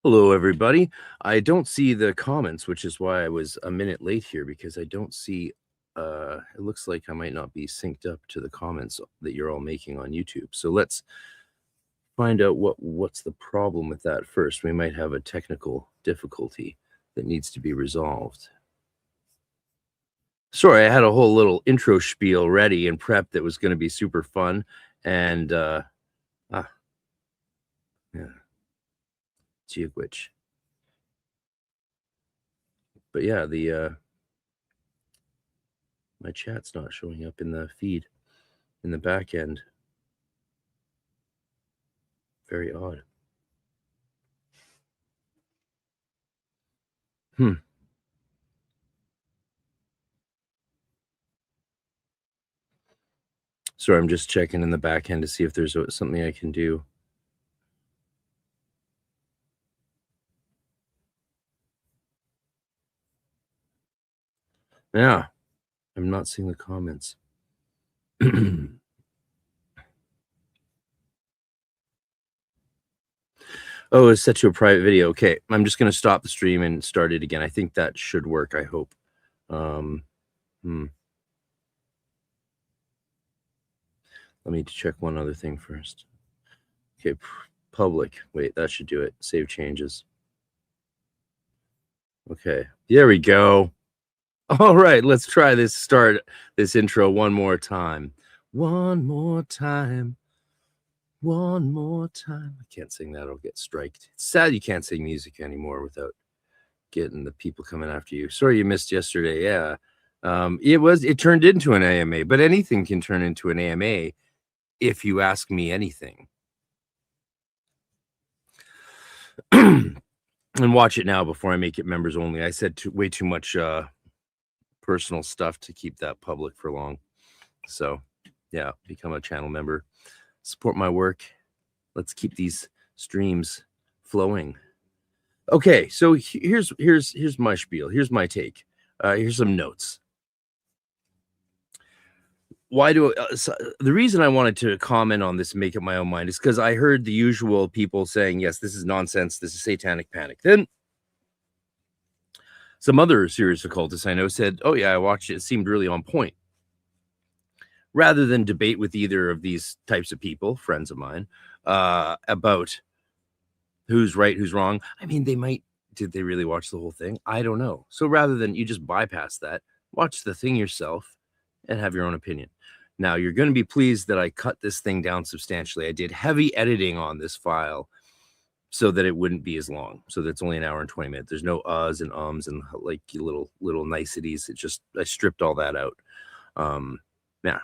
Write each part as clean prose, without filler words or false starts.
Hello, everybody. I don't see the comments, which is why I was a minute late here, because I don't see, it looks like I might not be synced up to the comments that you're all making on YouTube. So let's find out what's the problem with that first. We might have a technical difficulty that needs to be resolved. Sorry, I had a whole little intro spiel ready and prepped that was going to be super fun. And, yeah. Gee which. But yeah, my chat's not showing up in the feed in the back end. Very odd. Sorry, I'm just checking in the back end to see if there's something I can do. Yeah, I'm not seeing the comments. Oh, it's set to a private video. Okay, I'm just going to stop the stream and start it again. I think that should work, I hope. Let me check one other thing first. Okay, public. Wait, that should do it. Save changes. Okay, there we go. All right, let's try this. Start this intro one more time. One more time. One more time. I can't sing that. I'll get striked. It's sad you can't sing music anymore without getting the people coming after you. Sorry you missed yesterday. Yeah. It turned into an AMA, but anything can turn into an AMA if you ask me anything. And watch it now before I make it members only. I said way too much personal stuff to keep that public for long. So yeah, become a channel member, support my work. Let's keep these streams flowing. Okay, so here's my spiel. Here's my take. Here's some notes. The reason I wanted to comment on this and make up my own mind is because I heard the usual people saying, yes, this is nonsense, this is satanic panic. Then some other serious occultists I know said, oh yeah, I watched it, it seemed really on point. Rather than debate with either of these types of people, friends of mine, about who's right, who's wrong. I mean, did they really watch the whole thing? I don't know. So rather than you just bypass that, watch the thing yourself and have your own opinion. Now, you're going to be pleased that I cut this thing down substantially. I did heavy editing on this file so that it wouldn't be as long. So that's only an hour and 20 minutes. There's no uhs and ums and like little niceties. I stripped all that out. Yeah.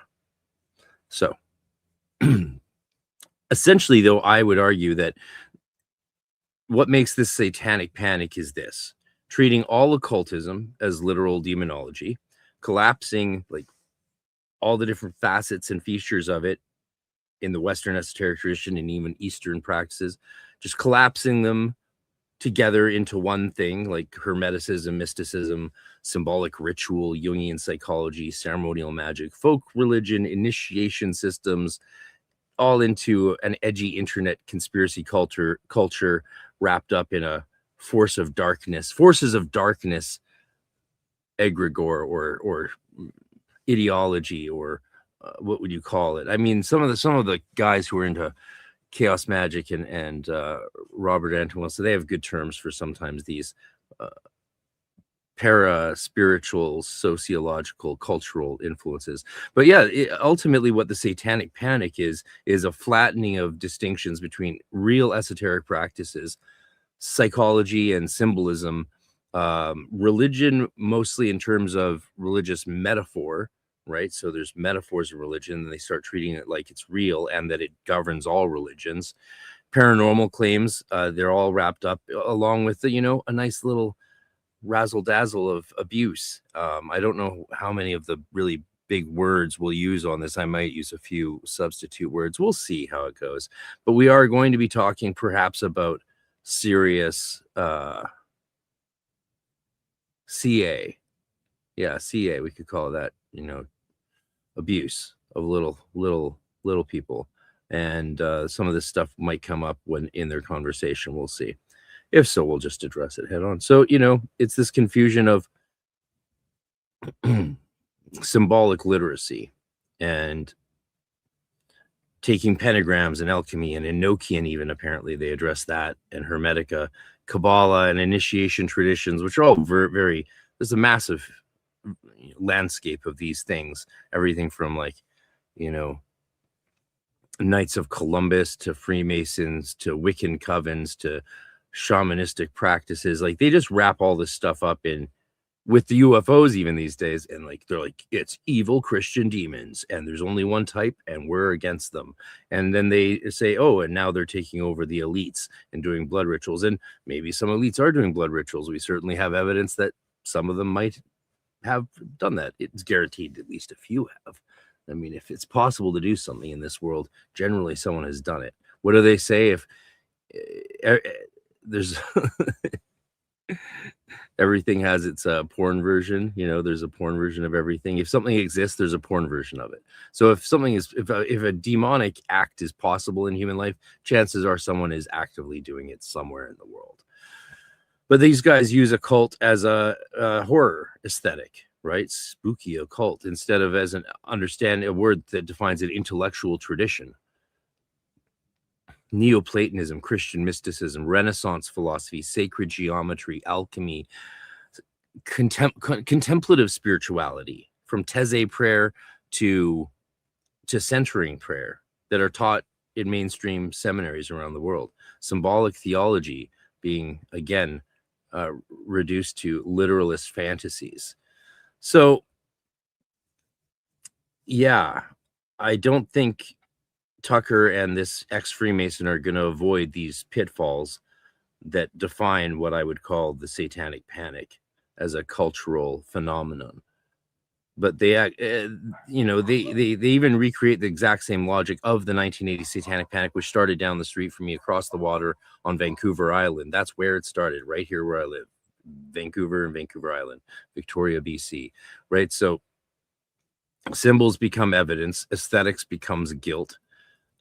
So essentially, though, I would argue that what makes this satanic panic is this: treating all occultism as literal demonology, collapsing like all the different facets and features of it in the Western esoteric tradition and even Eastern practices, just collapsing them together into one thing, like Hermeticism, mysticism, symbolic ritual, Jungian psychology, ceremonial magic, folk religion, initiation systems, all into an edgy internet conspiracy culture wrapped up in a forces of darkness egregore or ideology, or what would you call it? I mean, some of the guys who are into chaos magic and Robert Antoine, so they have good terms for sometimes these para-spiritual, sociological, cultural influences. But yeah, ultimately what the satanic panic is a flattening of distinctions between real esoteric practices, psychology and symbolism, religion, mostly in terms of religious metaphor, right? So there's metaphors of religion, and they start treating it like it's real and that it governs all religions. Paranormal claims, they're all wrapped up along with the, a nice little razzle dazzle of abuse. I don't know how many of the really big words we'll use on this. I might use a few substitute words. We'll see how it goes. But we are going to be talking perhaps about serious CA. Yeah, CA, we could call that, abuse of little people. And some of this stuff might come up when in their conversation. We'll see. If so, we'll just address it head on. So, it's this confusion of symbolic literacy and taking pentagrams and alchemy and Enochian, even apparently they address that, and Hermetica, Kabbalah, and initiation traditions, which are all very, there's a massive landscape of these things. Everything from Knights of Columbus to Freemasons to Wiccan covens to shamanistic practices. Like, they just wrap all this stuff up in with the UFOs even these days, and they're like, it's evil Christian demons and there's only one type and we're against them. And then they say, oh, and now they're taking over the elites and doing blood rituals. And maybe some elites are doing blood rituals. We certainly have evidence that some of them might have done that. It's guaranteed at least a few have. I mean, if it's possible to do something in this world, generally someone has done it. What do they say? If there's everything has its porn version, there's a porn version of everything. If something exists, there's a porn version of it. So if a demonic act is possible in human life, chances are someone is actively doing it somewhere in the world. But these guys use occult as a horror aesthetic, right? Spooky occult, instead of as a word that defines an intellectual tradition. Neoplatonism, Christian mysticism, Renaissance philosophy, sacred geometry, alchemy, contemplative spirituality, from Taizé prayer to centering prayer, that are taught in mainstream seminaries around the world. Symbolic theology being, again, reduced to literalist fantasies. So, yeah, I don't think Tucker and this ex-Freemason are going to avoid these pitfalls that define what I would call the Satanic Panic as a cultural phenomenon. But they even recreate the exact same logic of the 1980 Satanic Panic, which started down the street from me across the water on Vancouver Island. That's where it started, right here where I live. Vancouver and Vancouver Island, Victoria, BC, right? So symbols become evidence, aesthetics becomes guilt,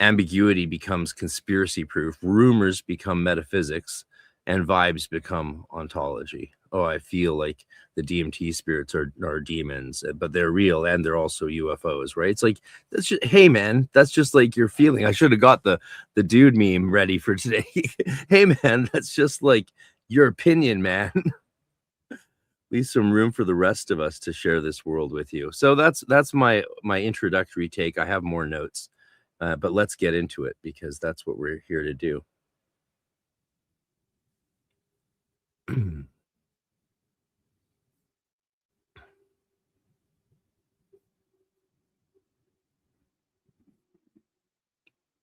ambiguity becomes conspiracy proof, rumors become metaphysics, and vibes become ontology. Oh, I feel like the DMT spirits are demons, but they're real and they're also UFOs, right? It's like, that's just, hey man, that's just like your feeling. I should have got the dude meme ready for today. Hey man, that's just like your opinion, man. Leave some room for the rest of us to share this world with you. So that's my introductory take. I have more notes, but let's get into it, because that's what we're here to do.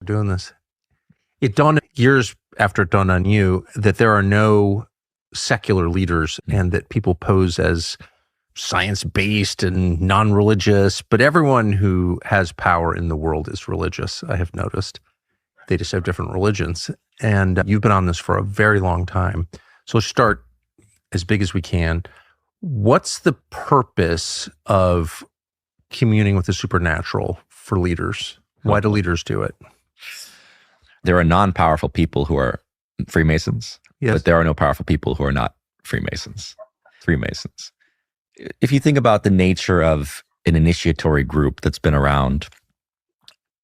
Doing this, it dawned years after it dawned on you that there are no secular leaders and that people pose as science-based and non-religious, but everyone who has power in the world is religious. I have noticed they just have different religions, and you've been on this for a very long time. So let's start as big as we can. What's the purpose of communing with the supernatural for leaders? Why do leaders do it? There are non-powerful people who are Freemasons, yes, but there are no powerful people who are not Freemasons. If you think about the nature of an initiatory group that's been around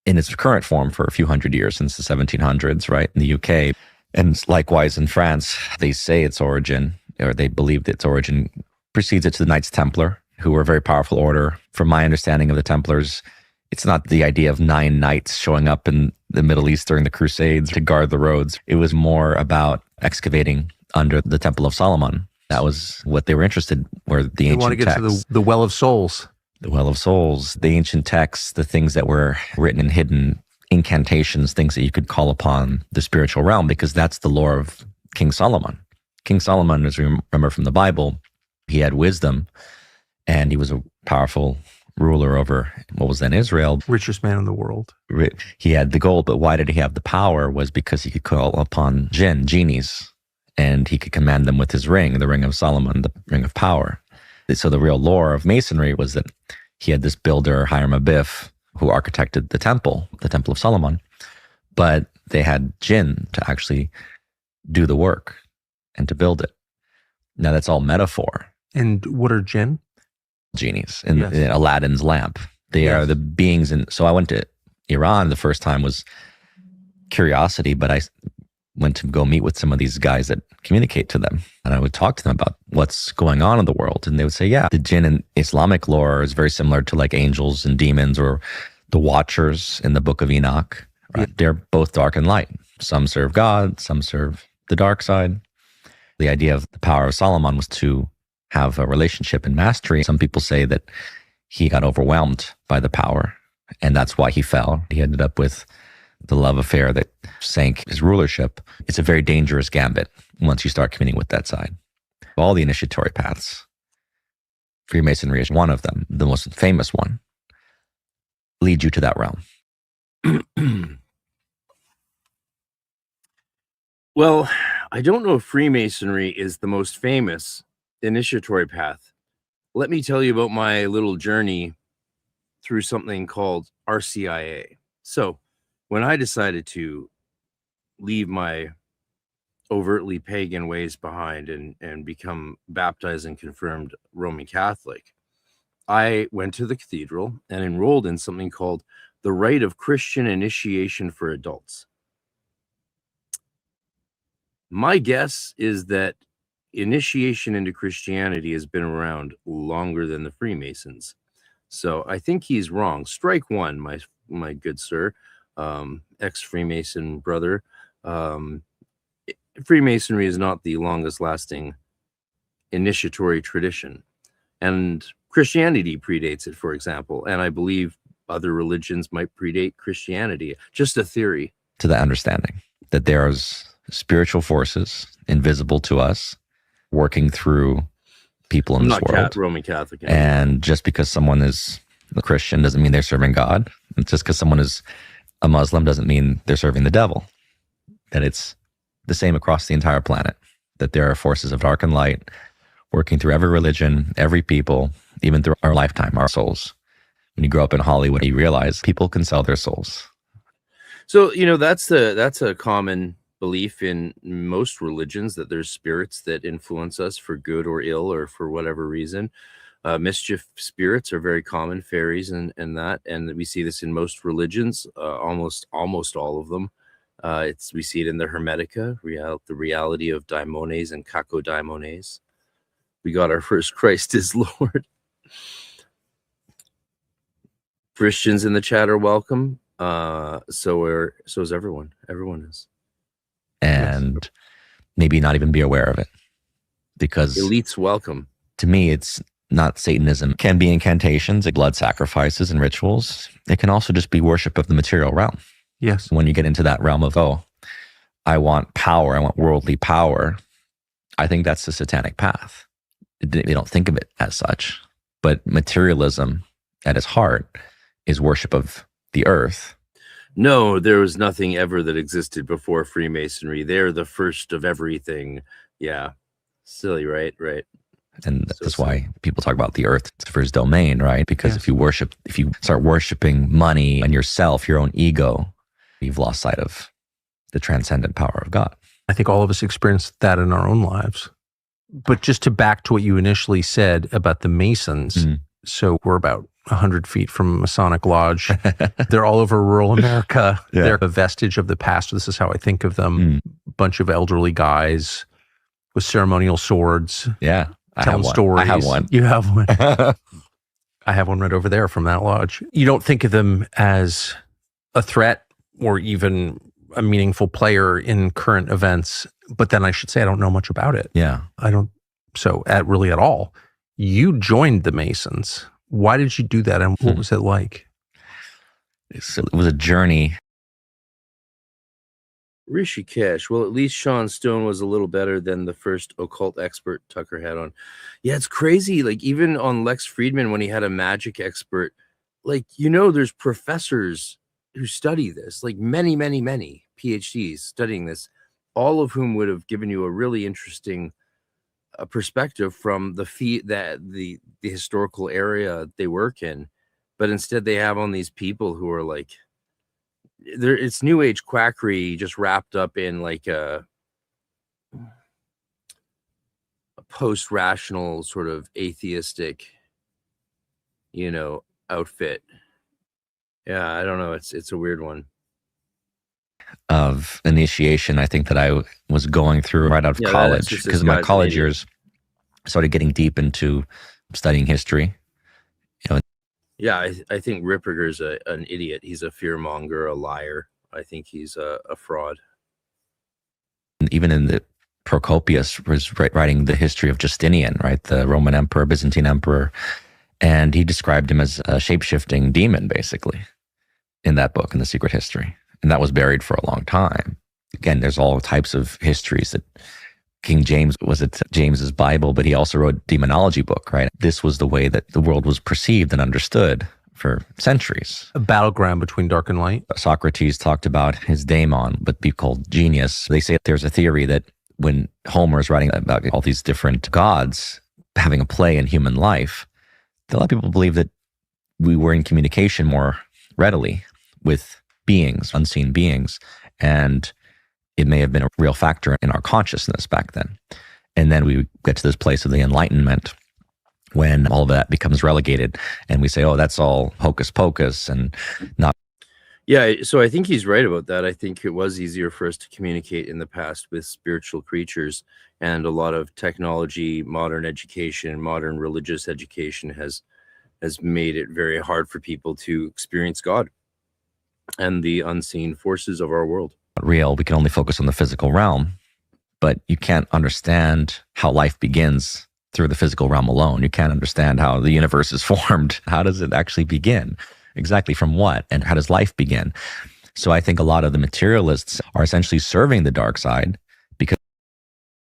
in its current form for a few hundred years, since the 1700s, right, in the UK, and likewise in France, they say its origin, or they believe that its origin precedes it to the Knights Templar, who were a very powerful order. From my understanding of the Templars, it's not the idea of 9 knights showing up in the Middle East during the Crusades to guard the roads. It was more about excavating under the Temple of Solomon. That was what they were interested in, were the ancient texts. They want to get to the Well of Souls. The Well of Souls, the ancient texts, the things that were written and hidden, incantations, things that you could call upon the spiritual realm, because that's the lore of King Solomon. King Solomon, as we remember from the Bible, he had wisdom, and he was a powerful ruler over what was then Israel. Richest man in the world. He had the gold, but why did he have the power? Was because he could call upon genies, and he could command them with his ring, the Ring of Solomon, the Ring of Power. So the real lore of Masonry was that he had this builder, Hiram Abiff, who architected the Temple of Solomon, but they had jinn to actually do the work. and to build it. Now that's all metaphor. And what are jinn? Genies in, Yes. in Aladdin's lamp. They Yes. are the beings. And so I went to Iran the first time was curiosity, but I went to go meet with some of these guys that communicate to them. And I would talk to them about what's going on in the world. And they would say, yeah, the jinn in Islamic lore is very similar to like angels and demons or the watchers in the book of Enoch. Right? Yeah. They're both dark and light. Some serve God, some serve the dark side. The idea of the power of Solomon was to have a relationship and mastery. Some people say that he got overwhelmed by the power, and that's why he fell. He ended up with the love affair that sank his rulership. It's a very dangerous gambit once you start communing with that side. All the initiatory paths, Freemasonry is one of them, the most famous one, lead you to that realm. Well, I don't know if Freemasonry is the most famous initiatory path. Let me tell you about my little journey through something called RCIA. So when I decided to leave my overtly pagan ways behind and become baptized and confirmed Roman Catholic, I went to the cathedral and enrolled in something called the Rite of Christian Initiation for Adults. My guess is that initiation into Christianity has been around longer than the Freemasons. So I think he's wrong. Strike one, my good sir, ex-Freemason brother. Freemasonry is not the longest lasting initiatory tradition. And Christianity predates it, for example. And I believe other religions might predate Christianity. Just a theory. To that understanding that there's spiritual forces invisible to us working through people in this world. Roman Catholic. Anymore. And just because someone is a Christian doesn't mean they're serving God. And just because someone is a Muslim doesn't mean they're serving the devil. That it's the same across the entire planet. That there are forces of dark and light working through every religion, every people, even through our lifetime, our souls. When you grow up in Hollywood, you realize people can sell their souls. So, that's a common belief in most religions, that there's spirits that influence us for good or ill or for whatever reason. Mischief spirits are very common, fairies and that, and we see this in most religions, almost all of them. We see it in the Hermetica, the reality of daimones and kakodaimones. We got our first Christ is Lord. Christians in the chat are welcome. So is everyone. Everyone is. And maybe not even be aware of it, because elites welcome. To me, it's not Satanism. It can be incantations, blood sacrifices and rituals. It can also just be worship of the material realm. Yes. When you get into that realm of, I want power, I want worldly power, I think that's the satanic path. They don't think of it as such, but materialism at its heart is worship of the earth. No, there was nothing ever that existed before Freemasonry. They're the first of everything. Yeah. Silly, right? Right. And that's why people talk about the earth for his domain, right? Because if you start worshiping money and yourself, your own ego, you've lost sight of the transcendent power of God. I think all of us experience that in our own lives. But just to back to what you initially said about the Masons, so we're about 100 feet from a Masonic lodge. They're all over rural America. Yeah. They're a vestige of the past. This is how I think of them. Bunch of elderly guys with ceremonial swords. Yeah. Telling stories. I have one. You have one. I have one right over there from that lodge. You don't think of them as a threat or even a meaningful player in current events. But then I should say I don't know much about it. Yeah. I don't. So really at all. You joined the Masons. Why did you do that, and what was it like? It was a journey. Rishikesh. Well, at least Sean Stone was a little better than the first occult expert Tucker had on. Yeah, it's crazy. Like, even on Lex Friedman, when he had a magic expert, there's professors who study this, like many PhDs studying this, all of whom would have given you a really interesting perspective from the historical area they work in. But instead they have on these people who are like, it's new age quackery just wrapped up in like a post-rational sort of atheistic, outfit. Yeah, I don't know. It's a weird one. Of initiation, I think that I was going through right out of college, because in my college years, I started getting deep into studying history. Yeah, I think Ripperger's an idiot. He's a fearmonger, a liar. I think he's a fraud. Even in the Procopius was writing the history of Justinian, right, the Roman emperor, Byzantine emperor, and he described him as a shape-shifting demon, basically, in that book, in The Secret History. And that was buried for a long time. Again, there's all types of histories that King James, was it James's Bible, but he also wrote a demonology book, right? This was the way that the world was perceived and understood for centuries. A battleground between dark and light. Socrates talked about his daemon, but be called genius. They say there's a theory that when Homer is writing about all these different gods having a play in human life, a lot of people believe that we were in communication more readily with beings, unseen beings, and it may have been a real factor in our consciousness back then. And then we get to this place of the Enlightenment when all of that becomes relegated and we say, oh, that's all hocus pocus and not. Yeah, so I think he's right about that. I think it was easier for us to communicate in the past with spiritual creatures, and a lot of technology, modern education, modern religious education has made it very hard for people to experience God and the unseen forces of our world. Real, we can only focus on the physical realm, but you can't understand how life begins through the physical realm alone. You can't understand how the universe is formed. How does it actually begin? Exactly, from what? And how does life begin? So I think a lot of the materialists are essentially serving the dark side, because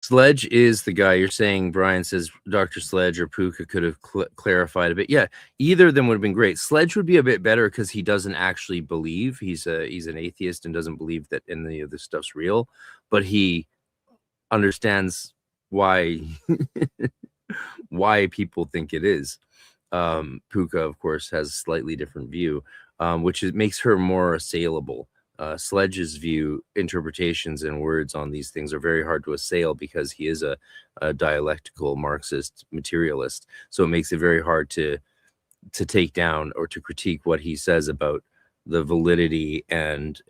Sledge is the guy you're saying. Brian says Dr. Sledge or Puka could have clarified a bit. Yeah, either of them would have been great. Sledge would be a bit better because he doesn't actually believe. He's an atheist and doesn't believe that any of this stuff's real, but he understands why why people think it is. Puka, of course, has a slightly different view, which makes her more assailable. Sledge's view, interpretations and words on these things are very hard to assail because he is a dialectical Marxist materialist. So it makes it very hard to take down or to critique what he says about the validity and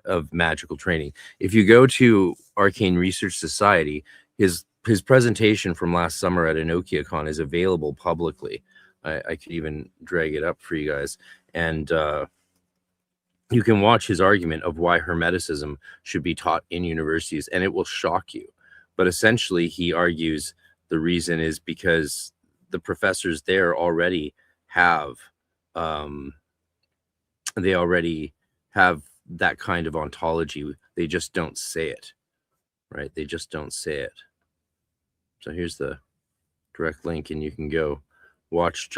of magical training. If you go to Arcane Research Society, his presentation from last summer at EnochiaCon is available publicly. I could even drag it up for you guys, and you can watch his argument of why Hermeticism should be taught in universities, and it will shock you. But essentially, he argues the reason is because the professors there already have that kind of ontology. They just don't say it, right? They just don't say it. So here's the direct link, and you can go watch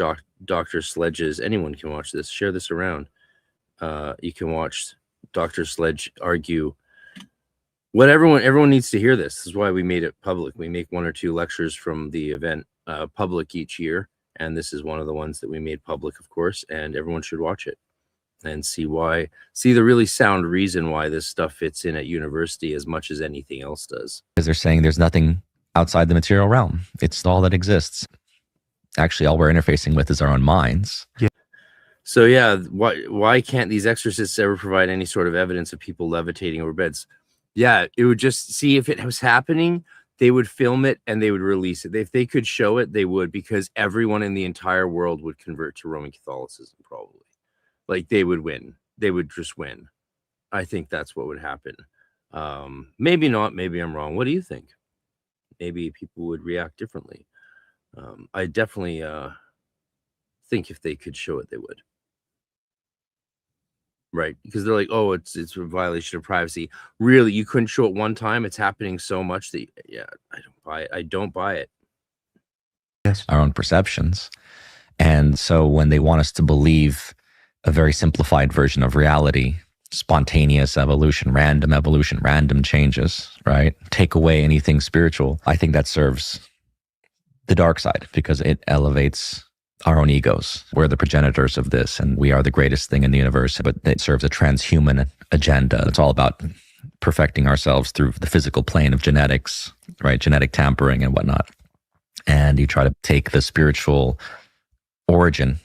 Dr. Sledge's. Anyone can watch this. Share this around. You can watch Dr. Sledge argue what everyone needs to hear. This is why we made it public. We make 1 or 2 lectures from the event public each year, and this is one of the ones that we made public, of course, and everyone should watch it and see the really sound reason why this stuff fits in at university as much as anything else does. Because they're saying there's nothing outside the material realm. It's all that exists. Actually, all we're interfacing with is our own minds. Yeah. So yeah, why can't these exorcists ever provide any sort of evidence of people levitating over beds? Yeah, it would just see if it was happening, they would film it and they would release it. If they could show it, they would, because everyone in the entire world would convert to Roman Catholicism, probably. Like, they would win. They would just win. I think that's what would happen. Maybe not. Maybe I'm wrong. What do you think? Maybe people would react differently. I definitely think if they could show it, they would. Right, because they're like, oh, it's a violation of privacy. Really, you couldn't show it one time? It's happening so much that, yeah, I don't buy it. I don't buy it. Yes, our own perceptions. And so when they want us to believe a very simplified version of reality, spontaneous evolution, random changes, right? Take away anything spiritual. I think that serves the dark side because it elevates our own egos. We're the progenitors of this, and we are the greatest thing in the universe, but it serves a transhuman agenda. It's all about perfecting ourselves through the physical plane of genetics, right? Genetic tampering and whatnot. And you try to take the spiritual origin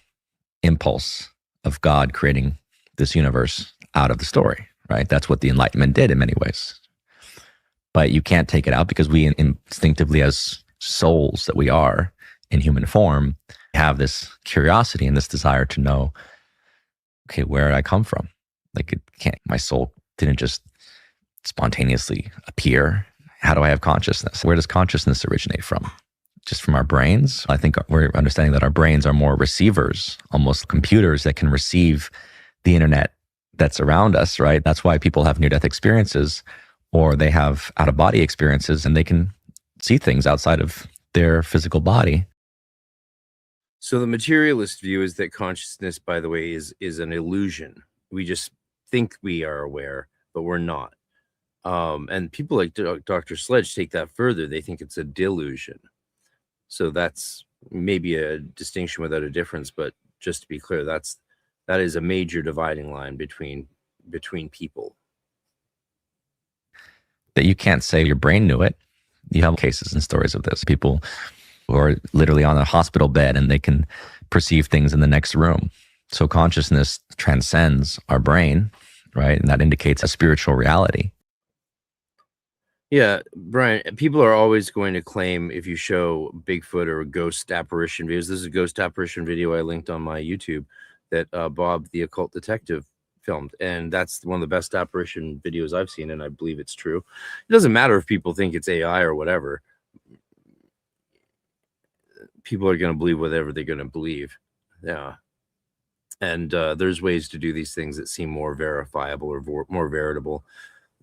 impulse of God creating this universe out of the story, right? That's what the Enlightenment did in many ways. But you can't take it out because we instinctively, as souls that we are in human form, have this curiosity and this desire to know, okay, where did I come from? Like, my soul didn't just spontaneously appear. How do I have consciousness? Where does consciousness originate from? Just from our brains? I think we're understanding that our brains are more receivers, almost computers that can receive the internet that's around us, right? That's why people have near-death experiences, or they have out-of-body experiences, and they can see things outside of their physical body. So the materialist view is that consciousness, by the way, is an illusion. We just think we are aware, but we're not. And people like Dr. Sledge take that further. They think it's a delusion. So that's maybe a distinction without a difference, but just to be clear, that is a major dividing line between people. That you can't say your brain knew it. You have cases and stories of this. People who are literally on a hospital bed and they can perceive things in the next room. So consciousness transcends our brain, right? And that indicates a spiritual reality. Yeah, Brian, people are always going to claim if you show Bigfoot or ghost apparition videos. This is a ghost apparition video I linked on my YouTube that Bob, the occult detective, filmed. And that's one of the best apparition videos I've seen, and I believe it's true. It doesn't matter if people think it's AI or whatever. People are going to believe whatever they're going to believe. Yeah. And there's ways to do these things that seem more verifiable or more veritable.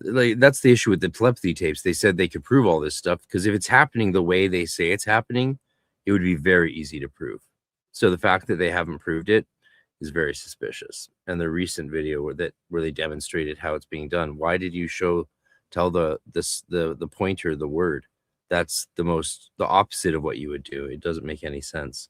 Like, that's the issue with the telepathy tapes. They said they could prove all this stuff because if it's happening the way they say it's happening, it would be very easy to prove. So the fact that they haven't proved it is very suspicious. And the recent video where they demonstrated how it's being done, why did you tell the pointer the word? That's the opposite of what you would do. It doesn't make any sense.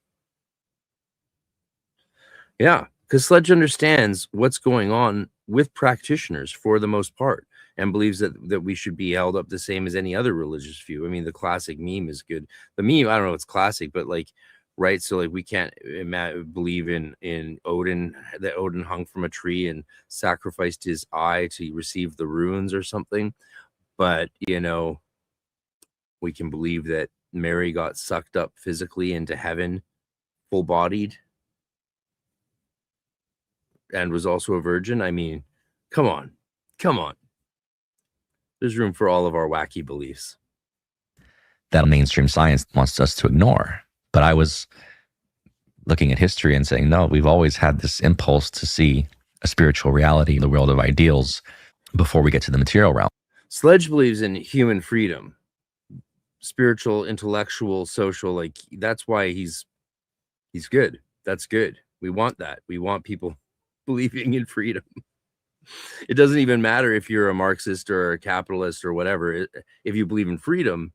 Yeah, because Sledge understands what's going on with practitioners for the most part, and believes that we should be held up the same as any other religious view. I mean, the classic meme is good. The meme, I don't know if it's classic, but like, right? So like, we can't believe in Odin, that Odin hung from a tree and sacrificed his eye to receive the runes or something. But, we can believe that Mary got sucked up physically into heaven, full-bodied, and was also a virgin. I mean, come on. There's room for all of our wacky beliefs that mainstream science wants us to ignore. But I was looking at history and saying, no, we've always had this impulse to see a spiritual reality in the world of ideals before we get to the material realm. Sledge believes in human freedom, spiritual, intellectual, social. Like, that's why he's good. That's good. We want that. We want people believing in freedom. It doesn't even matter if you're a Marxist or a capitalist or whatever. If you believe in freedom,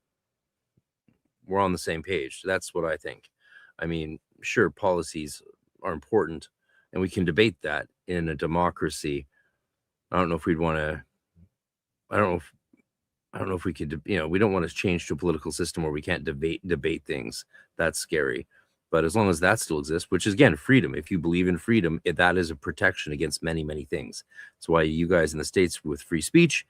we're on the same page. That's what I think. I mean, sure, policies are important, and we can debate that in a democracy. I don't know if we'd want to. I don't know if we could. We don't want to change to a political system where we can't debate things. That's scary. But as long as that still exists, which is, again, freedom. If you believe in freedom, that is a protection against many, many things. That's why you guys in the States with free speech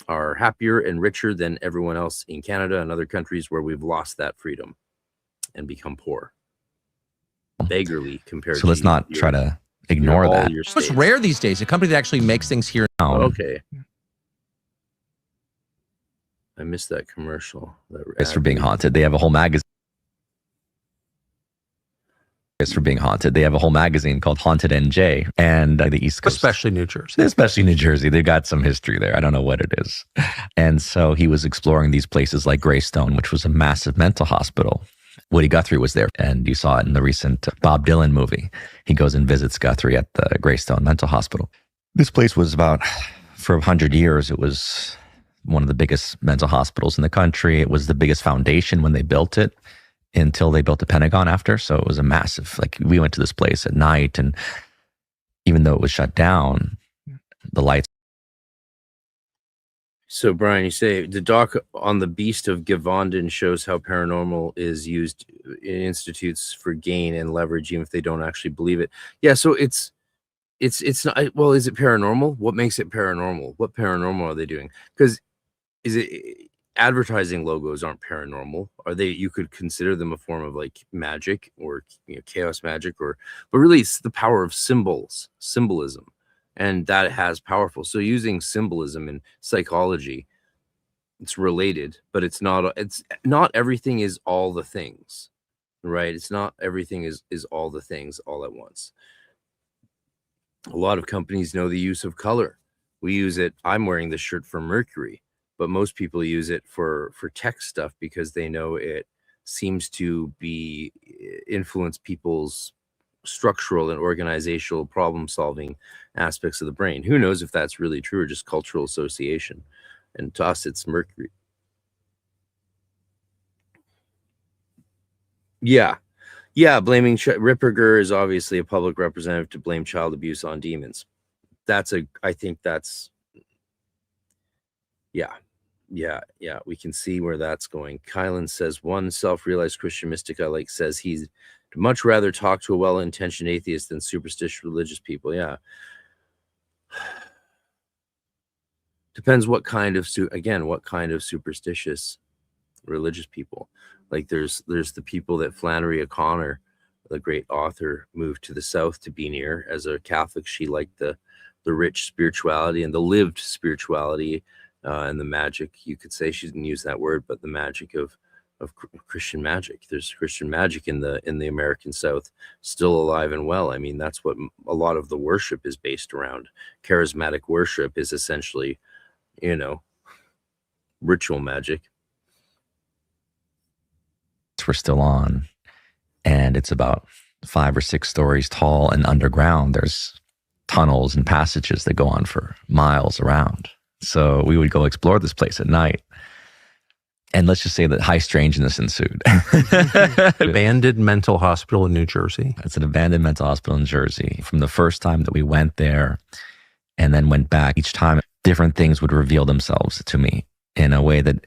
are happier and richer than everyone else in Canada and other countries where we've lost that freedom and become poor. Beggarly compared to. So let's not try to ignore that. It's rare these days. A company that actually makes things here. Okay. I missed that commercial. It's for being haunted. They have a whole magazine. For being haunted. They have a whole magazine called Haunted NJ, and the East Coast. Especially New Jersey. Especially New Jersey. They've got some history there. I don't know what it is. And so he was exploring these places like Greystone, which was a massive mental hospital. Woody Guthrie was there, and you saw it in the recent Bob Dylan movie. He goes and visits Guthrie at the Greystone Mental Hospital. This place was for 100 years, it was one of the biggest mental hospitals in the country. It was the biggest foundation when they built it, until they built the Pentagon after. So it was a massive, we went to this place at night, and even though it was shut down, the lights. So, Brian, you say the doc on the Beast of Gavondon shows how paranormal is used in institutes for gain and leverage, even if they don't actually believe it. Yeah, so it's not. Well, is it paranormal? What makes it paranormal? What paranormal are they doing? Because is it advertising logos aren't paranormal? Are they? You could consider them a form of like magic or chaos magic, but really it's the power of symbolism. And that has powerful. So using symbolism in psychology, it's related, but it's not everything is all the things, right? It's not everything is all the things all at once. A lot of companies know the use of color. We use it. I'm wearing this shirt for Mercury, but most people use it for tech stuff because they know it seems to be influence people's structural and organizational problem solving aspects of the brain. Who knows if that's really true or just cultural association? And to us, it's Mercury. Yeah. Blaming Ripperger is obviously a public representative to blame child abuse on demons. I think that's, yeah, we can see where that's going. Kylan says, one self-realized Christian mystic I like says he's much rather talk to a well-intentioned atheist than superstitious religious people. Yeah. Depends what kind of superstitious religious people. Like there's the people that Flannery O'Connor, the great author, moved to the South to be near. As a Catholic, she liked the rich spirituality and the lived spirituality and the magic. You could say, she didn't use that word, but the magic of Christian magic. There's Christian magic in the American South still alive and well. I mean, that's what a lot of the worship is based around. Charismatic worship is essentially, ritual magic. We're still on, and it's about 5 or 6 stories tall, and underground there's tunnels and passages that go on for miles around. So we would go explore this place at night. And let's just say that high strangeness ensued. Abandoned mental hospital in New Jersey. It's an abandoned mental hospital in Jersey. From the first time that we went there and then went back, each time different things would reveal themselves to me in a way that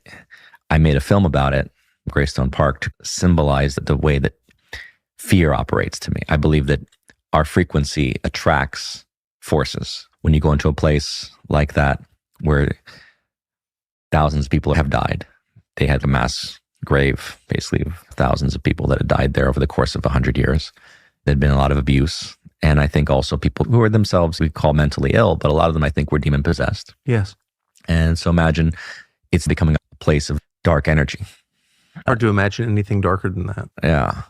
I made a film about it, Greystone Park, to symbolize the way that fear operates to me. I believe that our frequency attracts forces. When you go into a place like that where thousands of people have died, they had a mass grave, basically, of thousands of people that had died there over the course of 100 years. There'd been a lot of abuse. And I think also people who were themselves, we call mentally ill, but a lot of them I think were demon possessed. Yes. And so imagine it's becoming a place of dark energy. Hard to imagine anything darker than that. Yeah.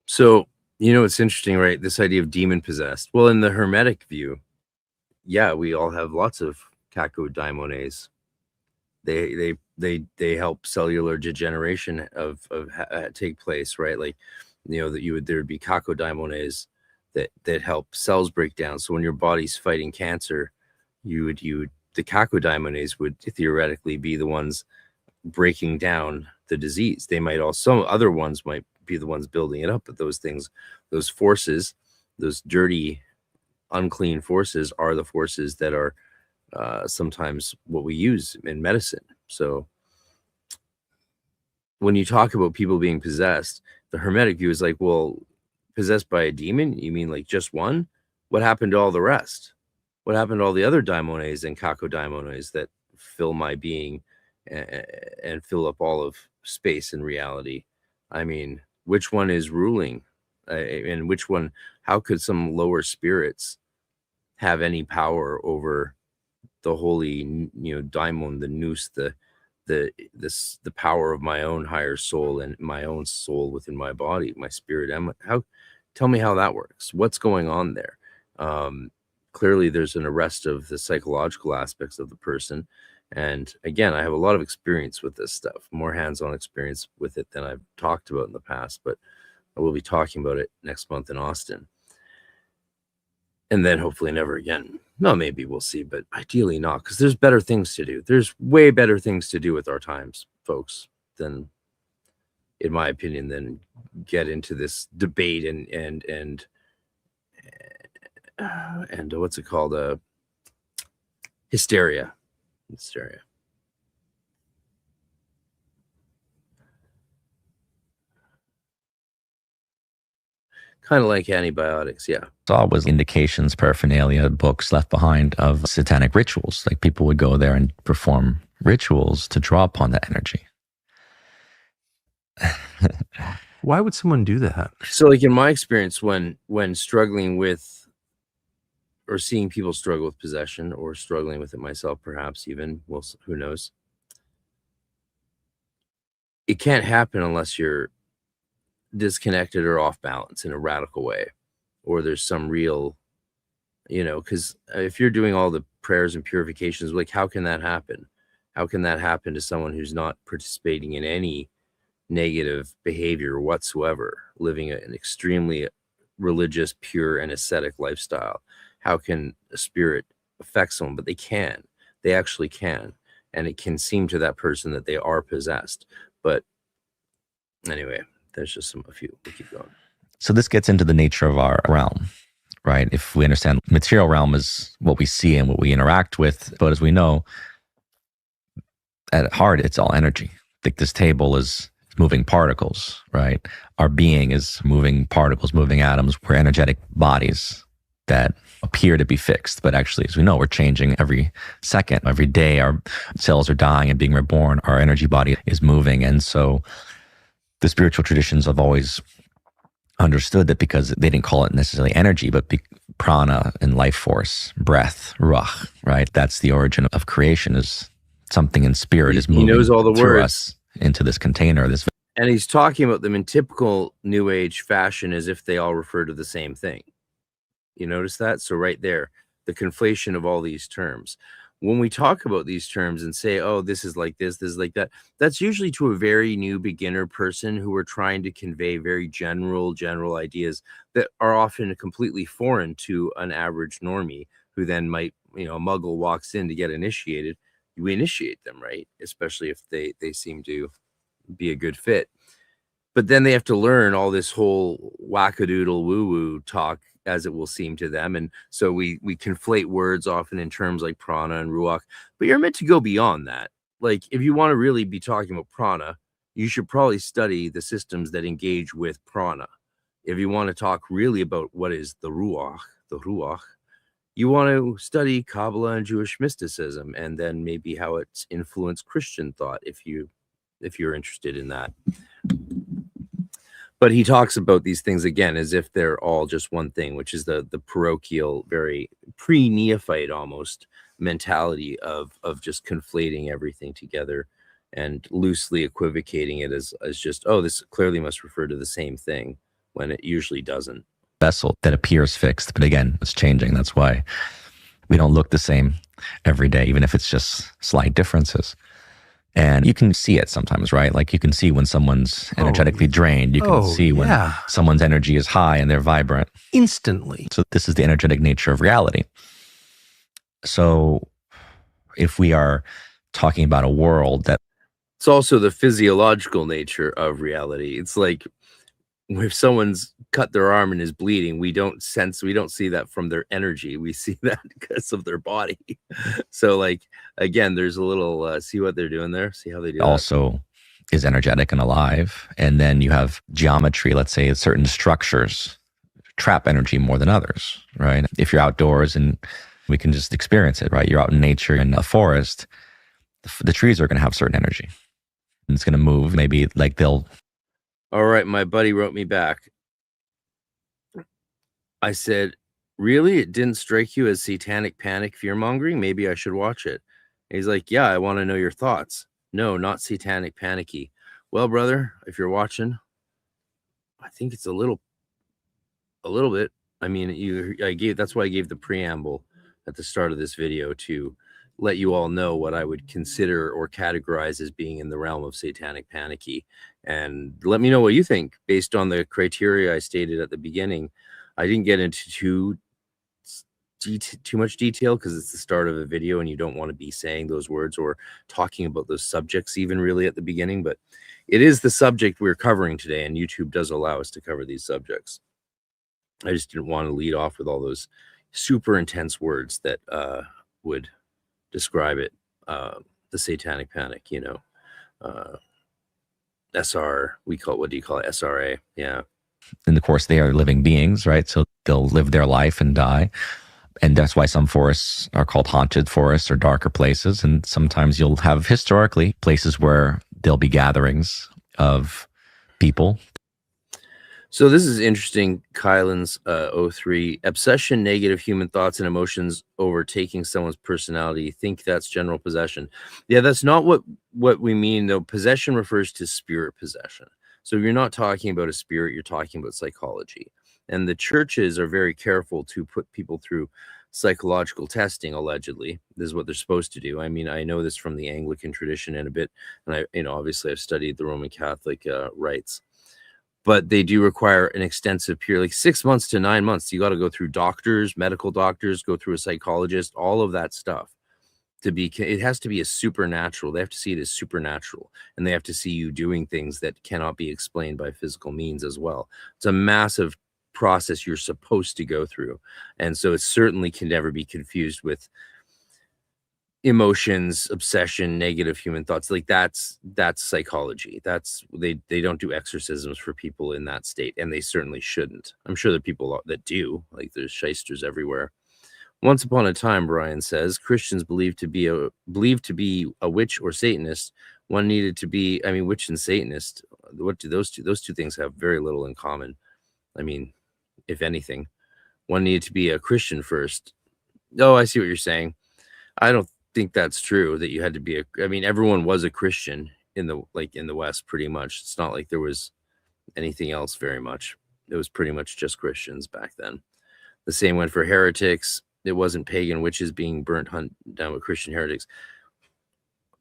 So, it's interesting, right? This idea of demon possessed. Well, in the Hermetic view, yeah, we all have lots of cacodaimonese. They help cellular degeneration of take place, right? Like, that there'd be cacodaimonese that help cells break down. So when your body's fighting cancer, the cacodaimonese would theoretically be the ones breaking down the disease. They might also, other ones might be the ones building it up, but those things, those forces, those dirty, unclean forces are the forces that are sometimes what we use in medicine. So when you talk about people being possessed, the Hermetic view is like, well, possessed by a demon? You mean like just one? What happened to all the rest? What happened to all the other daimones and cacodaimonese that fill my being and fill up all of space and reality? I mean, which one is ruling? And which one, how could some lower spirits have any power over the holy, daimon, the nous, the power of my own higher soul and my own soul within my body, my spirit? Tell me how that works. What's going on there? Clearly there's an arrest of the psychological aspects of the person. And again, I have a lot of experience with this stuff, more hands-on experience with it than I've talked about in the past, but I will be talking about it next month in Austin. And then hopefully never again. No, maybe we'll see, but ideally not, because there's better things to do. There's way better things to do with our times, folks, than, in my opinion, than get into this debate and what's it called? Hysteria. Kind of like antibiotics, yeah. Saw was indications, paraphernalia, books left behind of satanic rituals. Like people would go there and perform rituals to draw upon that energy. Why would someone do that? So like in my experience, when struggling with or seeing people struggle with possession or struggling with it myself, perhaps even, well, who knows? It can't happen unless you're disconnected or off balance in a radical way, or there's some real, because if you're doing all the prayers and purifications, like how can that happen? How can that happen to someone who's not participating in any negative behavior whatsoever, living an extremely religious, pure, and ascetic lifestyle? How can a spirit affect someone? But they actually can, and it can seem to that person that they are possessed. But anyway, there's just a few. We'll keep going. So this gets into the nature of our realm, right? If we understand material realm is what we see and what we interact with, but as we know, at heart, it's all energy. Like this table is moving particles, right? Our being is moving particles, moving atoms. We're energetic bodies that appear to be fixed, but actually, as we know, we're changing every second, every day. Our cells are dying and being reborn. Our energy body is moving. And so the spiritual traditions have always understood that, because they didn't call it necessarily energy, but prana and life force, breath, ruach, right? That's the origin of creation, is something in spirit is moving. He knows all the through words us into this container. And he's talking about them in typical New Age fashion as if they all refer to the same thing. You notice that? So right there, the conflation of all these terms. When we talk about these terms and say, oh, this is like this is like that, that's usually to a very new beginner person who are trying to convey very general ideas that are often completely foreign to an average normie, who then might, a muggle walks in to get initiated. We initiate them, right? Especially if they seem to be a good fit. But then they have to learn all this whole wackadoodle woo-woo talk, as it will seem to them. And so we conflate words often in terms like prana and ruach, but you're meant to go beyond that. Like if you want to really be talking about prana, you should probably study the systems that engage with prana. If you want to talk really about what is the ruach, you want to study Kabbalah and Jewish mysticism, and then maybe how it's influenced Christian thought if you're interested in that. But he talks about these things again as if they're all just one thing, which is the parochial, very pre-neophyte almost mentality of just conflating everything together and loosely equivocating it as just, oh, this clearly must refer to the same thing, when it usually doesn't. Vessel that appears fixed, but again, it's changing. That's why we don't look the same every day, even if it's just slight differences. And you can see it sometimes, right? Like you can see when someone's energetically drained. You can see when someone's energy is high and they're vibrant. Instantly. So this is the energetic nature of reality. So if we are talking about a world that... It's also the physiological nature of reality. It's like if someone's cut their arm and is bleeding, we don't see that from their energy. We see that because of their body. So like, again, there's a little, see what they're doing there? See how they do also that? Is energetic and alive. And then you have geometry, let's say certain structures trap energy more than others, right? If you're outdoors and we can just experience it, right? You're out in nature in a forest, the trees are going to have certain energy. And it's going to move, maybe like they'll... All right, my buddy wrote me back. I said, really? It didn't strike you as Satanic Panic fear-mongering? Maybe I should watch it. And he's like, yeah, I want to know your thoughts. No, not Satanic Panicky. Well, brother, if you're watching, I think it's a little bit. I mean, that's why I gave the preamble at the start of this video, to let you all know what I would consider or categorize as being in the realm of Satanic Panicky. And let me know what you think based on the criteria I stated at the beginning. I didn't get into too much detail because it's the start of a video and you don't want to be saying those words or talking about those subjects even really at the beginning, but it is the subject we're covering today, and YouTube does allow us to cover these subjects. I just didn't want to lead off with all those super intense words that would describe it. The Satanic Panic, SR, what do you call it? SRA. Yeah. And of course, they are living beings, right? So they'll live their life and die. And that's why some forests are called haunted forests or darker places. And sometimes you'll have historically places where there'll be gatherings of people. So this is interesting. Kylan's 03. Obsession, negative human thoughts and emotions overtaking someone's personality. You think that's general possession. Yeah, that's not what we mean, though. Possession refers to spirit possession. So you're not talking about a spirit, you're talking about psychology. And the churches are very careful to put people through psychological testing, allegedly. This is what they're supposed to do. I mean, I know this from the Anglican tradition and a bit, and obviously I've studied the Roman Catholic rites. But they do require an extensive period, like 6 months to 9 months. You got to go through doctors, medical doctors, go through a psychologist, all of that stuff. It has to be a supernatural. They have to see it as supernatural, and they have to see you doing things that cannot be explained by physical means as well. It's a massive process you're supposed to go through, and so it certainly can never be confused with emotions, obsession, negative human thoughts. Like that's psychology. That's they don't do exorcisms for people in that state, and they certainly shouldn't. I'm sure there are people that do. Like there's shysters everywhere. Once upon a time, Brian says, Christians believed to be a witch or Satanist. One needed to be, witch and Satanist. What do those two things have? Very little in common. I mean, if anything, one needed to be a Christian first. Oh, I see what you're saying. I don't think that's true that you had to be everyone was a Christian in the West pretty much. It's not like there was anything else very much. It was pretty much just Christians back then. The same went for heretics. It wasn't pagan witches being burnt down with Christian heretics.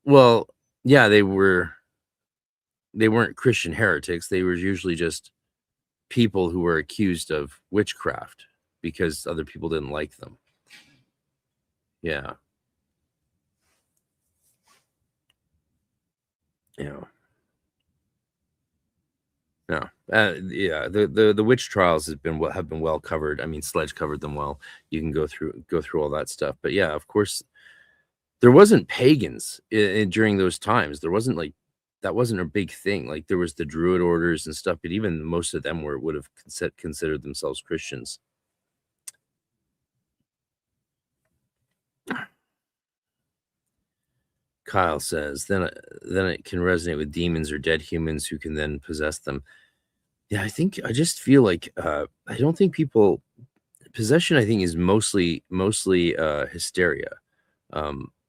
Well, yeah, they weren't Christian heretics. They were usually just people who were accused of witchcraft because other people didn't like them. Yeah. The witch trials have been well covered. I mean, Sledge covered them well. You can go through all that stuff. But yeah, of course, there wasn't pagans during those times. There wasn't that wasn't a big thing. Like there was the Druid orders and stuff, but even most of them would have considered themselves Christians. Kyle says, then it can resonate with demons or dead humans who can then possess them. Yeah, I just feel like I don't think possession, I think, is mostly hysteria.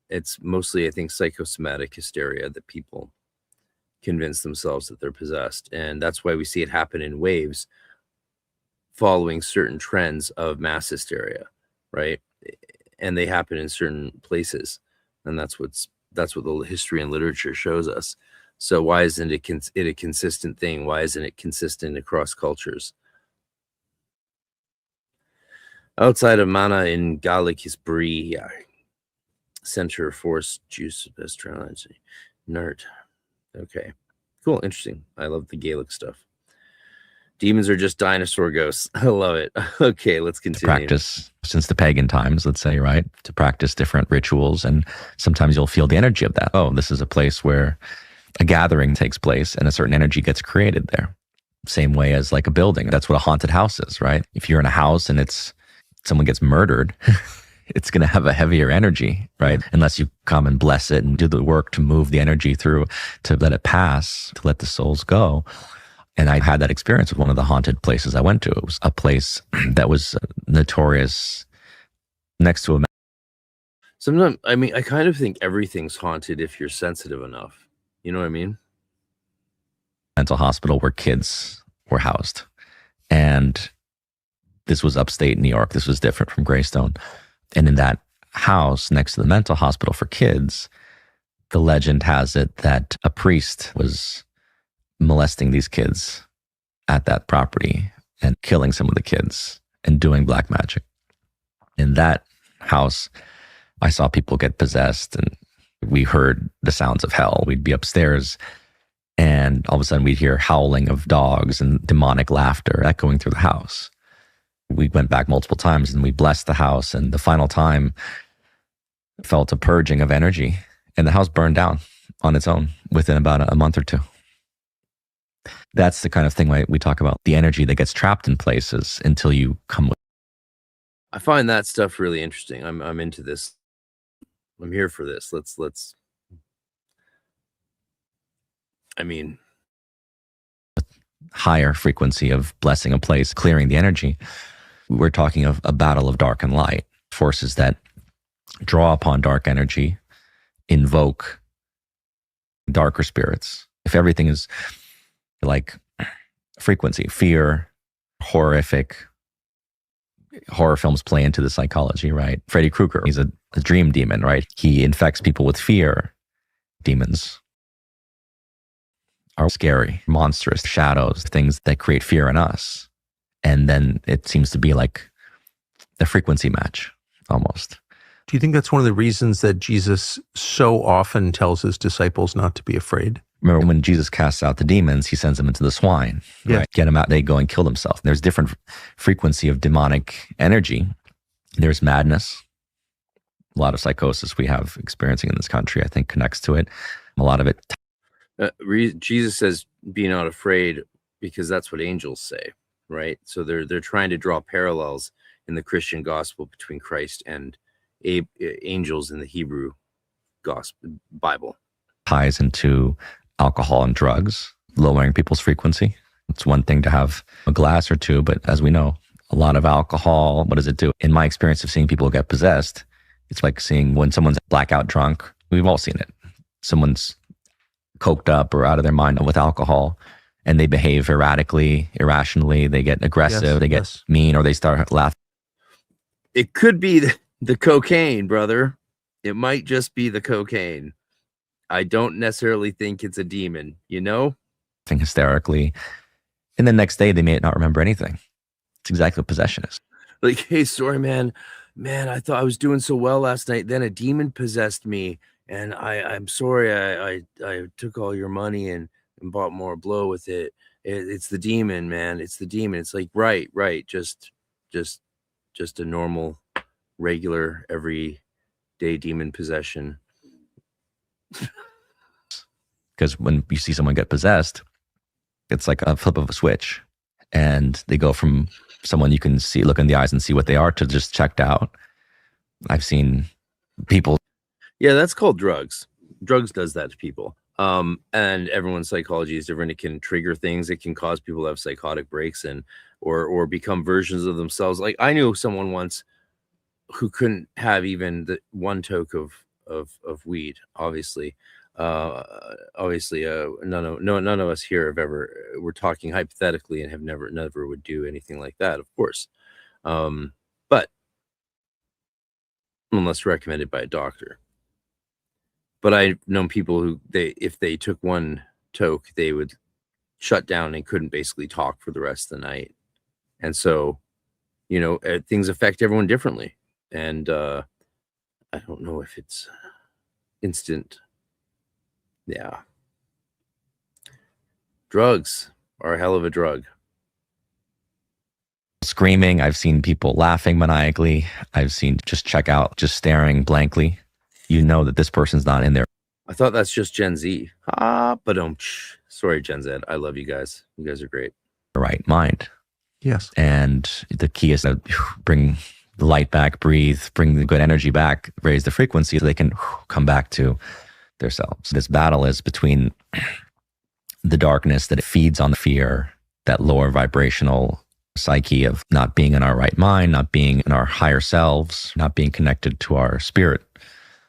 It's mostly, I think, psychosomatic hysteria that people convince themselves that they're possessed. And that's why we see it happen in waves following certain trends of mass hysteria, right? And they happen in certain places. And that's what the history and literature shows us. So why isn't it a consistent thing? Why isn't it consistent across cultures? Outside of Mana in Gaelic is Brie, yeah. Center Force Juice Astrology. Nerd. Okay. Cool. Interesting. I love the Gaelic stuff. Demons are just dinosaur ghosts. I love it. Okay, let's continue. To practice since the pagan times, let's say, right? To practice different rituals. And sometimes you'll feel the energy of that. Oh, this is a place where a gathering takes place and a certain energy gets created there. Same way as like a building. That's what a haunted house is, right? If you're in a house and someone gets murdered, it's going to have a heavier energy, right? Unless you come and bless it and do the work to move the energy through, to let it pass, to let the souls go. And I had that experience with one of the haunted places I went to. It was a place that was notorious next to a... Sometimes, I kind of think everything's haunted if you're sensitive enough. You know what I mean? Mental hospital where kids were housed. And this was upstate New York. This was different from Greystone. And in that house next to the mental hospital for kids, the legend has it that a priest was molesting these kids at that property and killing some of the kids and doing black magic. In that house, I saw people get possessed and we heard the sounds of hell. We'd be upstairs and all of a sudden we'd hear howling of dogs and demonic laughter echoing through the house. We went back multiple times and we blessed the house. And the final time, felt a purging of energy, and the house burned down on its own within about a month or two. That's the kind of thing we talk about, the energy that gets trapped in places until you come with. I find that stuff really interesting. I'm into this. I'm here for this. Let's. I mean, higher frequency of blessing a place, clearing the energy. We're talking of a battle of dark and light, forces that draw upon dark energy, invoke darker spirits. If everything is like frequency, fear, horrific, horror films play into the psychology, right? Freddy Krueger, he's a dream demon, right? He infects people with fear. Demons are scary, monstrous, shadows, things that create fear in us. And then it seems to be like a frequency match, almost. Do you think that's one of the reasons that Jesus so often tells his disciples not to be afraid? Remember when Jesus casts out the demons, he sends them into the swine, Yeah. right? Get them out, they go and kill themselves. There's different frequency of demonic energy. There's madness. A lot of psychosis we have experiencing in this country, I think, connects to it. A lot of it. Jesus says, "Be not afraid," because that's what angels say, right? So they're trying to draw parallels in the Christian gospel between Christ and angels in the Hebrew gospel Bible. Ties into alcohol and drugs, lowering people's frequency. It's one thing to have a glass or two, but as we know, a lot of alcohol, what does it do? In my experience of seeing people get possessed, it's like seeing when someone's blackout drunk. We've all seen it. Someone's coked up or out of their mind with alcohol, and they behave erratically, irrationally. They get aggressive, they get mean, or they start laughing. It could be the cocaine, brother. It might just be the cocaine. I don't necessarily think it's a demon, you know? Hysterically. And the next day, they may not remember anything. It's exactly what possession is. Like, hey, sorry, man, I thought I was doing so well last night. Then a demon possessed me. And I'm sorry, I took all your money and bought more blow with it. It's the demon, man. It's the demon. It's like, right. Just a normal, regular, everyday demon possession. Because when you see someone get possessed, it's like a flip of a switch. And they go from someone you can see, look in the eyes and see what they are, to just checked out. I've seen people. Yeah, that's called drugs. Drugs does that to people. And everyone's psychology is different. It can trigger things. It can cause people to have psychotic breaks or become versions of themselves. Like I knew someone once who couldn't have even the one toke of weed. Obviously, none of us here have ever. We're talking hypothetically and have never would do anything like that, of course. But unless recommended by a doctor. But I've known people who if they took one toke, they would shut down and couldn't basically talk for the rest of the night. And so, things affect everyone differently. And I don't know if it's instant. Yeah. Drugs are a hell of a drug. Screaming. I've seen people laughing maniacally. I've seen just check out, just staring blankly. You know that this person's not in there. I thought that's just Gen Z. Sorry, Gen Z. I love you guys. You guys are great. The right mind. Yes. And the key is to bring the light back, breathe, bring the good energy back, raise the frequency so they can come back to themselves. This battle is between the darkness that it feeds on the fear, that lower vibrational psyche of not being in our right mind, not being in our higher selves, not being connected to our spirit,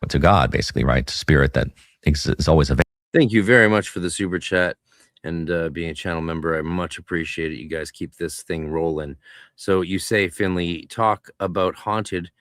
to God, basically, right? To spirit that is always available. Thank you very much for the super chat and being a channel member. I much appreciate it. You guys keep this thing rolling. So you say, Finley, talk about haunted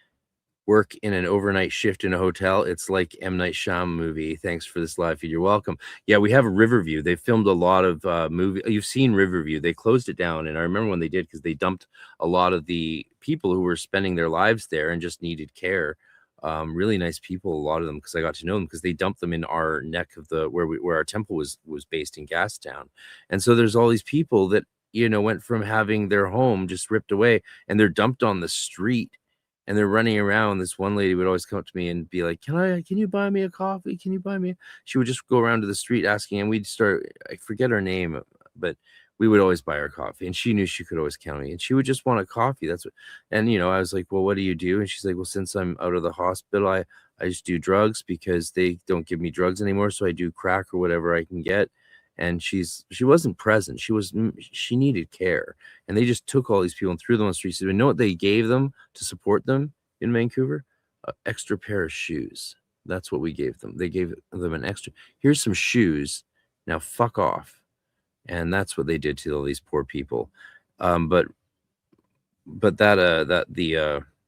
work in an overnight shift in a hotel. It's like M. Night Shyamalan movie. Thanks for this live feed. You're welcome. Yeah, we have Riverview. They filmed a lot of movie. You've seen Riverview. They closed it down. And I remember when they did, because they dumped a lot of the people who were spending their lives there and just needed care. Really nice people, a lot of them, because I got to know them because they dumped them in our neck of where our temple was based in Gastown. And so there's all these people that went from having their home just ripped away and they're dumped on the street and they're running around. This one lady would always come up to me and be like, can you buy me a coffee? Can you buy me? She would just go around to the street asking, and we'd start, I forget her name, but we would always buy her coffee, and she knew she could always count on me, and she would just want a coffee. That's what, and, you know, I was like, well, what do you do? And she's like, well, since I'm out of the hospital, I just do drugs because they don't give me drugs anymore. So I do crack or whatever I can get. And she wasn't present. She needed care. And they just took all these people and threw them on the streets. You know what they gave them to support them in Vancouver? An extra pair of shoes. That's what we gave them. They gave them an extra, here's some shoes. Now fuck off. And that's what they did to all these poor people. But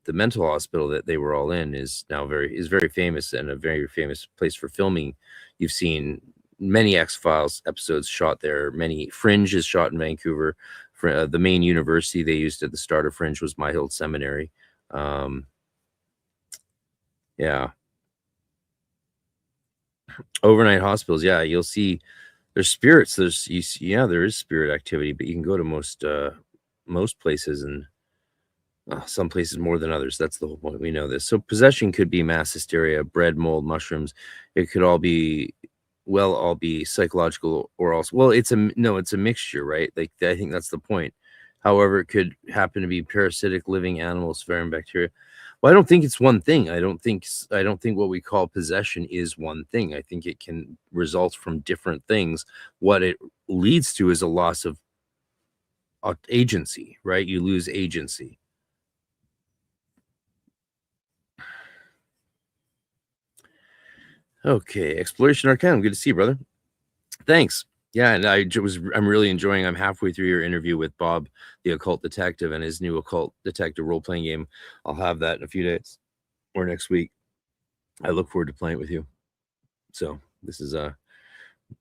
the mental hospital that they were all in is now very famous, and a very famous place for filming. You've seen many X-Files episodes shot there. Many Fringe is shot in Vancouver. The main university they used at the start of Fringe was My Hill Seminary. Yeah. Overnight hospitals. Yeah, you'll see there's spirits. There is spirit activity, but you can go to most places, and some places more than others. That's the whole point. We know this. So possession could be mass hysteria, bread, mold, mushrooms. It could all be psychological, or also, well, it's a mixture, right? Like, I think that's the point. However, it could happen to be parasitic living animals, foreign bacteria. Well, I don't think it's one thing. I don't think what we call possession is one thing. I think it can result from different things. What it leads to is a loss of agency, right? You lose agency. Okay, Exploration Arcanum. Good to see you, brother. Thanks. Yeah, and I'm really enjoying. I'm halfway through your interview with Bob, the occult detective, and his new occult detective role-playing game. I'll have that in a few days or next week. I look forward to playing it with you. So this is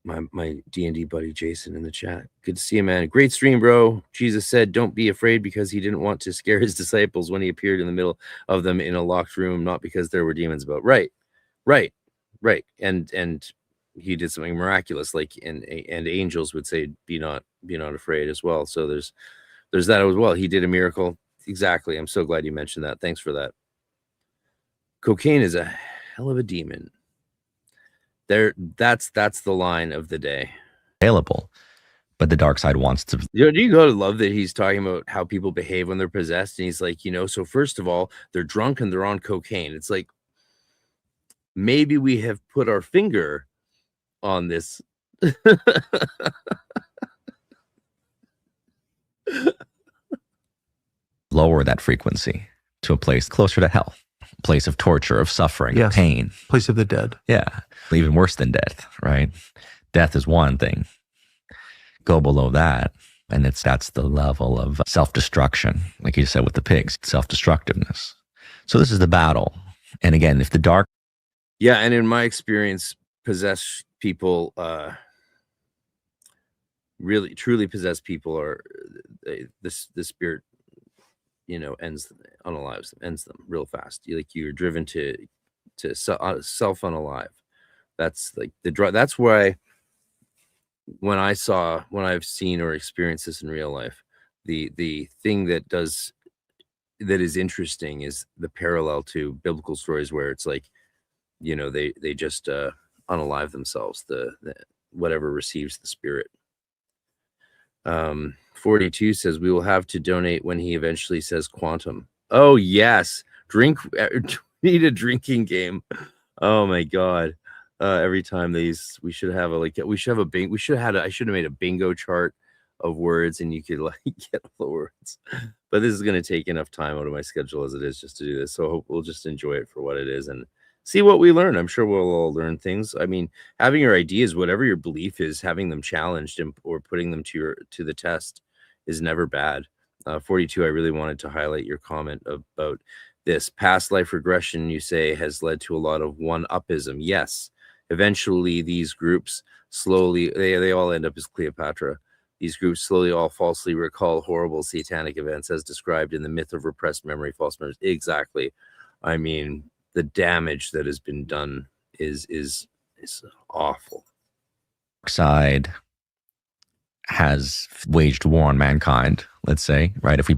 my D&D buddy Jason in the chat. Good to see you, man. Great stream, bro. Jesus said, "Don't be afraid," because he didn't want to scare his disciples when he appeared in the middle of them in a locked room, not because there were demons about. Right. And he did something miraculous, like, and angels would say, be not afraid as well. So there's that as well. He did a miracle. Exactly. I'm so glad you mentioned that. Thanks for that. Cocaine is a hell of a demon. That's the line of the day. Available, but the dark side wants to. Do you go to love that he's talking about how people behave when they're possessed, and he's like, so first of all, they're drunk and they're on cocaine. It's like, maybe we have put our finger on this. Lower that frequency to a place closer to hell, a place of torture, of suffering, Yes. pain. Place of the dead. Yeah. Even worse than death, right? Death is one thing. Go below that, and that's the level of self-destruction, like you said with the pigs, self-destructiveness. So this is the battle. And again, if the dark. Yeah, and in my experience, possessed people, really truly possessed people, are the spirit, ends them real fast. You're driven to self unalive. That's like that's why when I've seen or experienced this in real life, the thing that is interesting is the parallel to biblical stories, where it's like, they just unalive themselves, the whatever receives the spirit. 42 says, we will have to donate when he eventually says quantum. Oh yes, drink. Need a drinking game. Oh my god. Every time we should have I should have made a bingo chart of words, and you could get all the words. But this is going to take enough time out of my schedule as it is just to do this. So I hope we'll just enjoy it for what it is and see what we learn. I'm sure we'll all learn things. I mean, having your ideas, whatever your belief is, having them challenged or putting them to the test is never bad. 42, I really wanted to highlight your comment about this past life regression, you say, has led to a lot of one-upism. Yes, eventually these groups slowly, they all end up as Cleopatra. These groups slowly all falsely recall horrible satanic events as described in the myth of repressed memory, false memories. Exactly. I mean, the damage that has been done is awful. Side has waged war on mankind, let's say, right? If we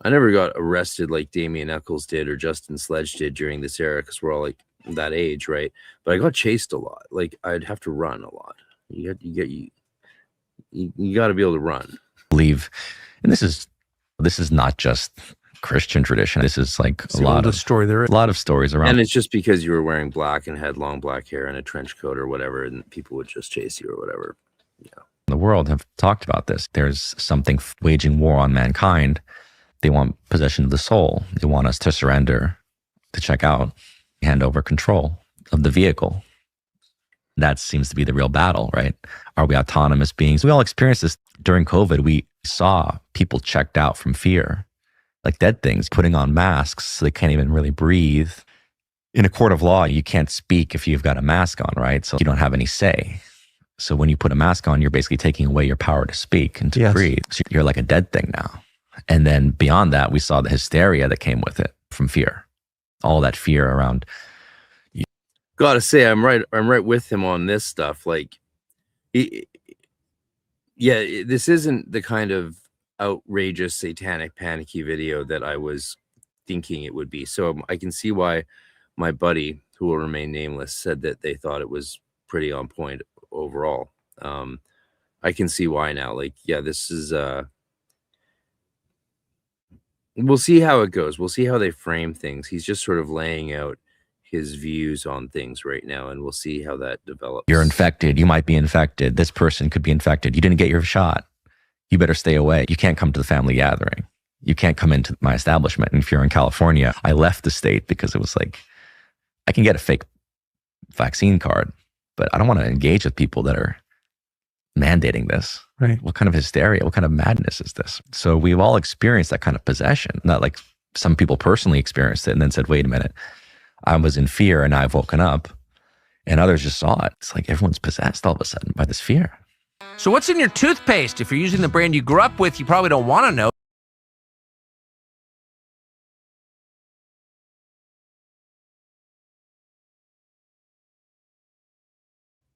I never got arrested like Damien Eccles did or Justin Sledge did during this era, because we're all like that age, right? But I got chased a lot. Like I'd have to run a lot. You got to be able to run. Believe, and this is not just Christian tradition. This is like It's a lot of story there is. A lot of stories around. And it's just because you were wearing black and had long black hair and a trench coat or whatever, and people would just chase you or whatever. Yeah. The world have talked about this. There's something waging war on mankind. They want possession of the soul. They want us to surrender, to check out, hand over control of the vehicle. That seems to be the real battle, right? Are we autonomous beings? We all experienced this during COVID. We saw people checked out from fear, like dead things, putting on masks so they can't even really breathe. In a court of law, you can't speak if you've got a mask on, right? So you don't have any say. So when you put a mask on, you're basically taking away your power to speak and to breathe. So you're like a dead thing now. And then beyond that, we saw the hysteria that came with it from fear. All that fear around. Gotta say, I'm right with him on this stuff. Like, this isn't the kind of outrageous satanic panicky video that I was thinking it would be. So I can see why my buddy, who will remain nameless, said that they thought it was pretty on point overall. I can see why now. Like, yeah, this is we'll see how it goes. We'll see how they frame things. He's just sort of laying out his views on things right now, and we'll see how that develops. You're infected. You might be infected. This person could be infected. You didn't get your shot. You better stay away. You can't come to the family gathering. You can't come into my establishment. And if you're in California, I left the state because it was like, I can get a fake vaccine card, but I don't want to engage with people that are mandating this. Right. What kind of hysteria? What kind of madness is this? So we've all experienced that kind of possession. Not like some people personally experienced it and then said, wait a minute, I was in fear and I've woken up, and others just saw it. It's like everyone's possessed all of a sudden by this fear. So what's in your toothpaste? If you're using the brand you grew up with, you probably don't want to know.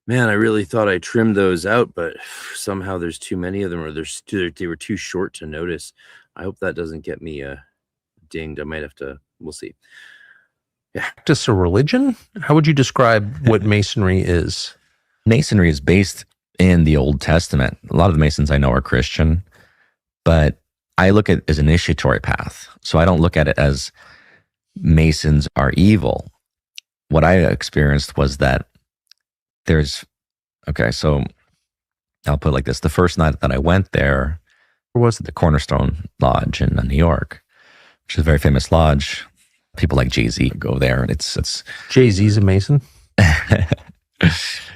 Man, I really thought I trimmed those out, but somehow there's too many of them, or they were too short to notice. I hope that doesn't get me dinged. I might have to, we'll see. Yeah. Practice a religion? How would you describe what Masonry is? Masonry is based in the Old Testament. A lot of the Masons I know are Christian, but I look at it as an initiatory path. So I don't look at it as Masons are evil. What I experienced was that so I'll put it like this. The first night that I went there was the Cornerstone Lodge in New York, which is a very famous lodge. People like Jay-Z go there, and it's Jay-Z's a Mason?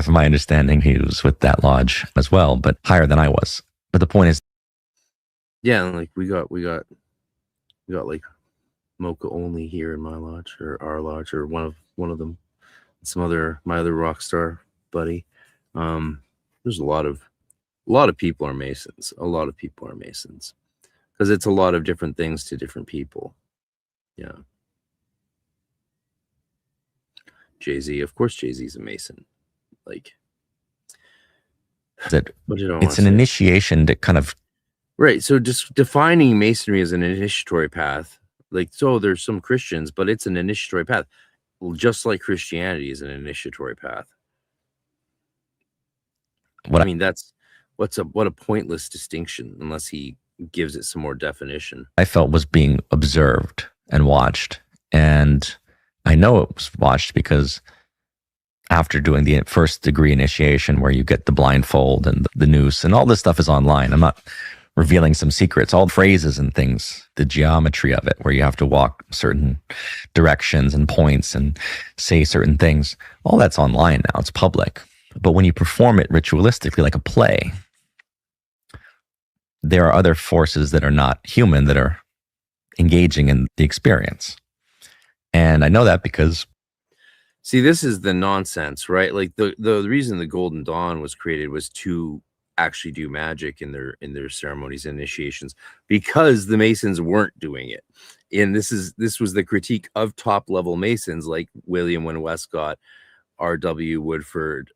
From my understanding, he was with that lodge as well, but higher than I was. But the point is, yeah, like we got like mocha only here in my lodge, or our lodge, or one of them. My other rock star buddy. There's a lot of people are Masons. A lot of people are Masons because it's a lot of different things to different people. Yeah. Jay-Z, of course, Jay-Z's a Mason. Like that it's an initiation that kind of right. So just defining Masonry as an initiatory path, like, so there's some Christians, but it's an initiatory path, just like Christianity is an initiatory path. What a pointless distinction unless he gives it some more definition. I felt was being observed and watched, and I know it was watched because after doing the first degree initiation where you get the blindfold and the noose and all this stuff is online. I'm not revealing some secrets, all the phrases and things, the geometry of it, where you have to walk certain directions and points and say certain things. All that's online now. It's public. But when you perform it ritualistically like a play, there are other forces that are not human that are engaging in the experience. And I know that because... See, this is the nonsense, right? Like the reason the Golden Dawn was created was to actually do magic in their ceremonies and initiations, because the Masons weren't doing it. And this was the critique of top level Masons like William Wynne Westcott, R.W. Woodford,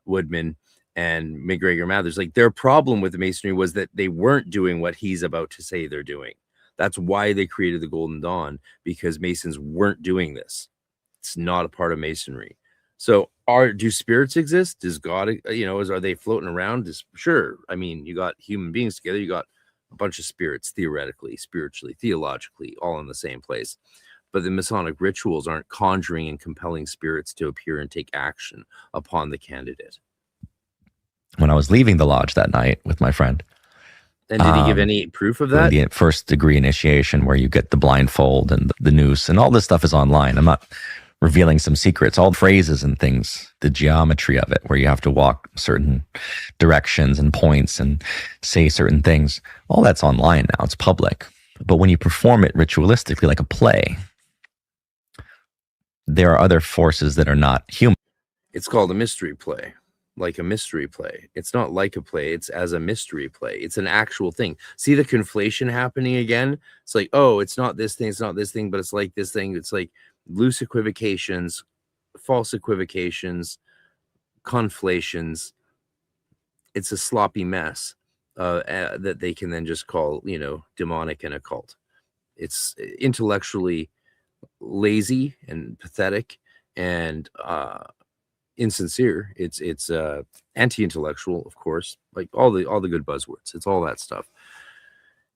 Woodman, and McGregor Mathers. Like, their problem with the Masonry was that they weren't doing what he's about to say they're doing. That's why they created the Golden Dawn, because Masons weren't doing this. It's not a part of Masonry. So do spirits exist? Does God, are they floating around? Sure. I mean, you got human beings together, you got a bunch of spirits, theoretically, spiritually, theologically, all in the same place. But the Masonic rituals aren't conjuring and compelling spirits to appear and take action upon the candidate. When I was leaving the lodge that night with my friend. And did he give any proof of that? The first degree initiation where you get the blindfold and the noose and all this stuff is online. I'm not revealing some secrets, all phrases and things, the geometry of it, where you have to walk certain directions and points and say certain things. All that's online now. It's public. But when you perform it ritualistically like a play, there are other forces that are not human. It's called a mystery play, like a mystery play. It's not like a play. It's as a mystery play. It's an actual thing. See the conflation happening again? It's like, oh, it's not this thing. It's not this thing, but it's like this thing. It's like loose equivocations, false equivocations, conflations. It's a sloppy mess that they can then just call, demonic and occult. It's intellectually lazy and pathetic and insincere. It's anti-intellectual, of course, like all the good buzzwords. It's all that stuff.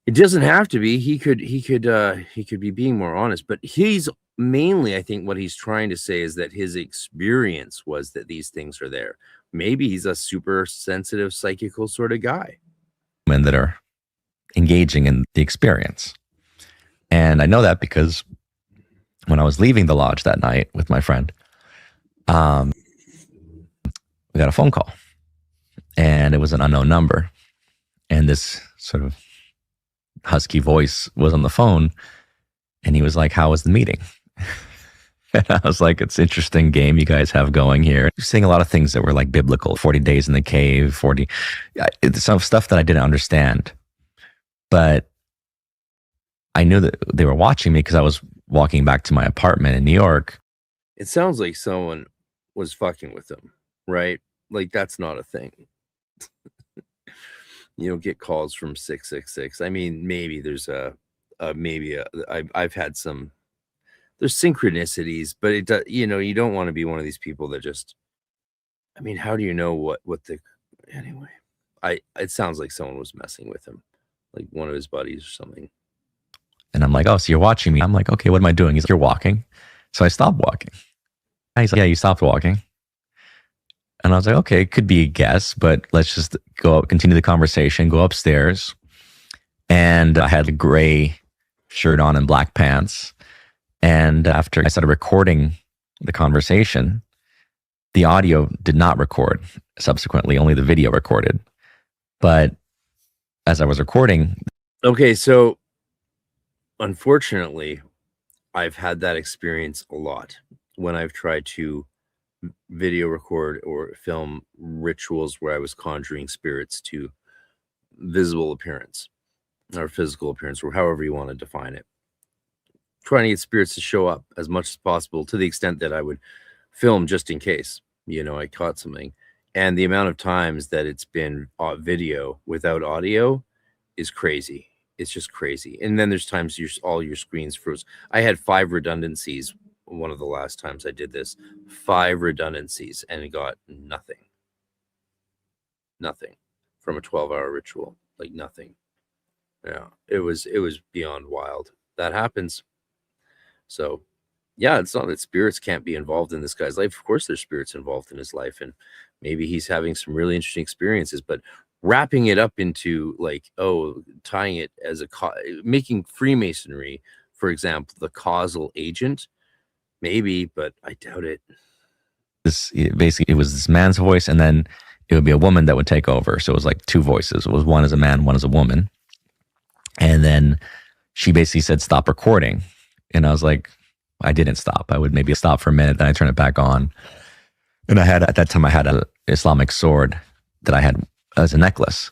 It doesn't have to be. He could be being more honest, but he's mainly, I think what he's trying to say is that his experience was that these things are there. Maybe he's a super sensitive, psychical sort of guy. Men that are engaging in the experience. And I know that because when I was leaving the lodge that night with my friend, we got a phone call and it was an unknown number. And this sort of husky voice was on the phone and he was like, "How was the meeting?" And I was like, "It's an interesting game you guys have going here." You're saying a lot of things that were like biblical, 40 days in the cave, some stuff that I didn't understand. But I knew that they were watching me because I was walking back to my apartment in New York. It sounds like someone was fucking with him, right? Like that's not a thing. You don't get calls from 666. I mean, maybe there's I've had some, there's synchronicities, but it does, you don't want to be one of these people that just, I mean, how do you know anyway, it sounds like someone was messing with him, like one of his buddies or something. And I'm like, "Oh, so you're watching me?" I'm like, "Okay, what am I doing?" He's like, "You're walking." So I stopped walking. And he's like, "Yeah, you stopped walking." And I was like, "Okay, it could be a guess, but let's just continue the conversation, go upstairs." And I had a gray shirt on and black pants. And after I started recording the conversation, the audio did not record subsequently, only the video recorded. But as I was recording. Okay, so unfortunately, I've had that experience a lot when I've tried to video record or film rituals where I was conjuring spirits to visible appearance or physical appearance, or however you want to define it. Trying to get spirits to show up as much as possible, to the extent that I would film just in case, I caught something. And the amount of times that it's been video without audio is crazy. It's just crazy. And then there's times all your screens froze. I had 5 redundancies one of the last times I did this. 5 redundancies, and it got nothing from a 12-hour ritual. Like nothing. Yeah, it was beyond wild. That happens. So yeah, it's not that spirits can't be involved in this guy's life. Of course there's spirits involved in his life, and maybe he's having some really interesting experiences, but wrapping it up into tying it as making Freemasonry, for example, the causal agent, maybe, but I doubt it. Basically, it was this man's voice, and then it would be a woman that would take over. So it was like 2 voices. It was one as a man, one as a woman. And then she basically said, "Stop recording." And I was like, I didn't stop. I would maybe stop for a minute, then I turn it back on. And at that time, I had an Islamic sword that I had as a necklace.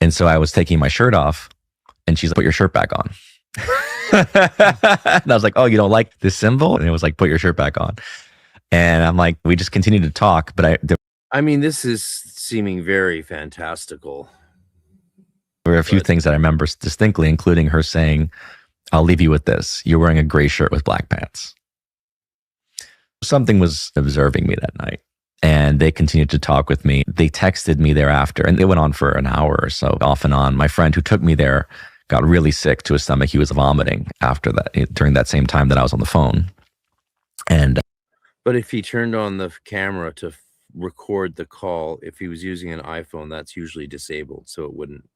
And so I was taking my shirt off, and she's like, "Put your shirt back on." And I was like, "Oh, you don't like this symbol?" And it was like, "Put your shirt back on." And I'm like, we just continued to talk, but I mean, this is seeming very fantastical. There were a few things that I remember distinctly, including her saying, "I'll leave you with this. You're wearing a gray shirt with black pants." Something was observing me that night, and they continued to talk with me. They texted me thereafter, and it went on for an hour or so, off and on. My friend who took me there got really sick to his stomach. He was vomiting after that, during that same time that I was on the phone. And but if he turned on the camera to record the call, if he was using an iPhone, that's usually disabled, so it wouldn't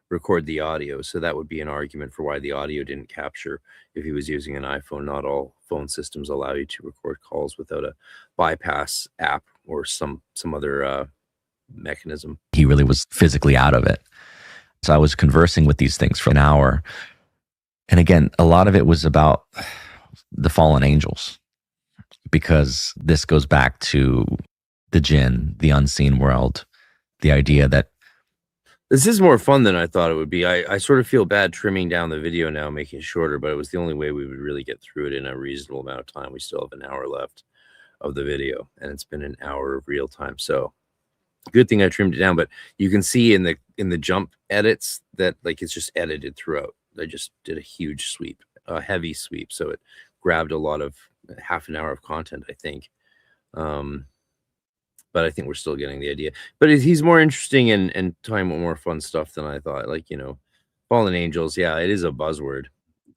record the audio. So that would be an argument for why the audio didn't capture if he was using an iPhone. Not all phone systems allow you to record calls without a bypass app or some other mechanism. He really was physically out of it. So I was conversing with these things for an hour. And again, a lot of it was about the fallen angels, because this goes back to the jinn, the unseen world, the idea that this is more fun than I thought it would be. I sort of feel bad trimming down the video now, making it shorter, but it was the only way we would really get through it in a reasonable amount of time. We still have an hour left of the video, and it's been an hour of real time. So good thing I trimmed it down, but you can see in the jump edits that like it's just edited throughout. I just did a huge sweep, a heavy sweep. So it grabbed a lot of half an hour of content, I think. But I think we're still getting the idea. But he's more interesting and talking about more fun stuff than I thought. Like, you know, fallen angels. Yeah, it is a buzzword.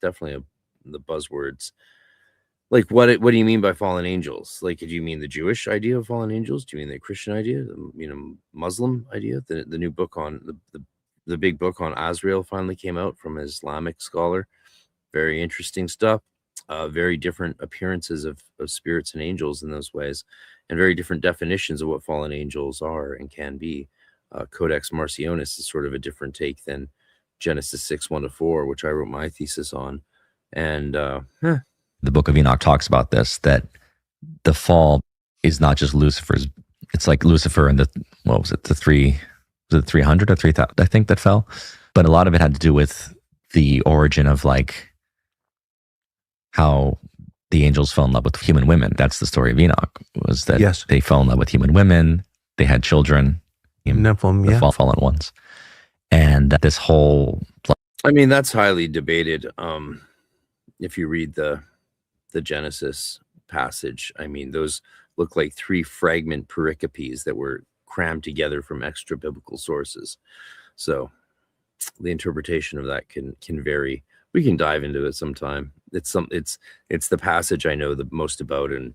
Definitely the buzzwords. Like, what do you mean by fallen angels? Like, do you mean the Jewish idea of fallen angels? Do you mean the Christian idea? The Muslim idea? The new book on the big book on Azrael finally came out from an Islamic scholar. Very interesting stuff. Very different appearances of spirits and angels in those ways, and very different definitions of what fallen angels are and can be. Codex Marcionis is sort of a different take than Genesis 6:1-4, which I wrote my thesis on. And the book of Enoch talks about this, that the fall is not just Lucifer's. It's like Lucifer and the 300 or 3,000, I think, that fell. But a lot of it had to do with the origin of like how the angels fell in love with human women. That's the story of Enoch, was that Yes. they fell in love with human women. They had children. Nephilim, the yeah. fallen ones. And this whole... I mean, that's highly debated. If you read the Genesis passage, I mean, those look like 3 fragment pericopes that were crammed together from extra biblical sources. So the interpretation of that can vary. We can dive into it sometime. It's the passage I know the most about and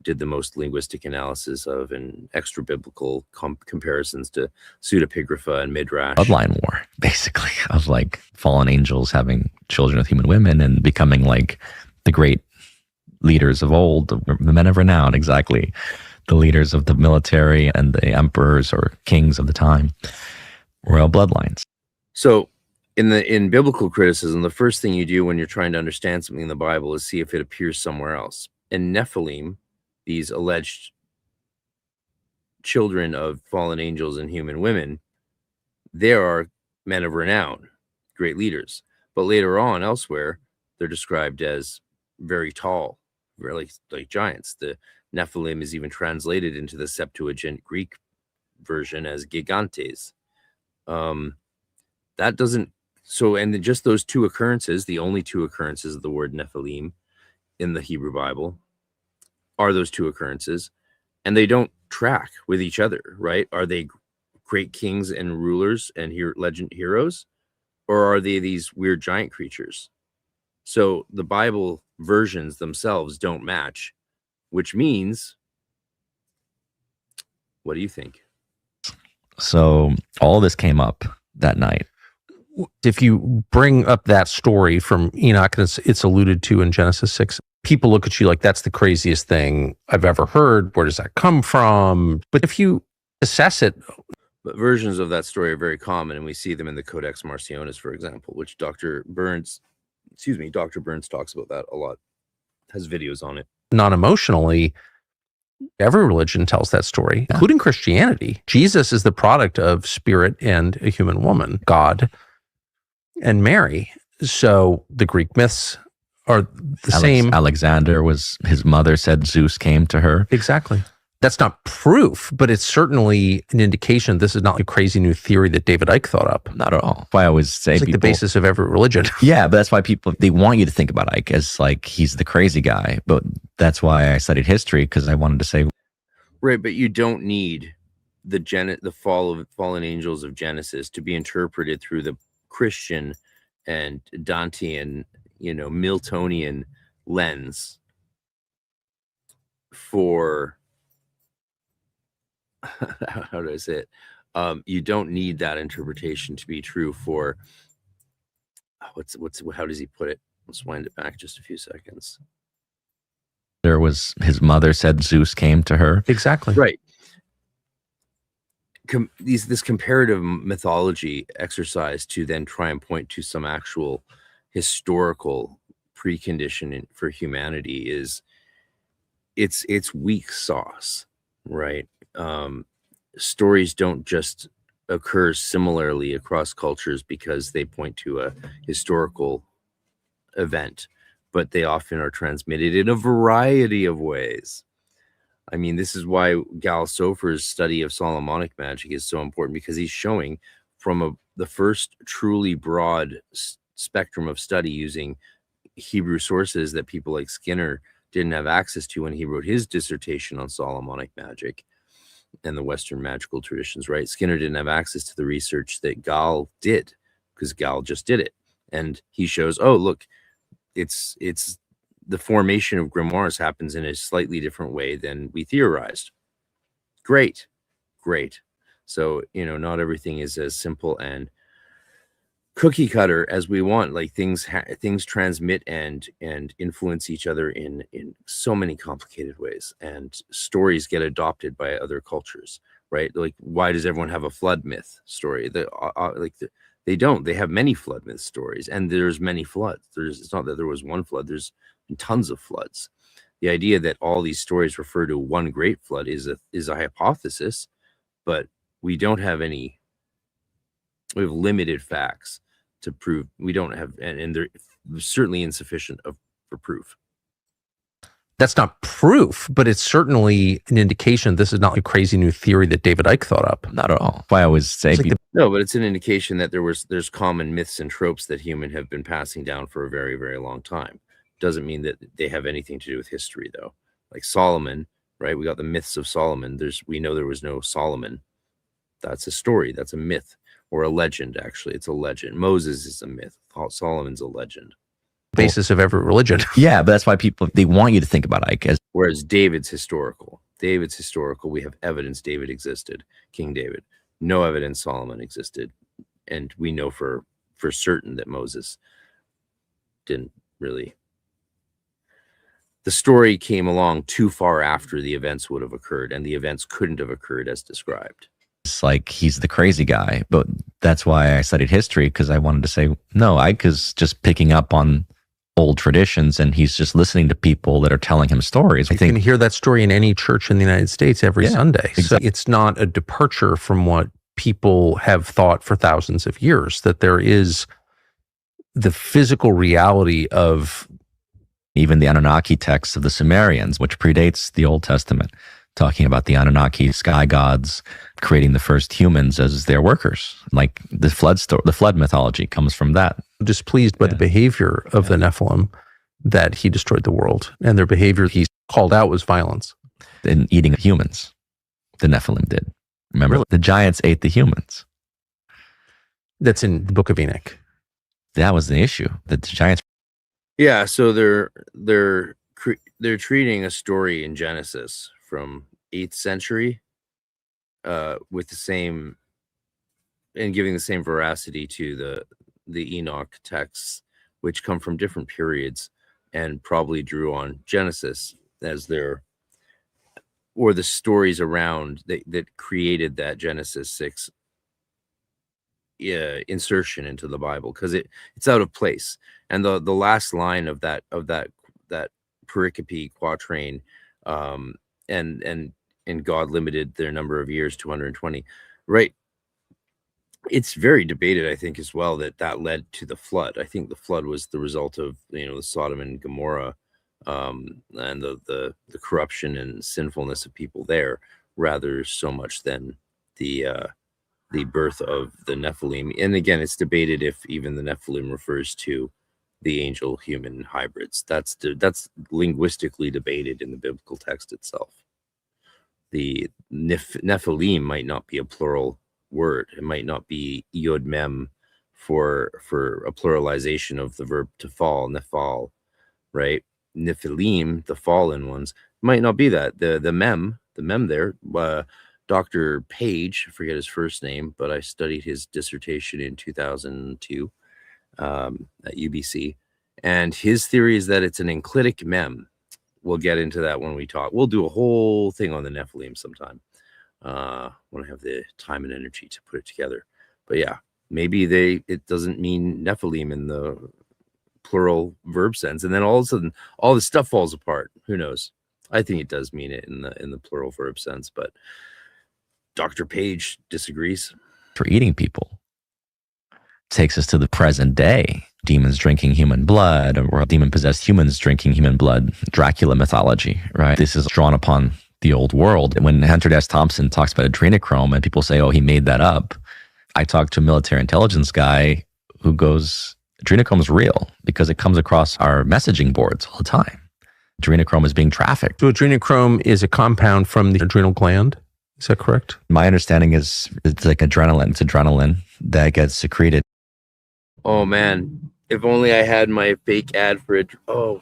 did the most linguistic analysis of, and extra biblical comparisons to pseudepigrapha and midrash. Bloodline war, basically, of like fallen angels having children with human women and becoming like the great leaders of old, the men of renown, exactly. The leaders of the military and the emperors or kings of the time, royal bloodlines. So in biblical criticism, the first thing you do when you're trying to understand something in the Bible is see if it appears somewhere else. And Nephilim, these alleged children of fallen angels and human women, there are men of renown, great leaders. But later on, elsewhere, they're described as very tall, really like giants. The Nephilim is even translated into the Septuagint Greek version as gigantes. That doesn't... So, and just those 2 occurrences, the only 2 occurrences of the word Nephilim in the Hebrew Bible are those 2 occurrences, and they don't track with each other, right? Are they great kings and rulers and legend heroes, or are they these weird giant creatures? So the Bible versions themselves don't match, which means, what do you think? So all this came up that night. If you bring up that story from Enoch, and it's alluded to in Genesis 6, people look at you like that's the craziest thing I've ever heard. Where does that come from? But if you assess it... But versions of that story are very common, and we see them in the Codex Marcionis, for example, which Dr. Burns talks about that a lot, has videos on it. Non-emotionally, every religion tells that story, including Christianity. Jesus is the product of spirit and a human woman, God and Mary. So the Greek myths are the same. Alexander his mother said Zeus came to her. Exactly. That's not proof, but it's certainly an indication this is not a crazy new theory that David Icke thought up. Not at all. That's why I always say It's like the basis of every religion. Yeah, but that's why they want you to think about Icke as like he's the crazy guy. But that's why I studied history, because I wanted to say, right, but you don't need the fallen angels of Genesis to be interpreted through the Christian and Dantean, Miltonian lens for how do I say it? You don't need that interpretation to be true for how does he put it? Let's wind it back just a few seconds. there was his mother said Zeus came to her. Exactly. Right. This comparative mythology exercise to then try and point to some actual historical precondition for humanity it's weak sauce, right? Stories don't just occur similarly across cultures because they point to a historical event, but they often are transmitted in a variety of ways. I mean, this is why Gal Sofer's study of Solomonic magic is so important, because he's showing from the first truly broad spectrum of study using Hebrew sources that people like Skinner didn't have access to when he wrote his dissertation on Solomonic magic and the Western magical traditions, right? Skinner didn't have access to the research that Gal did because Gal just did it. And he shows, oh, look, it's the formation of grimoires happens in a slightly different way than we theorized. Great. So, not everything is as simple and cookie cutter as we want. Like things transmit and influence each other in so many complicated ways, and stories get adopted by other cultures, right? Like, why does everyone have a flood myth story? They don't. They have many flood myth stories, and there's many floods. It's not that there was one flood. There's tons of floods. The idea that all these stories refer to one great flood is a hypothesis, but we don't have any. We have limited facts to prove. We don't have, and they're certainly insufficient for proof. That's not proof, but it's certainly an indication this is not a crazy new theory that David Icke thought up. Not at all. That's why I always say, no, but it's an indication that there's common myths and tropes that humans have been passing down for a very, very long time. Doesn't mean that they have anything to do with history, though. Like Solomon, right? We got the myths of Solomon. We know there was no Solomon. That's a story. That's a myth, or a legend. Actually, it's a legend. Moses is a myth. Solomon's a legend. Basis of every religion. Yeah, but that's why they want you to think about Icke as. Whereas David's historical. We have evidence David existed. King David. No evidence Solomon existed, and we know for certain that Moses didn't really. The story came along too far after the events would have occurred, and the events couldn't have occurred as described. It's like he's the crazy guy, but that's why I studied history, because I wanted to say, no, Icke is just picking up on old traditions, and he's just listening to people that are telling him stories. You can hear that story in any church in the United States every Sunday. Exactly. So it's not a departure from what people have thought for thousands of years, that there is the physical reality of even the Anunnaki texts of the Sumerians, which predates the Old Testament, talking about the Anunnaki sky gods creating the first humans as their workers. Like the flood mythology comes from that. Displeased by the behavior of the Nephilim, that he destroyed the world, and their behavior he called out was violence. In eating humans, the Nephilim did. Remember, the giants ate the humans. That's in the Book of Enoch. That was the issue. The giants. Yeah, so they're treating a story in Genesis from 8th century with the same, and giving the same veracity to the Enoch texts, which come from different periods and probably drew on Genesis as or the stories around that created that Genesis 6 insertion into the Bible, because it's out of place. And the last line of that pericope quatrain, and God limited their number of years to 120, right? It's very debated, I think, as well, that led to the flood. I think the flood was the result of the Sodom and Gomorrah and the corruption and sinfulness of people there, rather so much than the birth of the Nephilim. And again, it's debated if even the Nephilim refers to the angel human hybrids. That's linguistically debated in the biblical text itself. The Nephilim might not be a plural word. It might not be yod mem for a pluralization of the verb to fall, nephal, right? Nephilim, the fallen ones, might not be that. The mem there, Dr. Page, I forget his first name, but I studied his dissertation in 2002 at UBC, and his theory is that it's an enclitic mem. We'll get into that when we talk. We'll do a whole thing on the Nephilim sometime when I have the time and energy to put it together. But yeah, maybe it doesn't mean Nephilim in the plural verb sense, and then all of a sudden all this stuff falls apart. Who knows? I think it does mean it in the plural verb sense, but Dr. Page disagrees. For eating people takes us to the present day. Demons drinking human blood, or demon-possessed humans drinking human blood, Dracula mythology, right? This is drawn upon the old world. When Hunter S. Thompson talks about adrenochrome and people say, oh, he made that up, I talked to a military intelligence guy who goes, adrenochrome is real because it comes across our messaging boards all the time. Adrenochrome is being trafficked. So adrenochrome is a compound from the adrenal gland. Is that correct? My understanding is it's like adrenaline. It's adrenaline that gets secreted. Oh man, if only I had my fake ad for it. Oh,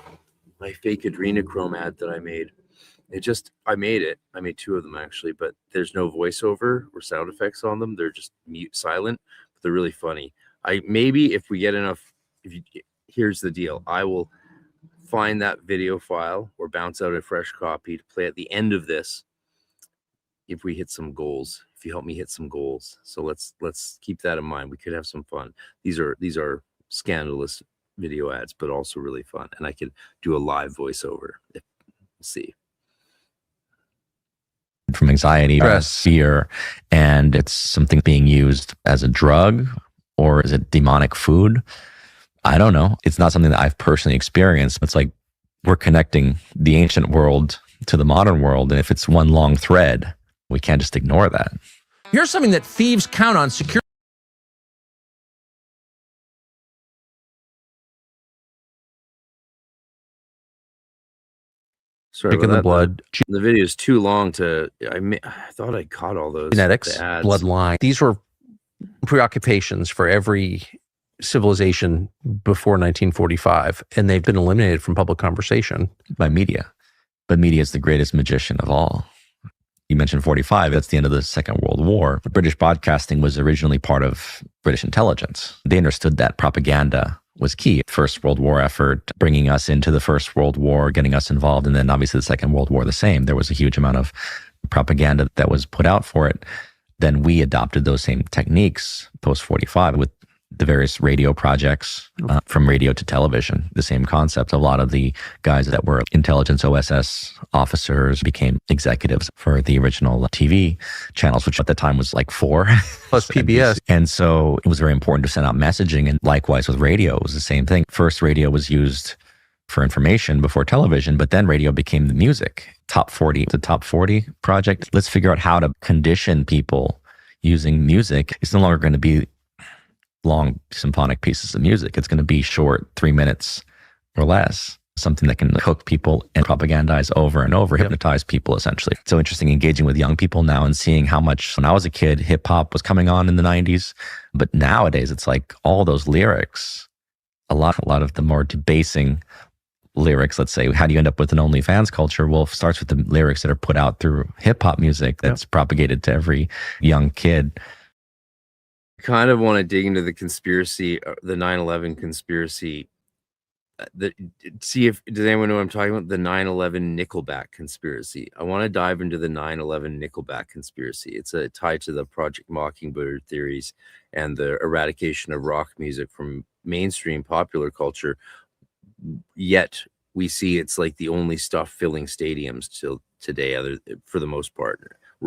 my fake adrenochrome ad that I made. I made it. I made two of them actually, but there's no voiceover or sound effects on them. They're just mute silent, but they're really funny. Maybe if we get enough, here's the deal. I will find that video file or bounce out a fresh copy to play at the end of this. If we hit some goals, if you help me hit some goals. So let's keep that in mind. We could have some fun. These are scandalous video ads, but also really fun. And I could do a live voiceover. We'll see. From anxiety, stress, fear, and it's something being used as a drug, or is it demonic food? I don't know. It's not something that I've personally experienced. It's like we're connecting the ancient world to the modern world. And if it's one long thread, we can't just ignore that. Here's something that thieves count on: secure. Sorry Picking the blood. The video is too long to. I thought I caught all those. Genetics, bloodline. These were preoccupations for every civilization before 1945, and they've been eliminated from public conversation by media. But media is the greatest magician of all. You mentioned 45, that's the end of the Second World War. British broadcasting was originally part of British intelligence. They understood that propaganda was key. First World War effort, bringing us into the First World War, getting us involved, and then obviously the Second World War the same. There was a huge amount of propaganda that was put out for it. Then we adopted those same techniques post-45 with the various radio projects, from radio to television. The same concept. A lot of the guys that were intelligence OSS officers became executives for the original TV channels, which at the time was like 4 plus PBS. And so it was very important to send out messaging. And likewise with radio, it was the same thing. First, radio was used for information before television, but then radio became the music. Top 40, the Top 40 project. Let's figure out how to condition people using music. It's no longer going to be long symphonic pieces of music. It's going to be short, 3 minutes or less, something that can hook people and propagandize over and over, hypnotize people essentially. It's so interesting engaging with young people now and seeing how much, when I was a kid, hip hop was coming on in the 90s, but nowadays it's like all those lyrics, a lot of the more debasing lyrics, let's say, how do you end up with an OnlyFans culture? Well, it starts with the lyrics that are put out through hip hop music that's propagated to every young kid. Kind of want to dig into the conspiracy, the 9/11 conspiracy. See if does anyone know what I'm talking about? The 9/11 Nickelback conspiracy. I want to dive into the 9/11 Nickelback conspiracy. It's tied to the Project Mockingbird theories and the eradication of rock music from mainstream popular culture. Yet we see it's like the only stuff filling stadiums till today, for the most part.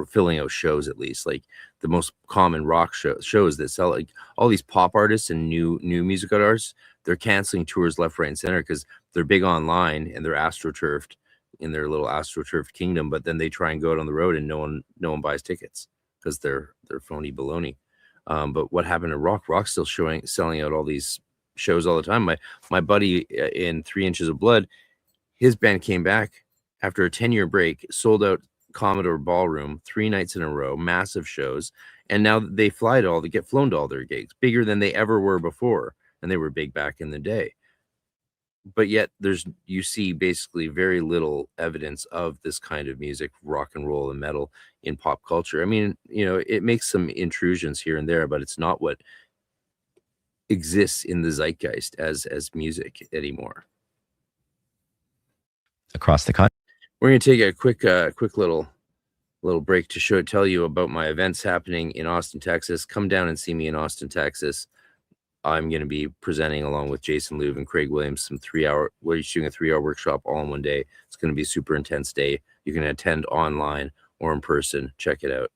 filling out shows, at least like the most common rock shows that sell, like all these pop artists and new music artists, they're canceling tours left, right, and center because they're big online and they're astroturfed in their little astroturfed kingdom, but then they try and go out on the road and no one buys tickets because they're phony baloney. But what happened to rock? Rock's still selling out all these shows all the time. My buddy in 3 Inches of Blood, his band came back after a 10-year break, sold out Commodore Ballroom 3 nights in a row, massive shows, and now they get flown to all their gigs, bigger than they ever were before, and they were big back in the day. But yet you see basically very little evidence of this kind of music, rock and roll and metal, in pop culture. I mean, it makes some intrusions here and there, but it's not what exists in the zeitgeist as music anymore. Across the country. We're going to take a quick little break to tell you about my events happening in Austin, Texas. Come down and see me in Austin, Texas. I'm going to be presenting along with Jason Louv and Craig Williams we're shooting a 3-hour workshop all in one day. It's going to be a super intense day. You can attend online or in person. Check it out.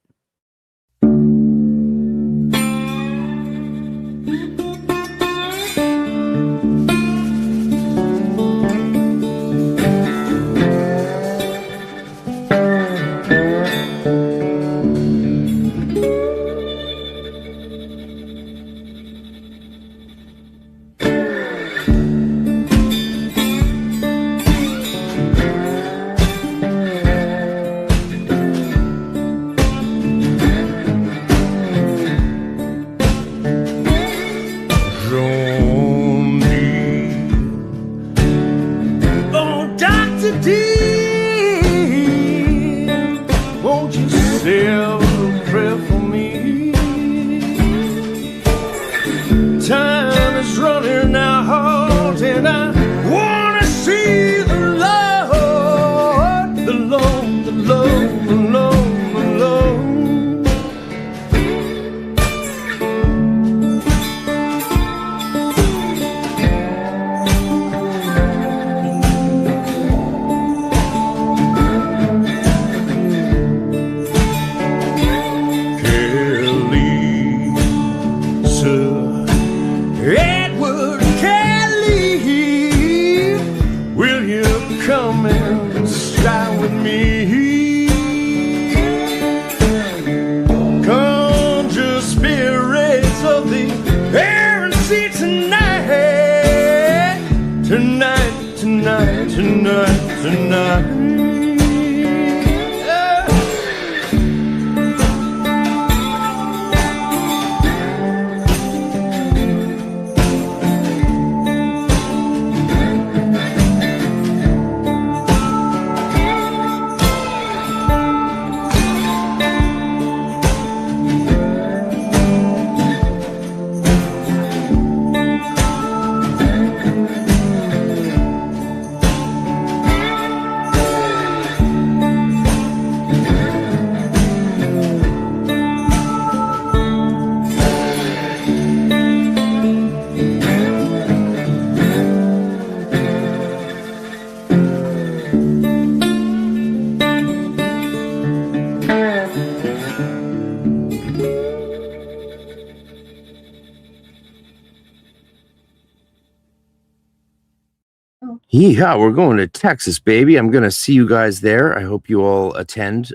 Yeah, we're going to Texas, baby. I'm going to see you guys there. I hope you all attend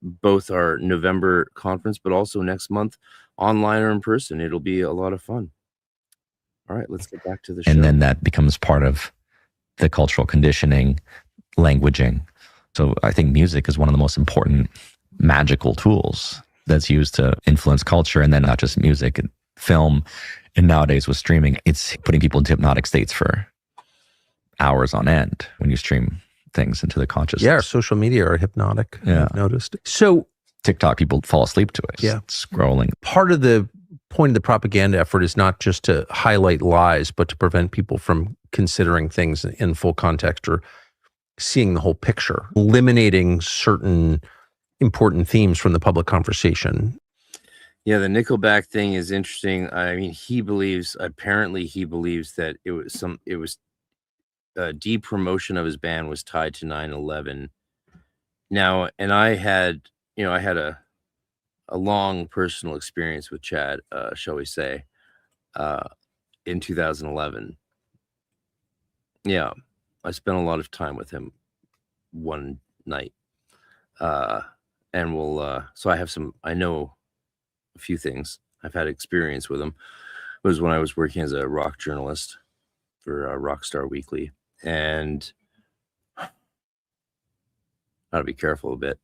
both our November conference, but also next month, online or in person. It'll be a lot of fun. All right, let's get back to the show. And then that becomes part of the cultural conditioning, languaging. So I think music is one of the most important magical tools that's used to influence culture, and then not just music, film, and nowadays with streaming, it's putting people into hypnotic states for hours on end when you stream things into the consciousness. Yeah, social media are hypnotic. Yeah. I've noticed. So TikTok, people fall asleep to it. Yeah. Scrolling. Part of the point of the propaganda effort is not just to highlight lies, but to prevent people from considering things in full context or seeing the whole picture, eliminating certain important themes from the public conversation. Yeah, the Nickelback thing is interesting. I mean, apparently he believes that it was depromotion of his band was tied to 9/11. Now, and I had, I had a long personal experience with Chad, shall we say, in 2011. Yeah, I spent a lot of time with him one night. And so I know a few things. I've had experience with him. It was when I was working as a rock journalist for Rockstar Weekly, and gotta be careful a bit.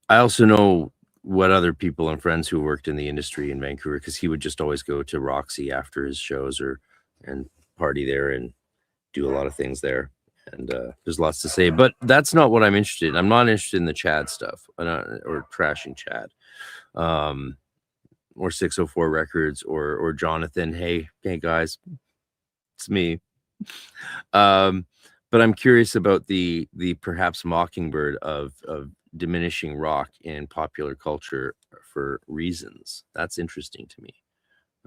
I also know what other people and friends who worked in the industry in Vancouver, because he would just always go to Roxy after his shows and party there and do a lot of things there. And there's lots to say, but that's not what I'm interested in. I'm not interested in the Chad stuff or trashing Chad, or 604 Records or Jonathan. Hey guys, it's me. But I'm curious about the perhaps mockingbird of diminishing rock in popular culture for reasons. That's interesting to me.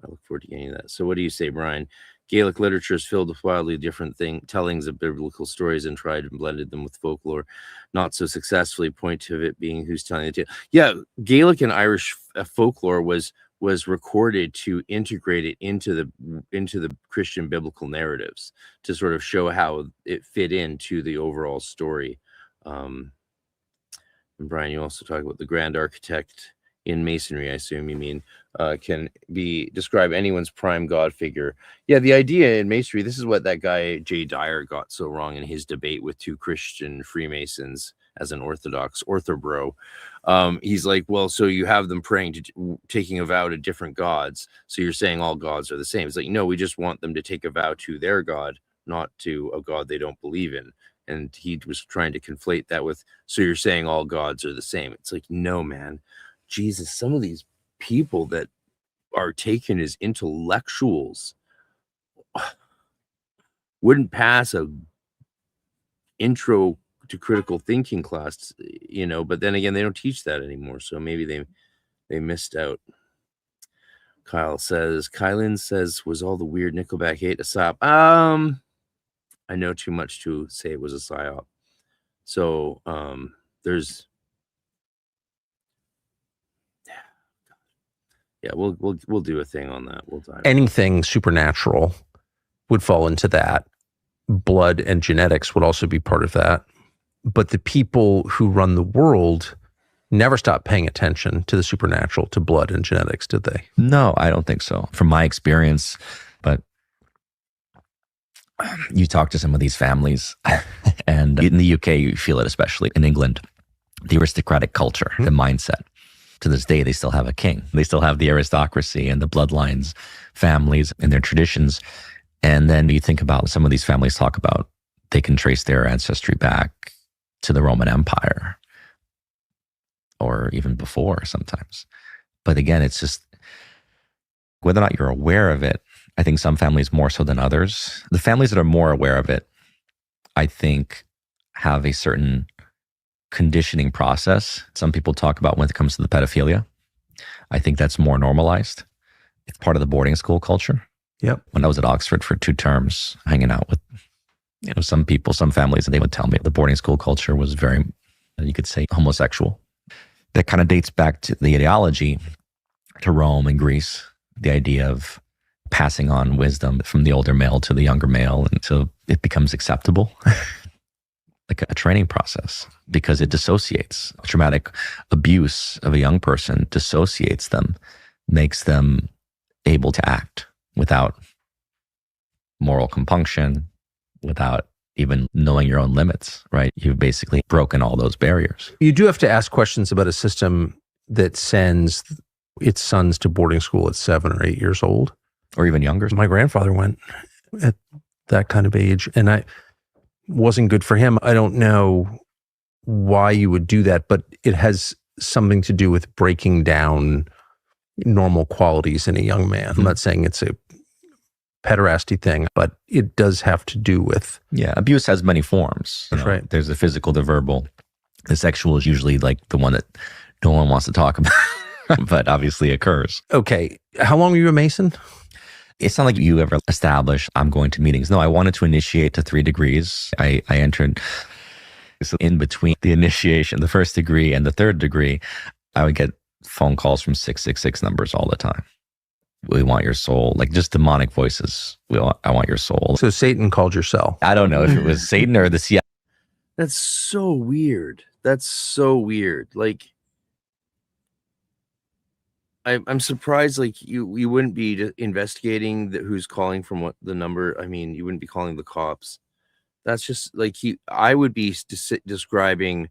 I look forward to getting that. So what do you say, Brian? Gaelic literature is filled with wildly different tellings of biblical stories and tried and blended them with folklore, not so successfully. Point to it being who's telling the tale. Yeah, Gaelic and Irish folklore was recorded to integrate it into the Christian biblical narratives to sort of show how it fit into the overall story. And Brian, you also talk about the grand architect in Masonry, I assume you mean, can describe anyone's prime God figure. Yeah, the idea in Masonry, this is what that guy Jay Dyer got so wrong in his debate with two Christian Freemasons as an Orthodox orthobro. He's like, well, so you have them taking a vow to different gods, so you're saying all gods are the same. It's like, no, we just want them to take a vow to their God, not to a God they don't believe in. And he was trying to conflate that with, so you're saying all gods are the same. It's like, no, man. Jesus, some of these people that are taken as intellectuals wouldn't pass a intro to critical thinking class, but then again, they don't teach that anymore. So maybe they missed out. Kylan says, was all the weird Nickelback hate a psyop? I know too much to say it was a psyop. So we'll do a thing on that. We'll dive anything supernatural would fall into that. Blood and genetics would also be part of that. But the people who run the world never stopped paying attention to the supernatural, to blood and genetics, did they? No, I don't think so. From my experience, but you talk to some of these families, and in the UK, you feel it, especially in England, the aristocratic culture, the mindset. To this day, they still have a king. They still have the aristocracy and the bloodlines, families, and their traditions. And then you think about some of these families talk about they can trace their ancestry back to the Roman Empire or even before sometimes. But again, it's just whether or not you're aware of it. I think some families more so than others. The families that are more aware of it, I think, have a certain conditioning process. Some people talk about when it comes to the pedophilia. I think that's more normalized. It's part of the boarding school culture. Yep. When I was at Oxford for 2 terms, hanging out with some people, some families, and they would tell me the boarding school culture was very, you could say, homosexual. That kind of dates back to the ideology, to Rome and Greece, the idea of passing on wisdom from the older male to the younger male until it becomes acceptable. Like a training process, because it dissociates. Traumatic abuse of a young person dissociates them, makes them able to act without moral compunction, without even knowing your own limits, right? You've basically broken all those barriers. You do have to ask questions about a system that sends its sons to boarding school at 7 or 8 years old. Or even younger. My grandfather went at that kind of age, and I wasn't good for him. I don't know why you would do that, but it has something to do with breaking down normal qualities in a young man. I'm not saying it's a pederasty thing, but it does have to do with... Yeah, abuse has many forms. That's right. There's the physical, the verbal. The sexual is usually like the one that no one wants to talk about, but obviously occurs. Okay. How long were you a Mason? It's not like you ever established, I'm going to meetings. No, I wanted to initiate to 3 degrees. I entered So in between the initiation, the first degree and the third degree, I would get phone calls from 666 numbers all the time. We want your soul, like just demonic voices. I want your soul. So Satan called your cell. I don't know if it was Satan or the CIA. That's so weird. That's so weird. Like, I'm surprised. Like, you wouldn't be investigating who's calling from what the number. I mean, you wouldn't be calling the cops. That's just like I would be describing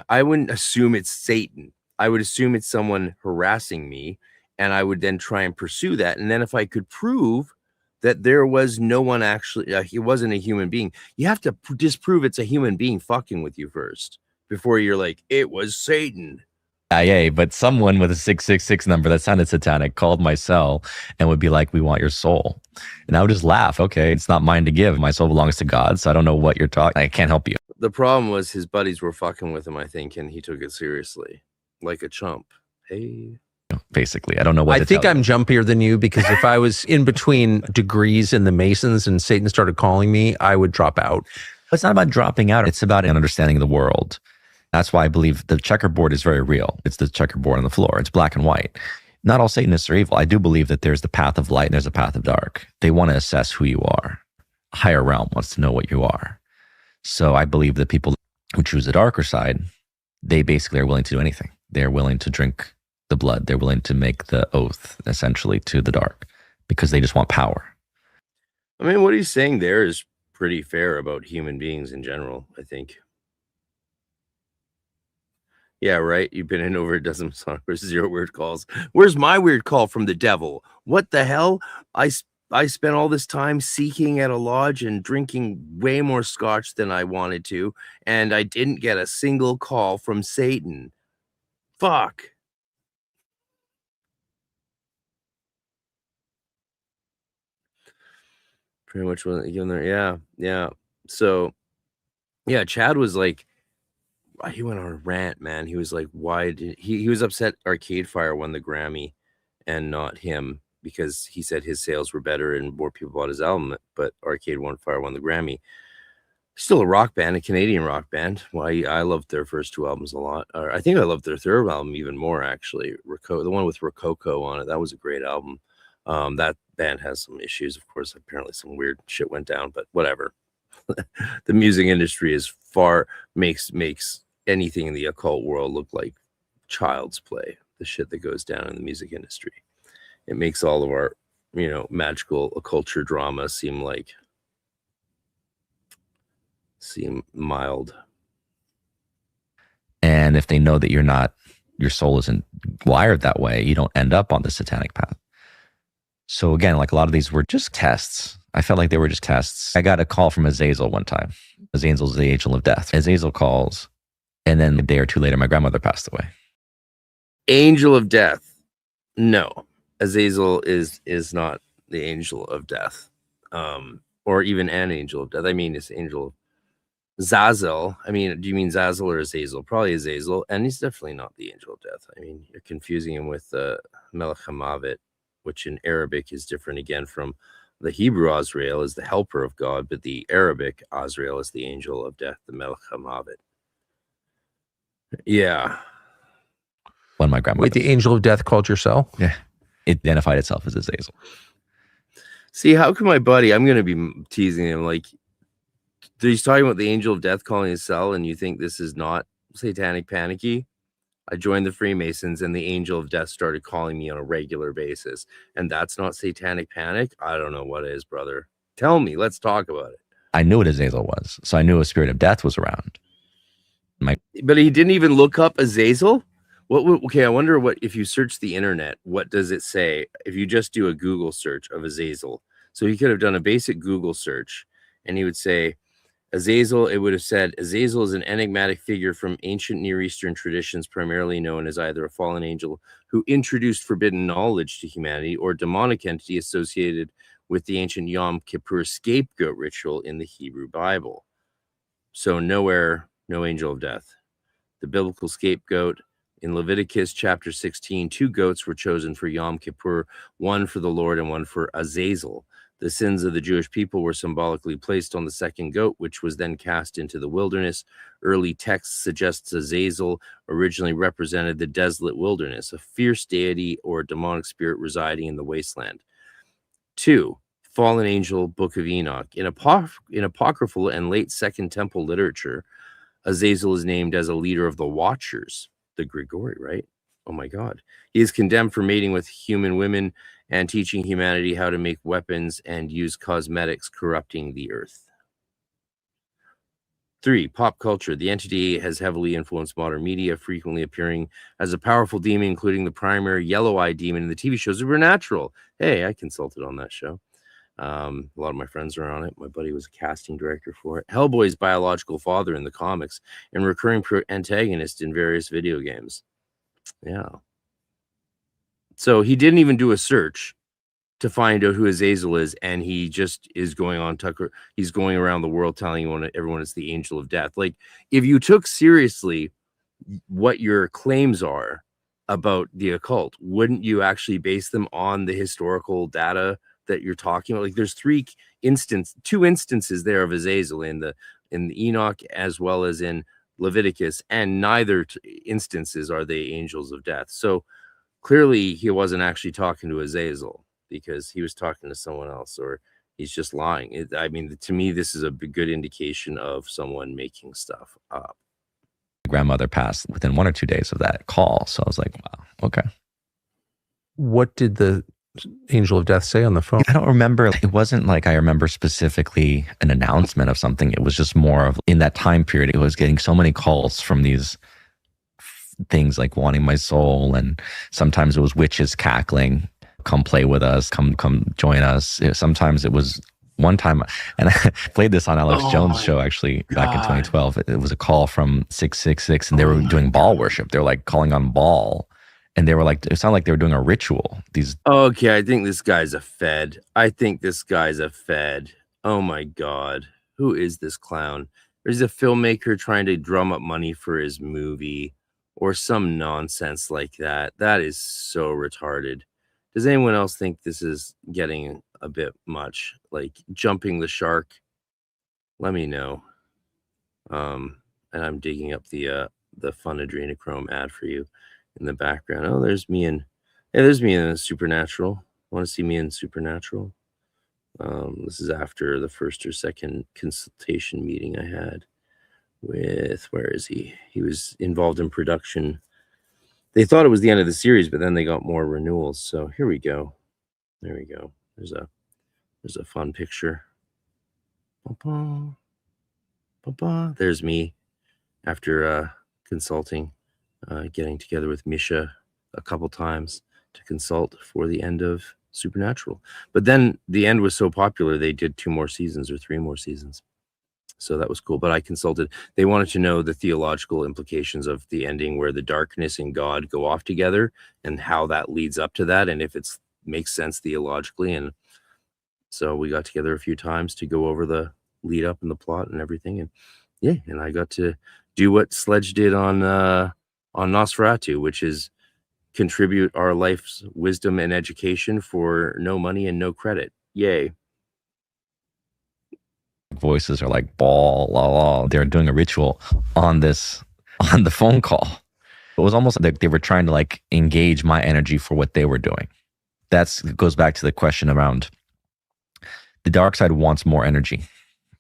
I wouldn't assume it's Satan. I would assume it's someone harassing me, and I would then try and pursue that. And then if I could prove that there was no one actually, he wasn't a human being, you have to disprove it's a human being fucking with you first before you're like, it was Satan. But someone with a 666 number that sounded satanic called my cell and would be like, we want your soul. And I would just laugh. Okay, it's not mine to give. My soul belongs to God. So I don't know what you're talking. I can't help you. The problem was his buddies were fucking with him, I think, and he took it seriously, like a chump. Hey. Basically, I don't know what I think I'm jumpier than you, because if I was in between degrees in the Masons and Satan started calling me, I would drop out. It's not about dropping out. It's about an understanding of the world. That's why I believe the checkerboard is very real. It's the checkerboard on the floor. It's black and white. Not all Satanists are evil. I do believe that there's the path of light and there's a path of dark. They want to assess who you are. A higher realm wants to know what you are. So I believe that people who choose the darker side, they basically are willing to do anything. They're willing to drink the blood. They're willing to make the oath, essentially, to the dark, because they just want power. I mean, what he's saying there is pretty fair about human beings in general, I think. Yeah, right. You've been in over a dozen songs, 0 weird calls. Where's my weird call from the devil? What the hell? I spent all this time seeking at a lodge and drinking way more scotch than I wanted to, and I didn't get a single call from Satan. Fuck. Pretty much wasn't given there. Yeah. So, yeah, Chad was like, he went on a rant, man. He was like, why did he was upset Arcade Fire won the Grammy and not him, because he said his sales were better and more people bought his album, but Arcade Fire won the Grammy. Still a rock band, a Canadian rock band. Why I loved their first 2 albums a lot. Or I think I loved their 3rd album even more, actually. The one with Rococo on it. That was a great album. That band has some issues, of course. Apparently some weird shit went down, but whatever. The music industry is makes anything in the occult world look like child's play. The shit that goes down in the music industry. It makes all of our, magical occulture drama seem mild. And if they know that your soul isn't wired that way, you don't end up on the satanic path. So again, like a lot of these were just tests. I felt like they were just tests. I got a call from Azazel one time. Azazel's the angel of death. Azazel calls, and then a day or 2 later, my grandmother passed away. Angel of death. No. Azazel is not the angel of death. Or even an angel of death. I mean, it's angel Zazel. I mean, do you mean Zazel or Azazel? Probably Azazel. And he's definitely not the angel of death. I mean, you're confusing him with Melech HaMavet, which in Arabic is different again from the Hebrew Azrael is the helper of God, but the Arabic Azrael is the angel of death, the Melech HaMavet. Yeah. When my grandmother... Wait, the angel of death called your cell? Yeah. It identified itself as Azazel. See, how can my buddy, I'm going to be teasing him, like, he's talking about the angel of death calling his cell, and you think this is not satanic panicky? I joined the Freemasons and the angel of death started calling me on a regular basis. And that's not satanic panic? I don't know what is, brother. Tell me. Let's talk about it. I knew what Azazel was. So I knew a spirit of death was around. But he didn't even look up Azazel? Okay, I wonder what, if you search the internet, what does it say? If you just do a Google search of Azazel. So he could have done a basic Google search and he would say, Azazel, it would have said, Azazel is an enigmatic figure from ancient Near Eastern traditions, primarily known as either a fallen angel who introduced forbidden knowledge to humanity or demonic entity associated with the ancient Yom Kippur scapegoat ritual in the Hebrew Bible. So nowhere, no angel of death. The biblical scapegoat in Leviticus chapter 16, 2 goats were chosen for Yom Kippur, one for the Lord and one for Azazel. The sins of the Jewish people were symbolically placed on the second goat, which was then cast into the wilderness. Early texts suggests Azazel originally represented the desolate wilderness, a fierce deity or demonic spirit residing in the wasteland. 2. Fallen angel, Book of Enoch. In apocryphal and late Second Temple literature, Azazel is named as a leader of the Watchers, the Grigori, right? Oh my God. He is condemned for mating with human women and teaching humanity how to make weapons and use cosmetics, corrupting the earth. 3. Pop culture. The entity has heavily influenced modern media, frequently appearing as a powerful demon, including the primary yellow-eyed demon in the TV show Supernatural. Hey, I consulted on that show. A lot of my friends are on it. My buddy was a casting director for it. Hellboy's biological father in the comics and recurring antagonist in various video games. Yeah. So he didn't even do a search to find out who Azazel is, and he just is going on Tucker. He's going around the world telling everyone it's the angel of death. Like, if you took seriously what your claims are about the occult, wouldn't you actually base them on the historical data that you're talking about? Like, there's two instances there of Azazel in the Enoch as well as in Leviticus, and neither instances are they angels of death. So clearly he wasn't actually talking to Azazel, because he was talking to someone else, or he's just lying. I mean, to me, this is a good indication of someone making stuff up. My grandmother passed within 1 or 2 days of that call. So I was like, wow, okay. What did the angel of death say on the phone? I don't remember. It wasn't like I remember specifically an announcement of something. It was just more of, in that time period, it was getting so many calls from these things like wanting my soul. And sometimes it was witches cackling, come play with us, come join us. Sometimes it was one time, and I played this on Alex Jones' show actually back in 2012. It was a call from 666, and they were doing Baal worship. They were like calling on Baal, and they were like, it sounded like they were doing a ritual. Okay, I think this guy's a Fed. Oh my God. Who is this clown? There's a filmmaker trying to drum up money for his movie or some nonsense like that. That is so retarded. Does anyone else think this is getting a bit much? Like jumping the shark? Let me know. And I'm digging up the fun Adrenochrome ad for you in the background. Oh, there's me in Supernatural. Want to see me in Supernatural? This is after the first or second consultation meeting I had with, where is he? He was involved in production. They thought it was the end of the series, but then they got more renewals. So here we go. There we go. There's a fun picture. There's me after consulting, getting together with Misha a couple times to consult for the end of Supernatural. But then the end was so popular, they did 2 more seasons or 3 more seasons. So that was cool. But I consulted. They wanted to know the theological implications of the ending, where the darkness and God go off together, and how that leads up to that, and if it makes sense theologically. And so we got together a few times to go over the lead up and the plot and everything. And yeah, and I got to do what Sledge did on Nosferatu, which is contribute our life's wisdom and education for no money and no credit. Yay. Voices are like Baal, la la. They're doing a ritual on the phone call. It was almost like they were trying to like engage my energy for what they were doing. That goes back to the question around the dark side wants more energy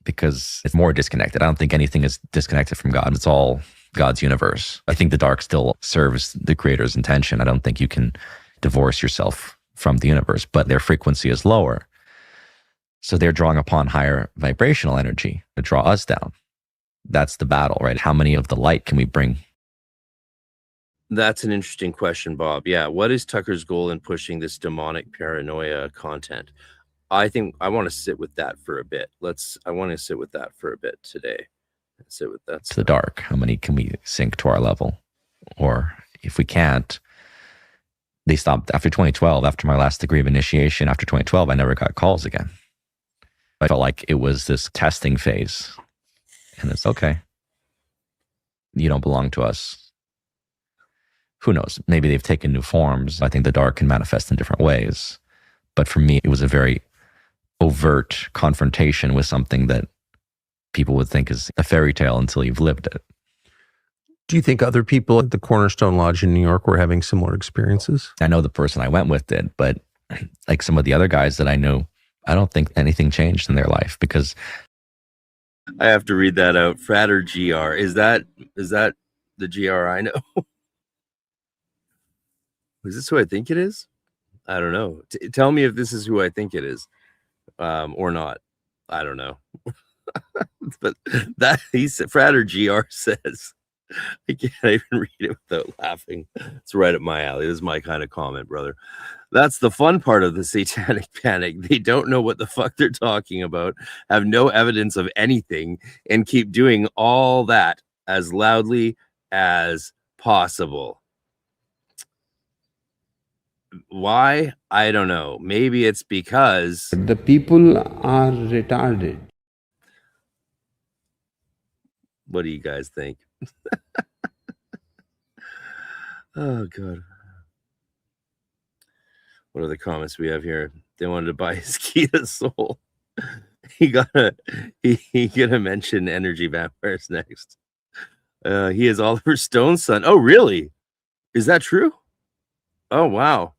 because it's more disconnected. I don't think anything is disconnected from God. It's all God's universe. I think the dark still serves the creator's intention. I don't think you can divorce yourself from the universe, but their frequency is lower. So they're drawing upon higher vibrational energy to draw us down. That's the battle, right? How many of the light can we bring? That's an interesting question, Bob. Yeah. What is Tucker's goal in pushing this demonic paranoia content? I think I want to sit with that for a bit. I want to sit with that for a bit today. Sit with that. To the dark. How many can we sink to our level? Or if we can't, they stopped after 2012, after my last degree of initiation. After 2012, I never got calls again. I felt like it was this testing phase, and it's okay. You don't belong to us. Who knows? Maybe they've taken new forms. I think the dark can manifest in different ways. But for me, it was a very overt confrontation with something that people would think is a fairy tale until you've lived it. Do you think other people at the Cornerstone Lodge in New York were having similar experiences? I know the person I went with did, but like some of the other guys that I knew, I don't think anything changed in their life because I have to read that out. Frater GR. Is that the GR I know? Is this who I think it is? I don't know. Tell me if this is who I think it is, or not. I don't know. But that Frater GR says, I can't even read it without laughing. It's right up my alley. This is my kind of comment, brother. That's the fun part of the Satanic Panic. They don't know what the fuck they're talking about, have no evidence of anything, and keep doing all that as loudly as possible. Why? I don't know. Maybe it's because the people are retarded. What do you guys think? Oh, God. What are the comments we have here? They wanted to buy his key to soul. He gonna mention energy vampires next. He is Oliver Stone's son. Oh, really? Is that true? Oh, wow.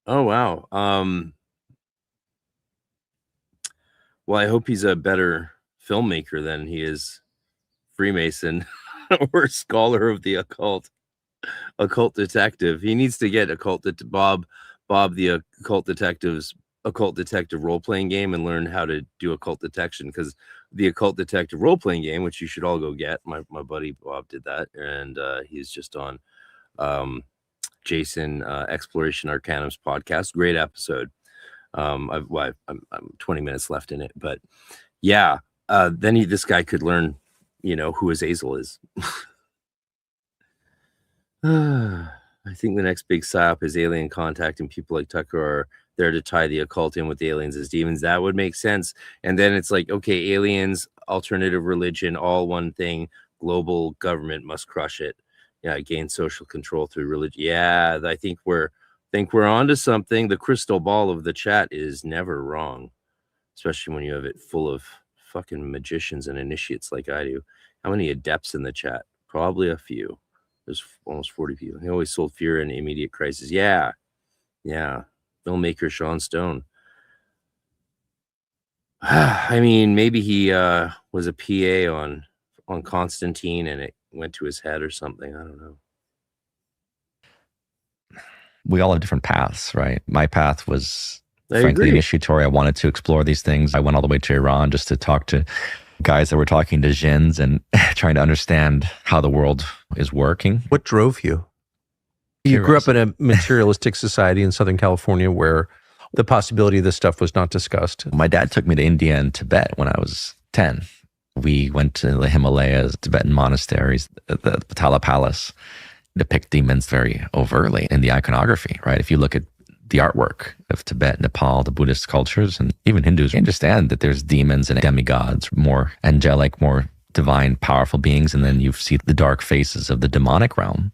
Oh, wow. Well, I hope he's a better filmmaker than he is Freemason or scholar of the occult. Occult detective. He needs to get occult Bob the occult detective role-playing game and learn how to do occult detection, because the occult detective role-playing game, which you should all go get, my buddy Bob did that, and he's just on Jason Exploration Arcanum's podcast. Great episode. I'm 20 minutes left in it, but yeah, then this guy could learn, who Azazel is. I think the next big psyop is alien contact, and people like Tucker are there to tie the occult in with the aliens as demons. That would make sense. And then it's like, okay, aliens, alternative religion, all one thing. Global government must crush it. Yeah, gain social control through religion. Yeah, I think we're onto something. The crystal ball of the chat is never wrong, especially when you have it full of fucking magicians and initiates like I do. How many adepts in the chat? Probably a few. There's almost 40 people. He always sold fear and immediate crisis. Yeah. Filmmaker Sean Stone. I mean, maybe he was a PA on Constantine and it went to his head or something. I don't know. We all have different paths, right? My path was I frankly agree. initiatory. I wanted to explore these things. I went all the way to Iran just to talk to guys that were talking to jinns and trying to understand how the world is working. What drove you? You grew up in a materialistic society in Southern California where the possibility of this stuff was not discussed. My dad took me to India and Tibet when I was 10. We went to the Himalayas, Tibetan monasteries, the Patala Palace, depict demons very overtly in the iconography, right? If you look at the artwork of Tibet, Nepal, the Buddhist cultures, and even Hindus, you understand that there's demons and demigods, more angelic, more divine, powerful beings, and then you see the dark faces of the demonic realm.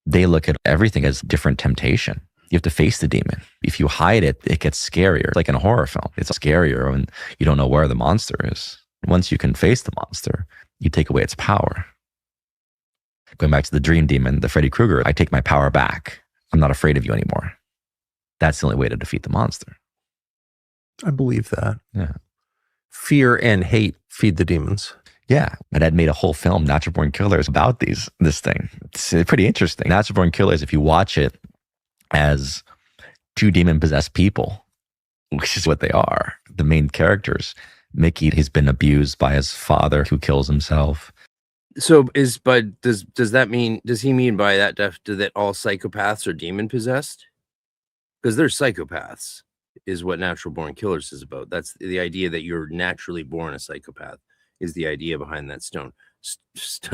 They look at everything as different temptation. You have to face the demon. If you hide it, it gets scarier. Like in a horror film, it's scarier when you don't know where the monster is. Once you can face the monster, you take away its power. Going back to the dream demon, the Freddy Krueger, I take my power back. I'm not afraid of you anymore. That's the only way to defeat the monster. I believe that. Yeah. Fear and hate feed the demons. Yeah. My dad made a whole film, Natural Born Killers, about this thing. It's pretty interesting. Natural Born Killers, if you watch it as two demon-possessed people, which is what they are, the main characters. Mickey, he's been abused by his father who kills himself. So does he mean by that that all psychopaths are demon possessed? Because they're psychopaths is what Natural Born Killers is about. That's the idea that you're naturally born a psychopath is the idea behind that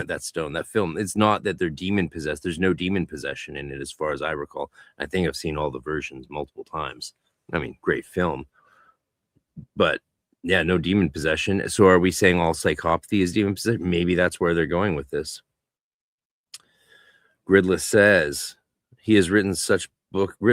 that film. It's not that they're demon possessed. There's no demon possession in it as far as I recall. I think I've seen all the versions multiple times. I mean, great film. But yeah, no demon possession. So are we saying all psychopathy is demon possession? Maybe that's where they're going with this. Gridless says he has written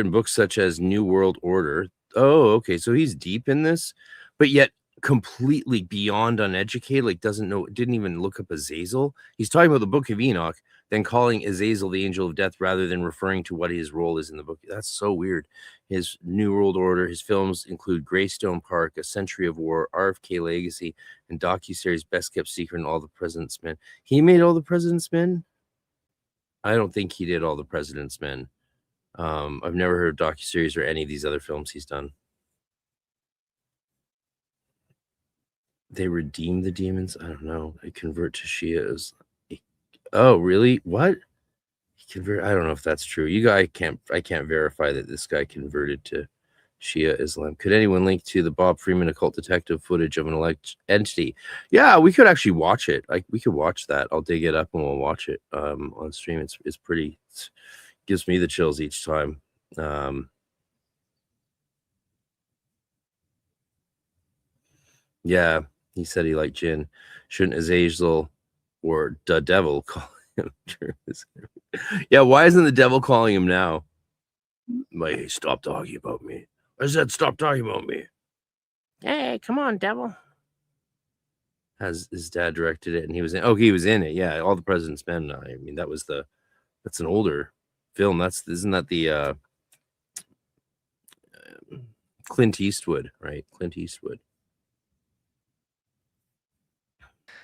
books such as New World Order, Oh, okay. So he's deep in this, but yet completely beyond uneducated, like doesn't know, didn't even look up Azazel. He's talking about the Book of Enoch, then calling Azazel the angel of death rather than referring to what his role is in the book. That's so weird. His New World Order, his films include Greystone Park, A Century of War, RFK Legacy, and docuseries Best Kept Secret and All the President's Men. He made All the President's Men? I don't think he did All the President's Men. I've never heard of docuseries or any of these other films he's done. They redeem the demons? I don't know. They convert to Shia as... Oh, really? What? He convert? I don't know if that's true. I can't verify that this guy converted to Shia Islam. Could anyone link to the Bob Freeman occult detective footage of an entity? Yeah, we could actually watch it. Like, we could watch that. I'll dig it up and we'll watch it on stream. It's pretty... gives me the chills each time. Yeah, he said he liked gin. Shouldn't Azazel or the devil call him? Yeah, why isn't the devil calling him now? Like, hey, stop talking about me. I said stop talking about me. Hey, come on, devil. Has his dad directed it, and he was in. Oh, he was in it. Yeah, All the President's Men. I mean, that's an older film. Isn't that the Clint Eastwood, right? Clint Eastwood.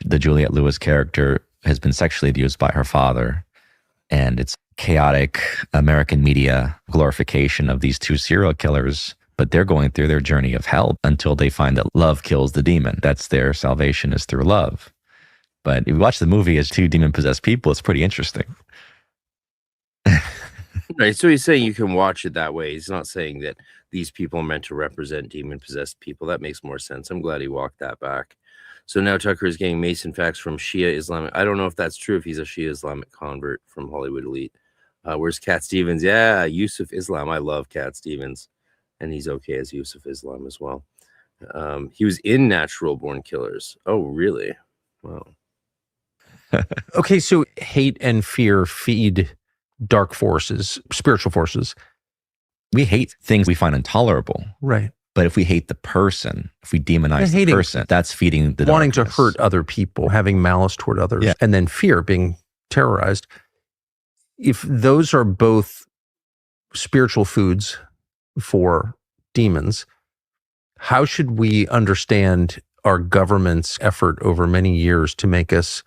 The Juliette Lewis character has been sexually abused by her father, and it's chaotic American media glorification of these two serial killers, but they're going through their journey of hell until they find that love kills the demon. That's their salvation, is through love. But if you watch the movie as two demon-possessed people, it's pretty interesting. Right, so he's saying you can watch it that way. He's not saying that these people are meant to represent demon-possessed people. That makes more sense. I'm glad he walked that back. So now Tucker is getting Mason facts from Shia Islamic. I don't know if that's true, if he's a Shia Islamic convert from Hollywood Elite. Where's Cat Stevens? Yeah, Yusuf Islam. I love Cat Stevens. And he's okay as Yusuf Islam as well. He was in Natural Born Killers. Oh, really? Wow. Okay, so hate and fear feed dark forces, spiritual forces. We hate things we find intolerable. Right. But if we hate the person, if we demonize the person, that's feeding the wanting darkness. to hurt other people, having malice toward others, and then fear, being terrorized. If those are both spiritual foods for demons, how should we understand our government's effort over many years to make us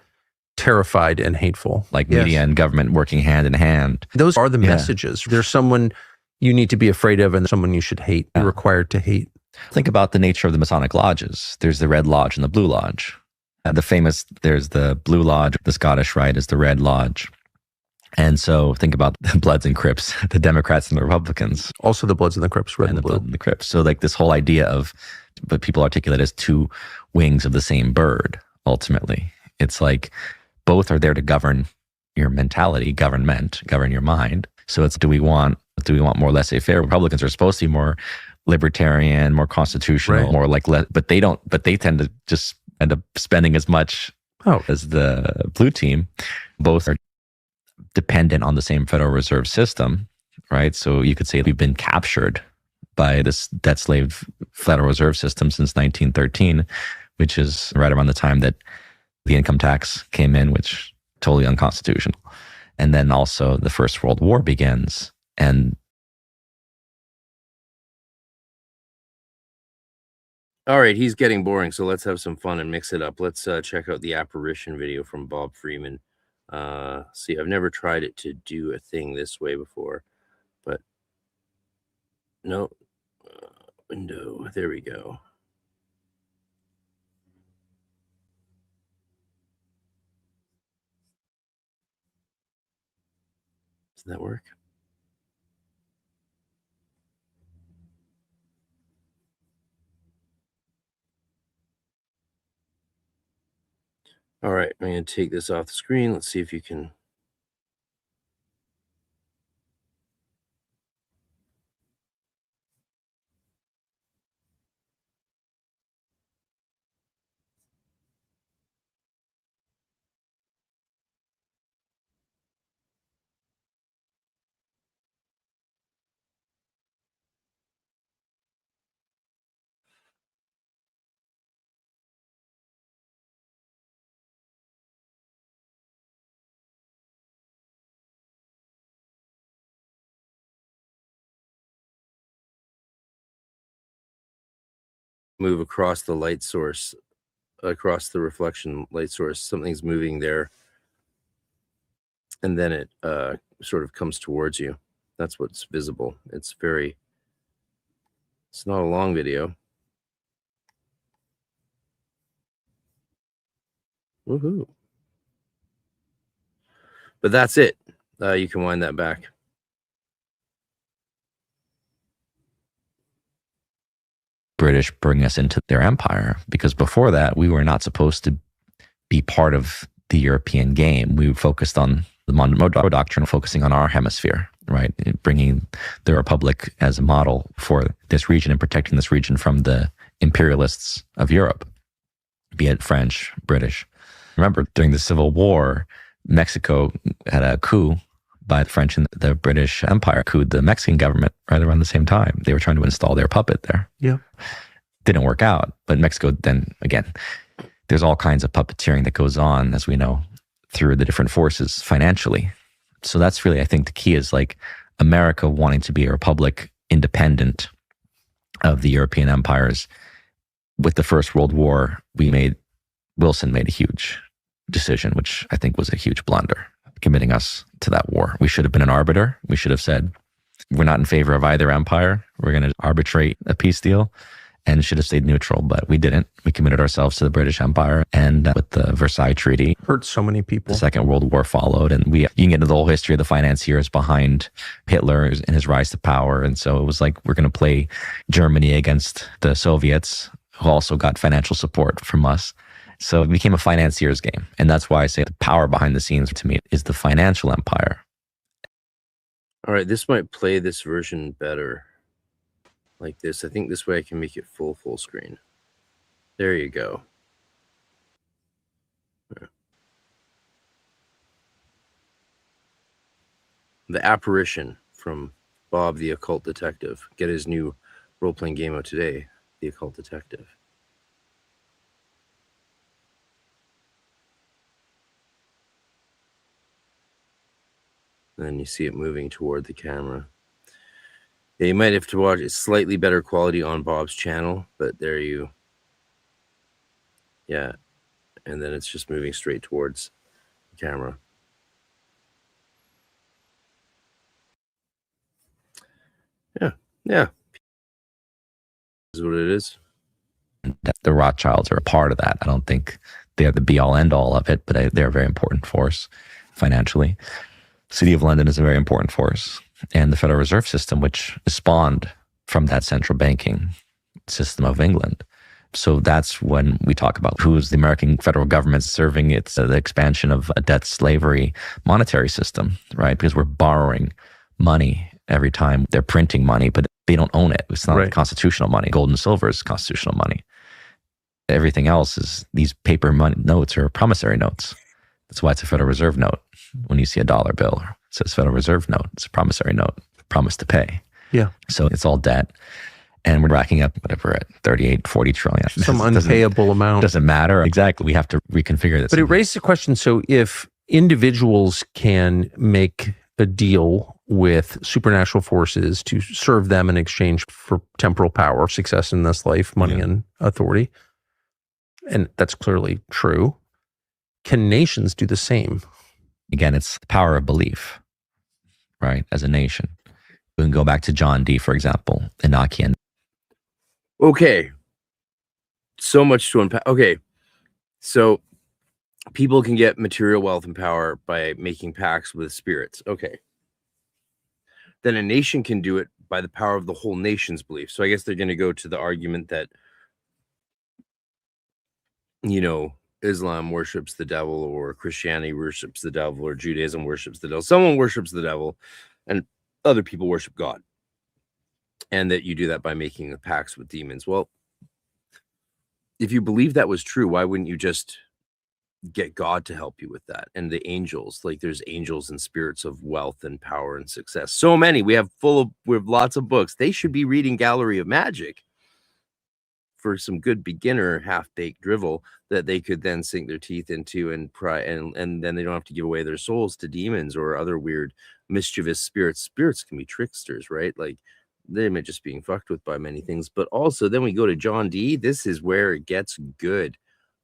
terrified and hateful? Like media and government working hand in hand. Those are the messages. There's someone you need to be afraid of and someone you should hate, be required to hate. Think about the nature of the Masonic lodges. There's the Red Lodge and the Blue Lodge. There's the Blue Lodge, the Scottish Rite is the Red Lodge. And so think about the Bloods and Crips, the Democrats and the Republicans. Also the Bloods and the Crips, red and the blue. Blood and the Crips. So like this whole idea of, but people articulate as two wings of the same bird, ultimately. It's like both are there to govern your mentality, govern your mind. So it's, do we want more laissez-faire? Republicans are supposed to be more libertarian, more constitutional, more like, but they tend to just end up spending as much as the blue team. Both are dependent on the same Federal Reserve system, right? So you could say we've been captured by this debt slave Federal Reserve system since 1913, which is right around the time that the income tax came in, which totally unconstitutional. And then also the First World War begins. And all right, he's getting boring, so let's have some fun and mix it up. Let's check out the apparition video from Bob Freeman. See, I've never tried it to do a thing this way before, but no. Window, there we go. Does that work? All right, I'm going to take this off the screen. Let's see if you can. move across the light source, across the reflection light source. Something's moving there, and then it sort of comes towards you. That's what's visible. It's not a long video. Woohoo. But that's it. You can wind that back. British bring us into their empire, because before that we were not supposed to be part of the European game. We focused on the Monroe Doctrine, focusing on our hemisphere, right? Bringing the Republic as a model for this region and protecting this region from the imperialists of Europe, be it French, British. Remember, during the Civil War, Mexico had a coup by the French, and the British Empire couped the Mexican government right around the same time. They were trying to install their puppet there. Yeah. Didn't work out. But Mexico, then again, there's all kinds of puppeteering that goes on, as we know, through the different forces financially. So that's really, I think, the key is like America wanting to be a republic independent of the European empires. With the First World War, Wilson made a huge decision, which I think was a huge blunder, committing us to that war. We should have been an arbiter. We should have said, we're not in favor of either empire. We're going to arbitrate a peace deal, and should have stayed neutral, but we didn't. We committed ourselves to the British Empire, and with the Versailles Treaty, Hurt so many people. the Second World War followed, and you can get into the whole history of the financiers behind Hitler and his rise to power. And so it was like, we're going to play Germany against the Soviets, who also got financial support from us. So it became a financier's game. And that's why I say the power behind the scenes to me is the financial empire. All right, this might play this version better. Like this. I think this way I can make it full screen. There you go. The Apparition from Bob the Occult Detective. Get his new role-playing game out today, The Occult Detective. And then you see it moving toward the camera. Yeah, you might have to watch it slightly better quality on Bob's channel, but there you, yeah. And then it's just moving straight towards the camera. Yeah. Is what it is. The Rothschilds are a part of that. I don't think they're the be-all, end-all of it, but they're a very important force financially. City of London is a very important force. And the Federal Reserve System, which spawned from that central banking system of England. So that's when we talk about who is the American federal government serving its the expansion of a debt slavery monetary system, right? Because we're borrowing money every time. They're printing money, but they don't own it. It's not Right. constitutional money. Gold and silver is constitutional money. Everything else is these paper money notes or promissory notes. That's why it's a Federal Reserve note. When you see a dollar bill, it says Federal Reserve note. It's a promissory note, promise to pay. Yeah. So it's all debt. And we're racking up whatever at 38, 40 trillion. Some Doesn't- unpayable amount. Doesn't matter. Exactly. We have to reconfigure this. But it raises the question, so if individuals can make a deal with supernatural forces to serve them in exchange for temporal power, success in this life, money Yeah. and authority, and that's clearly true, can nations do the same? Again, it's the power of belief, right? As a nation. We can go back to John Dee, for example, Enochian. Okay. So much to unpack. Okay. So people can get material wealth and power by making pacts with spirits. Okay. Then a nation can do it by the power of the whole nation's belief. So I guess they're going to go to the argument that, Islam worships the devil, or Christianity worships the devil, or Judaism worships the devil. Someone worships the devil and other people worship God. And that you do that by making the pacts with demons. Well, if you believe that was true, why wouldn't you just get God to help you with that? And the angels, like there's angels and spirits of wealth and power and success. So many. We have lots of books. They should be reading Gallery of Magic for some good beginner half-baked drivel that they could then sink their teeth into and then they don't have to give away their souls to demons or other weird mischievous spirits. Spirits can be tricksters, right? Like they may just being fucked with by many things. But also then we go to John D. This is where it gets good.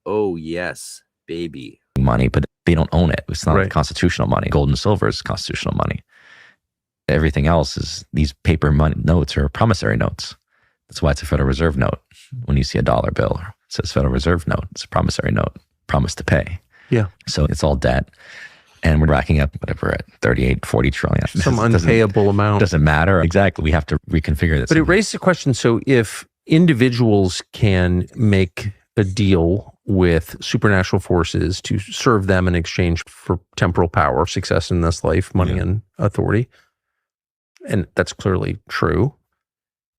Oh yes, baby. Money, but they don't own it. It's not Right. constitutional money. Gold and silver is constitutional money. Everything else is these paper money notes or promissory notes. That's why it's a Federal Reserve note. When you see a dollar bill, it says Federal Reserve note. It's a promissory note, promise to pay. Yeah. So it's all debt. And we're racking up whatever at 38, 40 trillion. Some unpayable amount. Doesn't matter. Exactly. We have to reconfigure this. But it raises the question, so if individuals can make a deal with supernatural forces to serve them in exchange for temporal power, success in this life, money Yeah. and authority, and that's clearly true,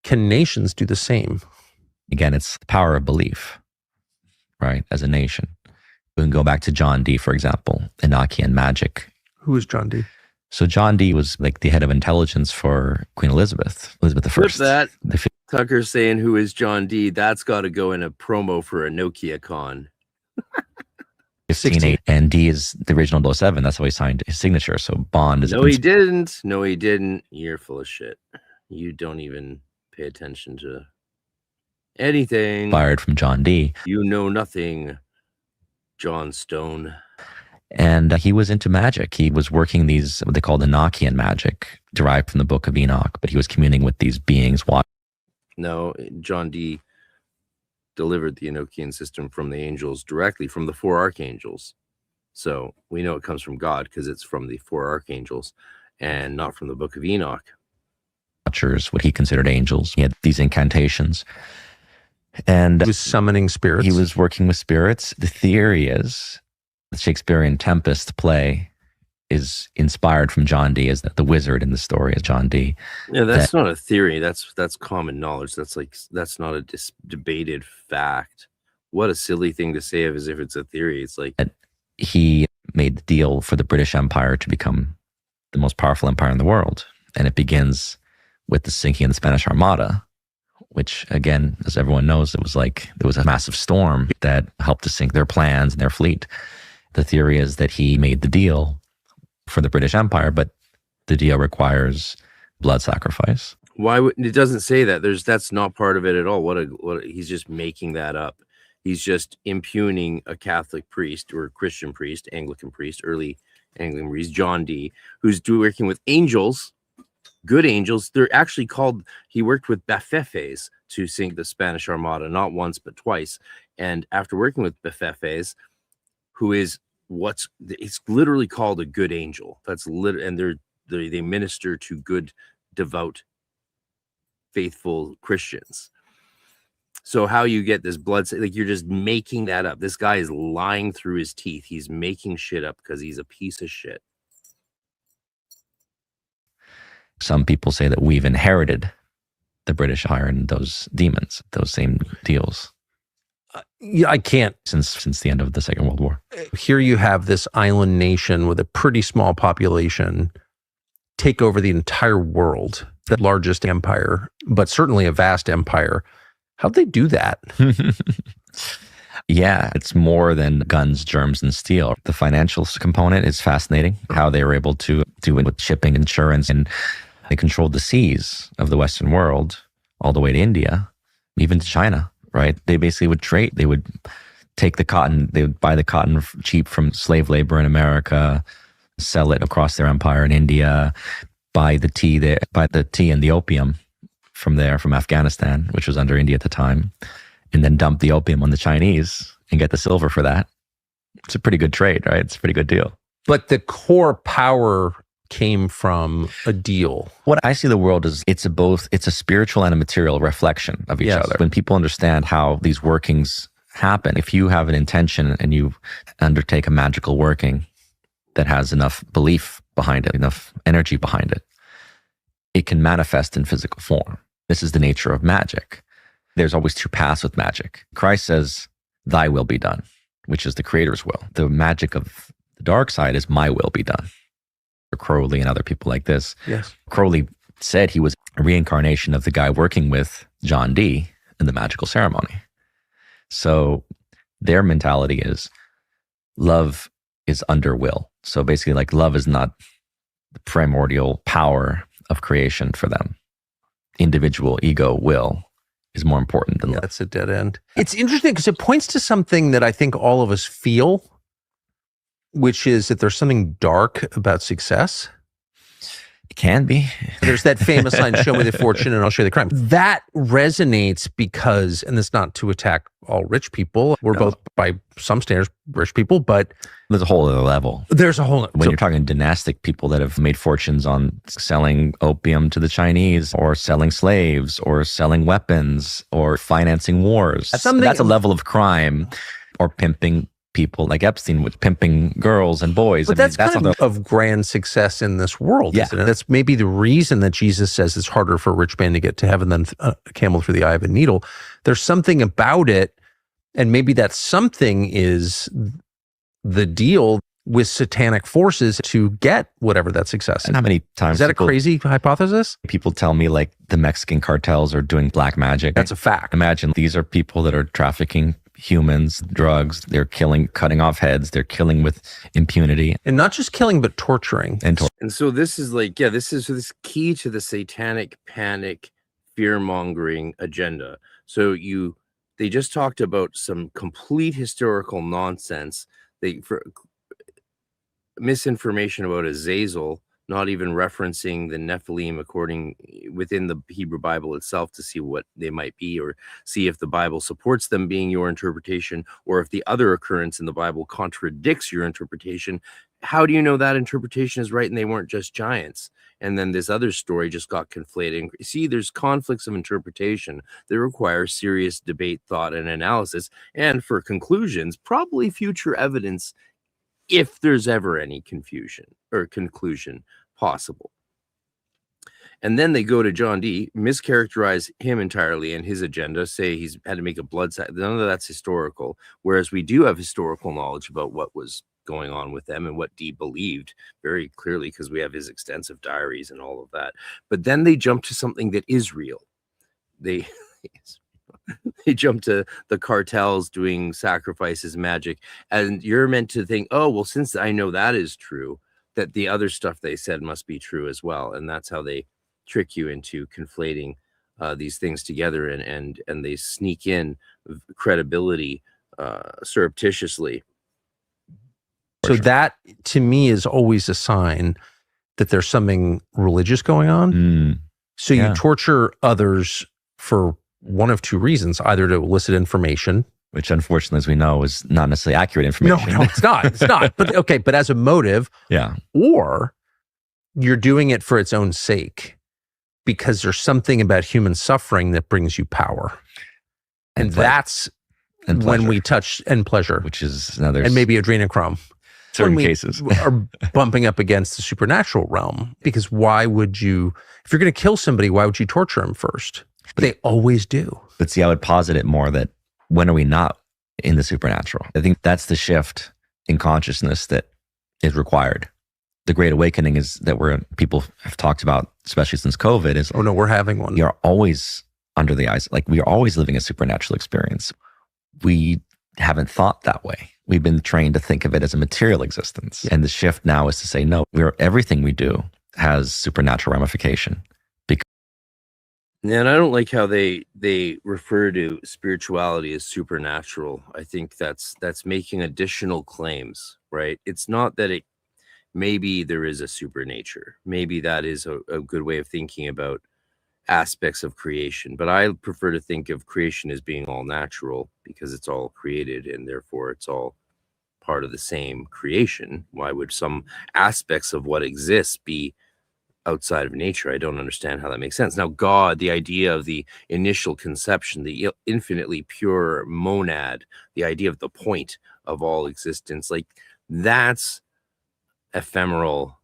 can nations do the same? Again, it's the power of belief, right? As a nation. We can go back to John Dee, for example, Enochian Magick. Who is John Dee? So John Dee was like the head of intelligence for Queen Elizabeth I. Flip that. The Tucker's saying who is John D. That's got to go in a promo for EnochiaCon. 15, and D is the original 07. That's how he signed his signature. So Bond is No, he didn't. No, he didn't. You're full of shit. You don't even pay attention to anything. inspired from John Dee. You know nothing, John Stone. And he was into magic. He was working these, what they called Enochian magic, derived from the book of Enoch, but he was communing with these beings. No, John D. delivered the Enochian system from the angels directly from the four archangels. So we know it comes from God because it's from the four archangels and not from the book of Enoch. Watchers, what he considered angels. He had these incantations. And He was summoning spirits. he was working with spirits. The theory is the Shakespearean Tempest play is inspired from John Dee as the wizard in the story of John Dee. Yeah, that's not a theory. That's common knowledge. That's not a debated fact. What a silly thing to say as if it's a theory. It's like He made the deal for the British Empire to become the most powerful empire in the world. And it begins with the sinking of the Spanish Armada, which again, as everyone knows, it was like there was a massive storm that helped to sink their plans and their fleet. The theory is that he made the deal for the British Empire, but the deal requires blood sacrifice. why would it doesn't say that? That's not part of it at all. He's just making that up. He's just impugning a Catholic priest or a Christian priest, Anglican priest, early Anglican priest, John Dee, who's working with angels, good angels. They're actually called, he worked with Befefes to sink the Spanish Armada, not once, but twice. And after working with Befefes, who is it's literally called a good angel. That's and they minister to good, devout, faithful Christians. So how you get this blood, like you're just making that up. This guy is lying through his teeth. He's making shit up because he's a piece of shit. Some people say that we've inherited the British Empire and those demons, those same deals Yeah, I can't. since the end of the Second World War. Here you have this island nation with a pretty small population take over the entire world, the largest empire, but certainly a vast empire. How'd they do that? Yeah, it's more than guns, germs, and steel. The financial component is fascinating, how they were able to do it with shipping, insurance, and they controlled the seas of the Western world all the way to India, even to China, right? They basically would trade. They would take the cotton, they would buy the cotton cheap from slave labor in America, sell it across their empire in India, buy the tea and the opium from Afghanistan, which was under India at the time, and then dump the opium on the Chinese and get the silver for that. It's a pretty good trade, right? It's a pretty good deal. But the core power came from a deal. What I see the world is it's a spiritual and a material reflection of each other. When people understand how these workings happen, if you have an intention and you undertake a magical working that has enough belief behind it, enough energy behind it, it can manifest in physical form. This is the nature of magic. There's always two paths with magic. Christ says, thy will be done, which is the creator's will. The magic of the dark side is my will be done. Crowley and other people like this. Yes. Crowley said he was a reincarnation of the guy working with John Dee in the magical ceremony. So their mentality is love is under will. So basically, like, love is not the primordial power of creation for them. individual ego will is more important than That's a dead end. It's interesting because it points to something that I think all of us feel, which is that there's something dark about success. it can be. There's that famous line, show me the fortune and I'll show you the crime. That resonates because, and it's not to attack all rich people. We're both, by some standards, rich people, but There's a whole other level. there's a whole... When you're talking dynastic people that have made fortunes on selling opium to the Chinese or selling slaves or selling weapons or financing wars, that's a level of crime, or pimping people like Epstein with pimping girls and boys. But that's kind of grand success in this world, Yeah. isn't it? That's maybe the reason that Jesus says it's harder for a rich man to get to heaven than a camel through the eye of a needle. There's something about it, and maybe that something is the deal with satanic forces to get whatever that success And how many times is that a crazy hypothesis? people tell me like the Mexican cartels are doing black magic? That's a fact. Imagine these are people that are trafficking humans, drugs, they're killing, cutting off heads, they're killing with impunity. And not just killing, but torturing. And And so this is like, yeah, this is key to the satanic panic, fear mongering agenda. So they just talked about some complete historical nonsense. For misinformation about Azazel, not even referencing the Nephilim within the Hebrew Bible itself to see what they might be, or see if the Bible supports them being your interpretation, or if the other occurrence in the Bible contradicts your interpretation. How do you know that interpretation is right and they weren't just giants? And then this other story just got conflated. See, there's conflicts of interpretation that require serious debate, thought, and analysis. And for conclusions, probably future evidence, if there's ever any confusion or conclusion possible. And then they go to John Dee, mischaracterize him entirely and his agenda, say he's had to make a blood sacrifice. None of that's historical, whereas we do have historical knowledge about what was going on with them and what Dee believed very clearly, because we have his extensive diaries and all of that. But then they jump to something that is real. They jump to the cartels doing sacrifices, magic, and you're meant to think, oh, well, since I know that is true, that the other stuff they said must be true as well. And that's how they trick you into conflating these things together, and they sneak in credibility surreptitiously. So that, to me, is always a sign that there's something religious going on. So you torture others for one of two reasons, either to elicit information. Which, unfortunately, as we know, is not necessarily accurate information. No, it's not. It's not. But okay, but as a motive, Yeah. or you're doing it for its own sake because there's something about human suffering that brings you power. And that's And when pleasure, we touch, and pleasure, which is another and maybe adrenochrome. certain When we cases. are bumping up against the supernatural realm, because why would you, if you're going to kill somebody, why would you torture him first? But they always do. But see, I would posit it more that when are we not in the supernatural? I think that's the shift in consciousness that is required. The Great Awakening is that people have talked about, especially since COVID, is Oh no, we're having one. we are always under the eyes, like we are always living a supernatural experience. We haven't thought that way. We've been trained to think of it as a material existence. And the shift now is to say, no, everything we do has supernatural ramification. And I don't like how they refer to spirituality as supernatural. I think that's making additional claims, right? It's not that maybe there is a supernature. Maybe that is a good way of thinking about aspects of creation. But I prefer to think of creation as being all natural, because it's all created and therefore it's all part of the same creation. Why would some aspects of what exists be outside of nature? I don't understand how that makes sense. Now, God, the idea of the initial conception, the infinitely pure monad, the idea of the point of all existence, like that's ephemeral,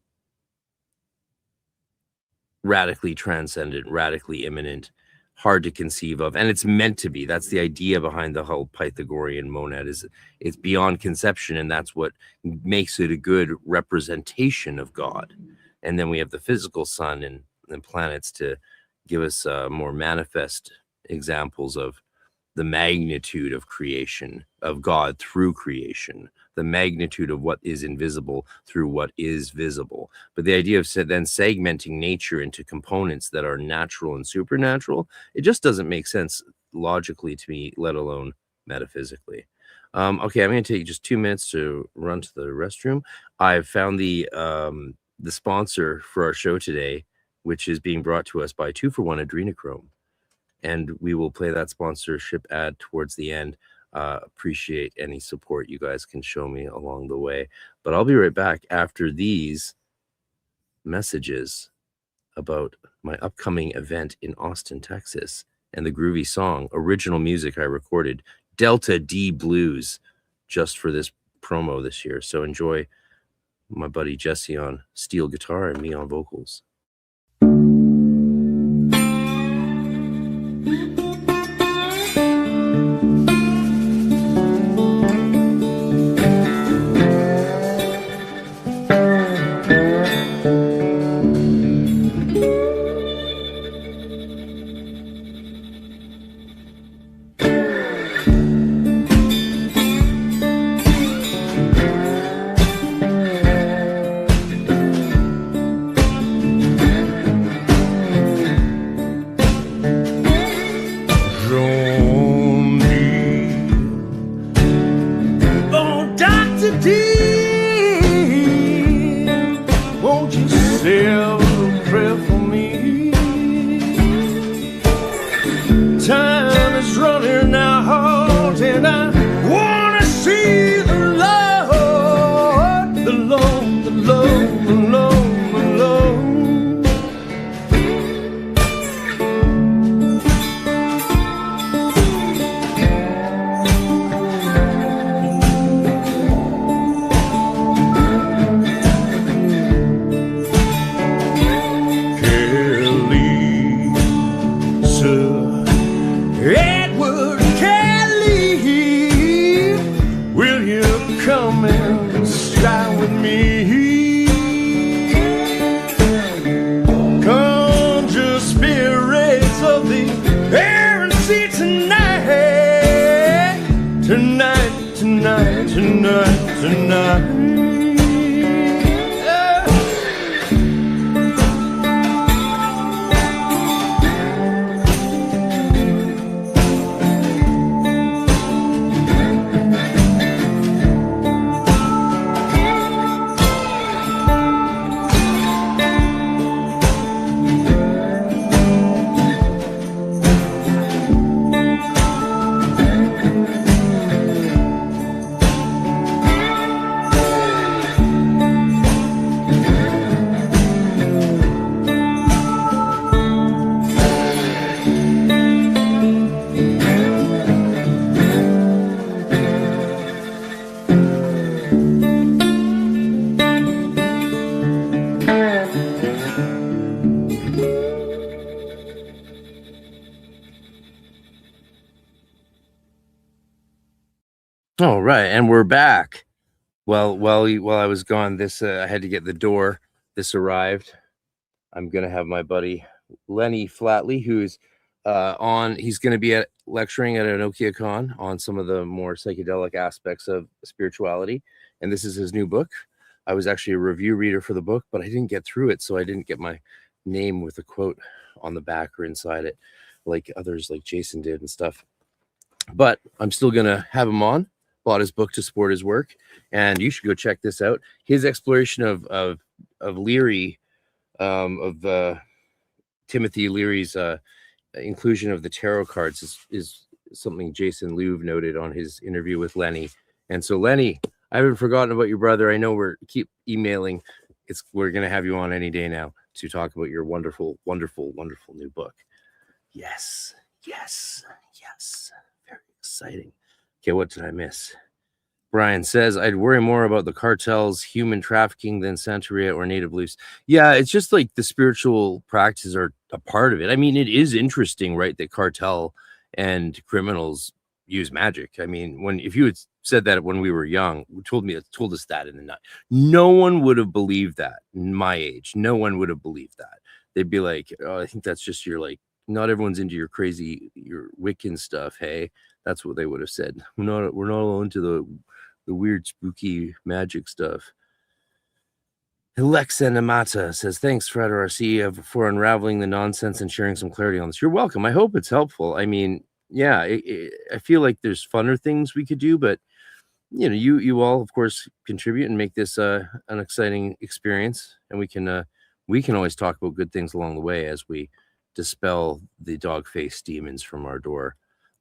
radically transcendent, radically immanent, hard to conceive of, and it's meant to be. That's the idea behind the whole Pythagorean monad, is it's beyond conception, and that's what makes it a good representation of God. And then we have the physical sun and planets to give us more manifest examples of the magnitude of creation, of God through creation, the magnitude of what is invisible through what is visible. But the idea of then segmenting nature into components that are natural and supernatural, it just doesn't make sense logically to me, let alone metaphysically. Okay, I'm going to take just 2 minutes to run to the restroom. I've found the sponsor for our show today, which is being brought to us by 2-for-1 Adrenochrome. And we will play that sponsorship ad towards the end. Appreciate any support you guys can show me along the way. But I'll be right back after these messages about my upcoming event in Austin, Texas, and the groovy song, original music I recorded, Delta D Blues, just for this promo this year. So enjoy my buddy Jesse on steel guitar and me on vocals. All right, and we're back. Well, while I was gone, I had to get the door. This arrived. I'm gonna have my buddy Lenny Flatley, who's he's gonna be lecturing at EnochiaCon on some of the more psychedelic aspects of spirituality, and this is his new book. I was actually a review reader for the book, but I didn't get through it, so I didn't get my name with a quote on the back or inside it, like others, like Jason did and stuff. But I'm still gonna have him on. Bought his book to support his work, and you should go check this out. His exploration of Leary, Timothy Leary's inclusion of the tarot cards is something Jason Louv noted on his interview with Lenny. And so, Lenny, I haven't forgotten about your brother. I know we're keep emailing. We're gonna have you on any day now to talk about your wonderful, wonderful, wonderful new book. Yes, yes, yes. Very exciting. Okay, what did I miss? Brian says, I'd worry more about the cartels, human trafficking than Santeria or native beliefs. Yeah, it's just like the spiritual practices are a part of it. I mean, it is interesting, right, that cartel and criminals use magic. I mean, if you had said that when we were young, told us that in the night, no one would have believed that. In my age, no one would have believed that. They'd be like, oh, I think that's just your like Not everyone's into your Wiccan stuff. Hey, that's what they would have said. We're not all into the weird, spooky magic stuff. Alexa Namata says, thanks, Frater RC, for unraveling the nonsense and sharing some clarity on this. You're welcome. I hope it's helpful. I mean, yeah, I feel like there's funner things we could do, but you all, of course, contribute and make this an exciting experience. And we can always talk about good things along the way as we dispel the dog-faced demons from our door.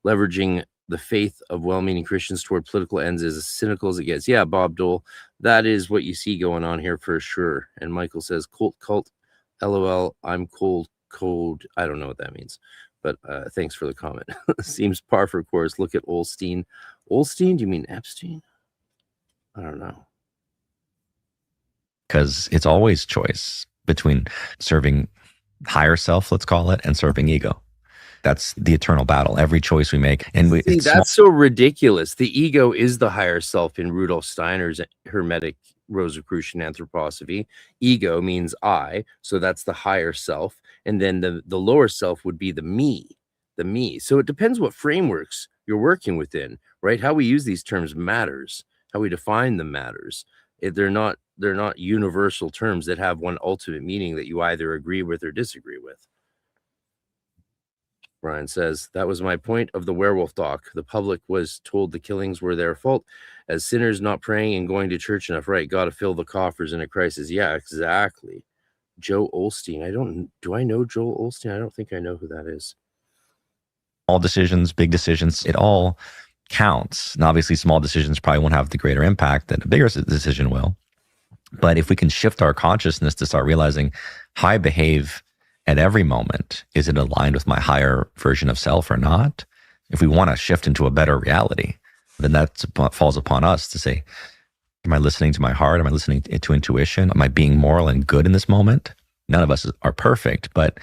Leveraging the faith of well-meaning Christians toward political ends is as cynical as it gets. Yeah, Bob Dole, that is what you see going on here for sure. And Michael says, cult, LOL, I'm cold. I don't know what that means, but thanks for the comment. Seems par for course. Look at Olstein. Olstein? Do you mean Epstein? I don't know. Because it's always choice between serving higher self, let's call it, and serving ego. That's the eternal battle. Every choice we make. And that's so ridiculous. The ego is the higher self in Rudolf Steiner's Hermetic Rosicrucian anthroposophy. Ego means I, so that's the higher self. And then the lower self would be the me. So it depends what frameworks you're working within, right? How we use these terms matters. How we define them matters. They're not universal terms that have one ultimate meaning that you either agree with or disagree with. Brian says, that was my point of the werewolf doc. The public was told the killings were their fault as sinners not praying and going to church enough. Right. Got to fill the coffers in a crisis. Yeah, exactly. Joe Olstein. Do I know Joel Olstein? I don't think I know who that is. All decisions, big decisions, it all counts. And obviously small decisions probably won't have the greater impact that a bigger decision will. But if we can shift our consciousness to start realizing how I behave at every moment, is it aligned with my higher version of self or not? If we want to shift into a better reality, then that falls upon us to say, am I listening to my heart? Am I listening to intuition? Am I being moral and good in this moment? None of us are perfect, but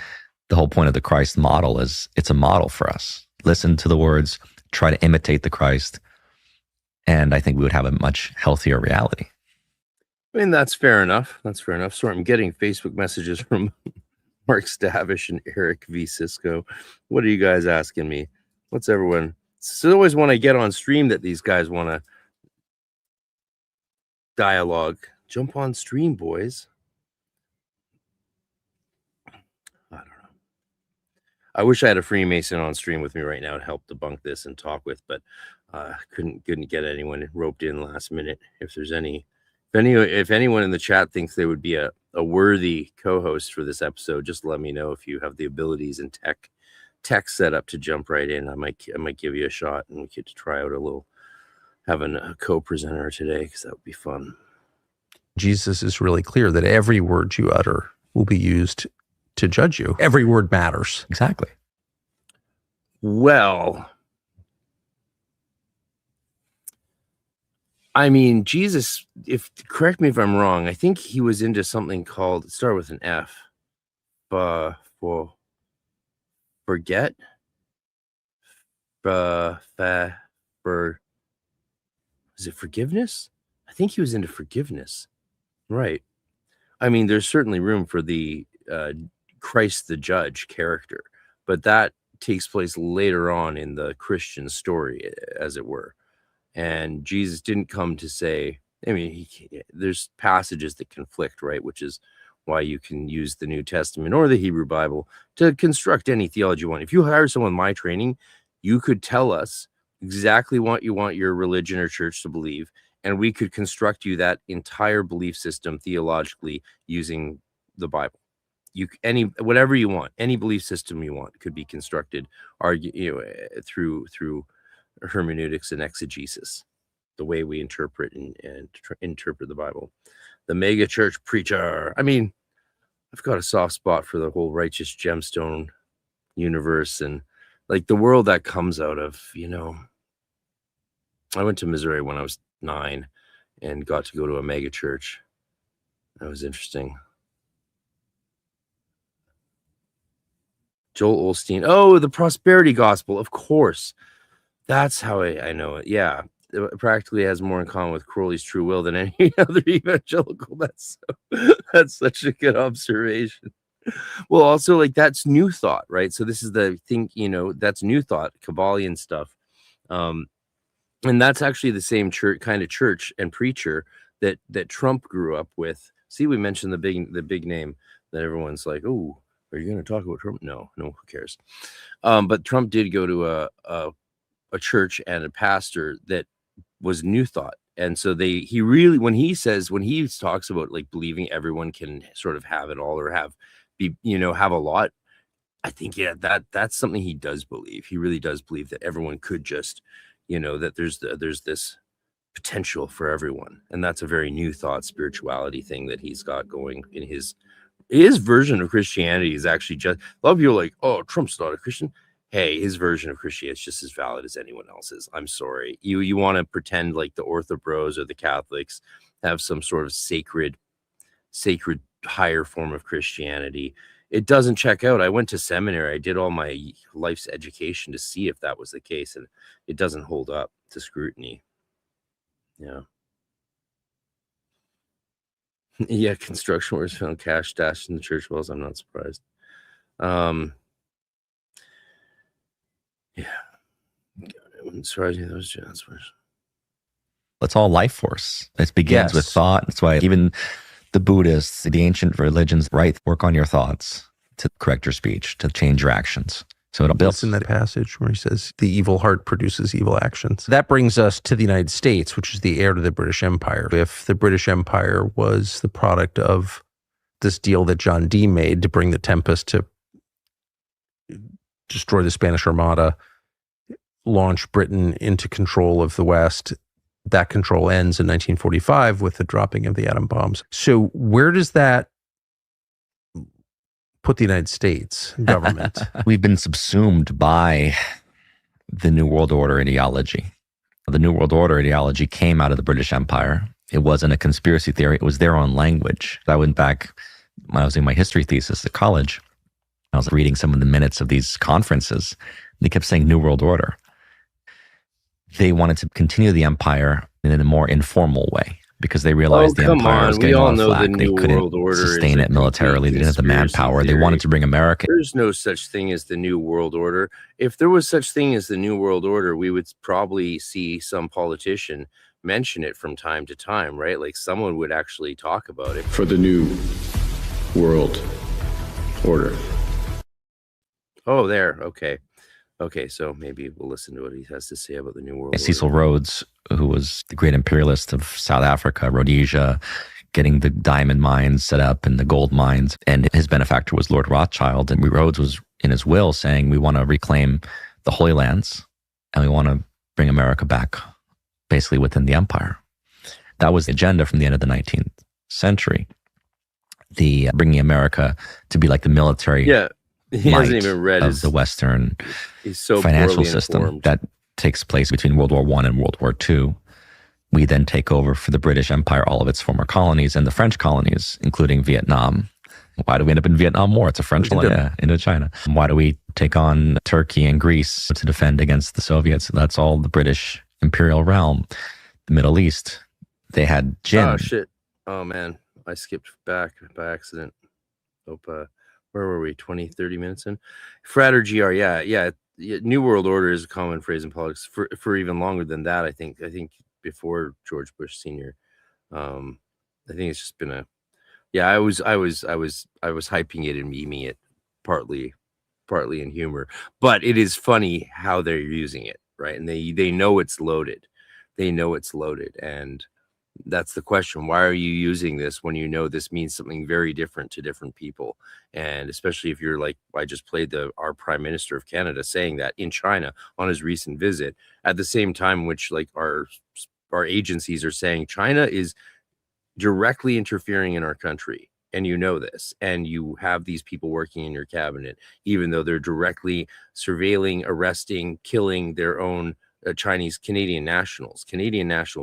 the whole point of the Christ model is it's a model for us. Listen to the words, try to imitate the Christ, and I think we would have a much healthier reality. I mean, that's fair enough. Sorry, I'm getting Facebook messages from Mark Stavish and Eric V. Cisco. What are you guys asking me? What's everyone? It's always when I get on stream that these guys want to dialogue. Jump on stream, boys. I don't know. I wish I had a Freemason on stream with me right now to help debunk this and talk with, but couldn't get anyone roped in last minute. If anyone in the chat thinks they would be a worthy co-host for this episode, just let me know if you have the abilities and tech set up to jump right in. I might give you a shot and we could try out having a co-presenter today, because that would be fun. Jesus is really clear that every word you utter will be used to judge you. Every word matters. Exactly. Well, I mean, Jesus, correct me if I'm wrong, I think he was into something called, start with an F, forget, is it forgiveness? I think he was into forgiveness, right? I mean, there's certainly room for the Christ the Judge character, but that takes place later on in the Christian story, as it were. And Jesus didn't come to say, I mean, there's passages that conflict, right? Which is why you can use the New Testament or the Hebrew Bible to construct any theology you want. If you hire someone in my training, you could tell us exactly what you want your religion or church to believe, and we could construct you that entire belief system theologically using the Bible. Whatever you want, any belief system you want could be constructed, through hermeneutics and exegesis, the way we interpret and interpret the Bible. The mega church preacher. I mean, I've got a soft spot for the whole righteous gemstone universe and like the world that comes out of, I went to Missouri when I was 9 and got to go to a mega church. That was interesting. Joel Osteen. Oh, the prosperity gospel. Of course. That's how I know it. Yeah. It practically has more in common with Crowley's true will than any other evangelical. That's such a good observation. Well, also like that's new thought, right? So this is the thing, that's new thought, Kabbalion stuff. And that's actually the same kind of church and preacher that Trump grew up with. See, we mentioned the big name that everyone's like, oh, are you going to talk about Trump? No, who cares? But Trump did go to a church and a pastor that was new thought. And so he really, when he talks about like believing everyone can sort of have it all or have a lot, I think, yeah, that's something he does believe. He really does believe that everyone could just, that there's this potential for everyone. And that's a very new thought spirituality thing that he's got going in his version of Christianity. Is actually just, a lot of people are like, oh, Trump's not a Christian. Hey, his version of Christianity is just as valid as anyone else's. I'm sorry. You want to pretend like the Orthobros or the Catholics have some sort of sacred higher form of Christianity. It doesn't check out. I went to seminary. I did all my life's education to see if that was the case, and it doesn't hold up to scrutiny. Yeah. Yeah, construction workers found cash stashed in the church walls. I'm not surprised. Yeah. Surprising those transfers. It's all life force. It begins with Yes. thought. That's why even the Buddhists, the ancient religions, right? Work on your thoughts to correct your speech, to change your actions. So it'll build. In that passage where he says the evil heart produces evil actions. That brings us to the United States, which is the heir to the British Empire. If the British Empire was the product of this deal that John Dee made to bring the Tempest to destroy the Spanish Armada, launch Britain into control of the West, that control ends in 1945 with the dropping of the atom bombs. So where does that put the United States government? We've been subsumed by the New World Order ideology. The New World Order ideology came out of the British Empire. It wasn't a conspiracy theory. It was their own language. I went back when I was doing my history thesis at college. I was reading some of the minutes of these conferences. They kept saying New World Order. They wanted to continue the empire in a more informal way because they realized the empire was getting off flack. They couldn't sustain it militarily. They didn't have the manpower. They wanted to bring America. There's no such thing as the New World Order. If there was such thing as the New World Order, we would probably see some politician mention it from time to time, right? Like someone would actually talk about it. For the New World Order. Oh, there. Okay, so maybe we'll listen to what he has to say about the New World Order. Cecil Rhodes, who was the great imperialist of South Africa, Rhodesia, getting the diamond mines set up and the gold mines. And his benefactor was Lord Rothschild. And Rhodes was in his will saying, we want to reclaim the Holy Lands and we want to bring America back basically within the empire. That was the agenda from the end of the 19th century. The bringing America to be like the military he hasn't even read of the Western financial system that takes place between World War I and World War II. We then take over for the British Empire, all of its former colonies and the French colonies, including Vietnam. Why do we end up in Vietnam War? It's a French colony, Indochina. Why do we take on Turkey and Greece to defend against the Soviets? That's all the British imperial realm. The Middle East, they had gin. Oh, shit. Oh, man. I skipped back by accident. Where were we? 20, 30 minutes in? Frater GR, yeah. New World Order is a common phrase in politics for even longer than that. I think before George Bush Sr. I think it's just been I was hyping it and memeing it partly in humor, but it is funny how they're using it, right? And they know it's loaded. And that's the question. Why are you using this when you know this means something very different to different people? And especially if you're like, I just played our Prime Minister of Canada saying that in China on his recent visit, at the same time, which like our agencies are saying China is directly interfering in our country. And you know this, and you have these people working in your cabinet, even though they're directly surveilling, arresting, killing their own Canadian nationals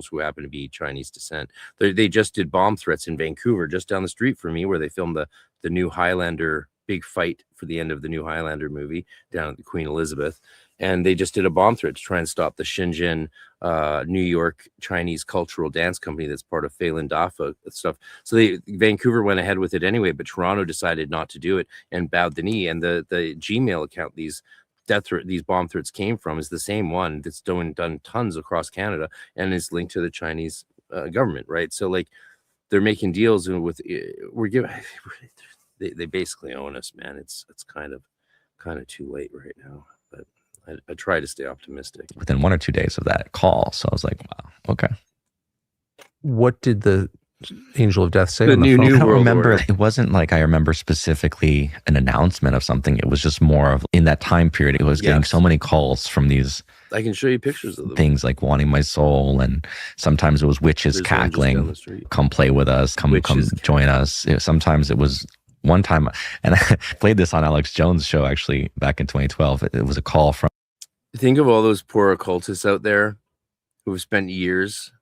who happen to be Chinese descent. They just did bomb threats in Vancouver, just down the street from me, where they filmed the new Highlander big fight for the end of the new Highlander movie down at the Queen Elizabeth. and they just did a bomb threat to try and stop the Shenzhen, New York Chinese cultural dance company that's part of Phelan Dafa stuff. So Vancouver went ahead with it anyway, but Toronto decided not to do it and bowed the knee. And the Gmail account these bomb threats came from is the same one that's done tons across Canada and is linked to the Chinese government, right? So like they're making deals with they basically own us, man. It's kind of too late right now, but I try to stay optimistic. Within 1 or 2 days of that call, so I was like, wow, okay. What did the Angel of Death say The on the new phone? I don't World remember. Order. It wasn't like I remember specifically an announcement of something. It was just more of in that time period. It was getting so many calls from these. I can show you pictures of them. Things like wanting my soul, and sometimes it was witches There's one just down cackling. the street. Come play with us. Come join us. Sometimes it was one time, and I played this on Alex Jones' show actually back in 2012. It was a call from. Think of all those poor occultists out there who have spent years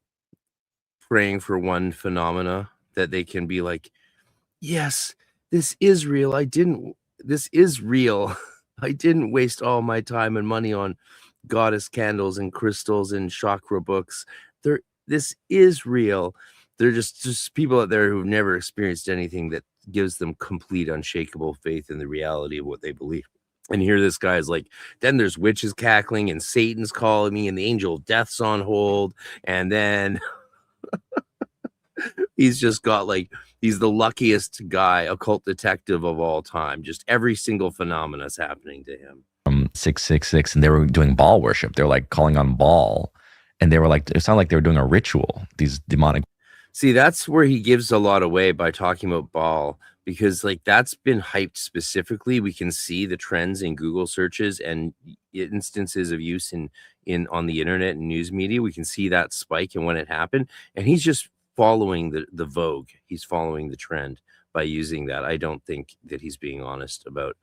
praying for one phenomena that they can be like, yes, this is real. This is real. I didn't waste all my time and money on goddess candles and crystals and chakra books. This is real. They're just people out there who've never experienced anything that gives them complete unshakable faith in the reality of what they believe. And here this guy is like, then there's witches cackling and Satan's calling me and the angel of death's on hold. And then he's just got like, he's the luckiest guy, occult detective of all time. Just every single phenomena is happening to him. From 666, and they were doing Baal worship. They were like calling on Baal, and they were like, it sounded like they were doing a ritual. These demonic. See, that's where he gives a lot away by talking about Baal, because like that's been hyped specifically. We can see the trends in Google searches and instances of use in on the internet and news media. We can see that spike and when it happened, and he's just following the vogue. He's following the trend by using that. I don't think that he's being honest about.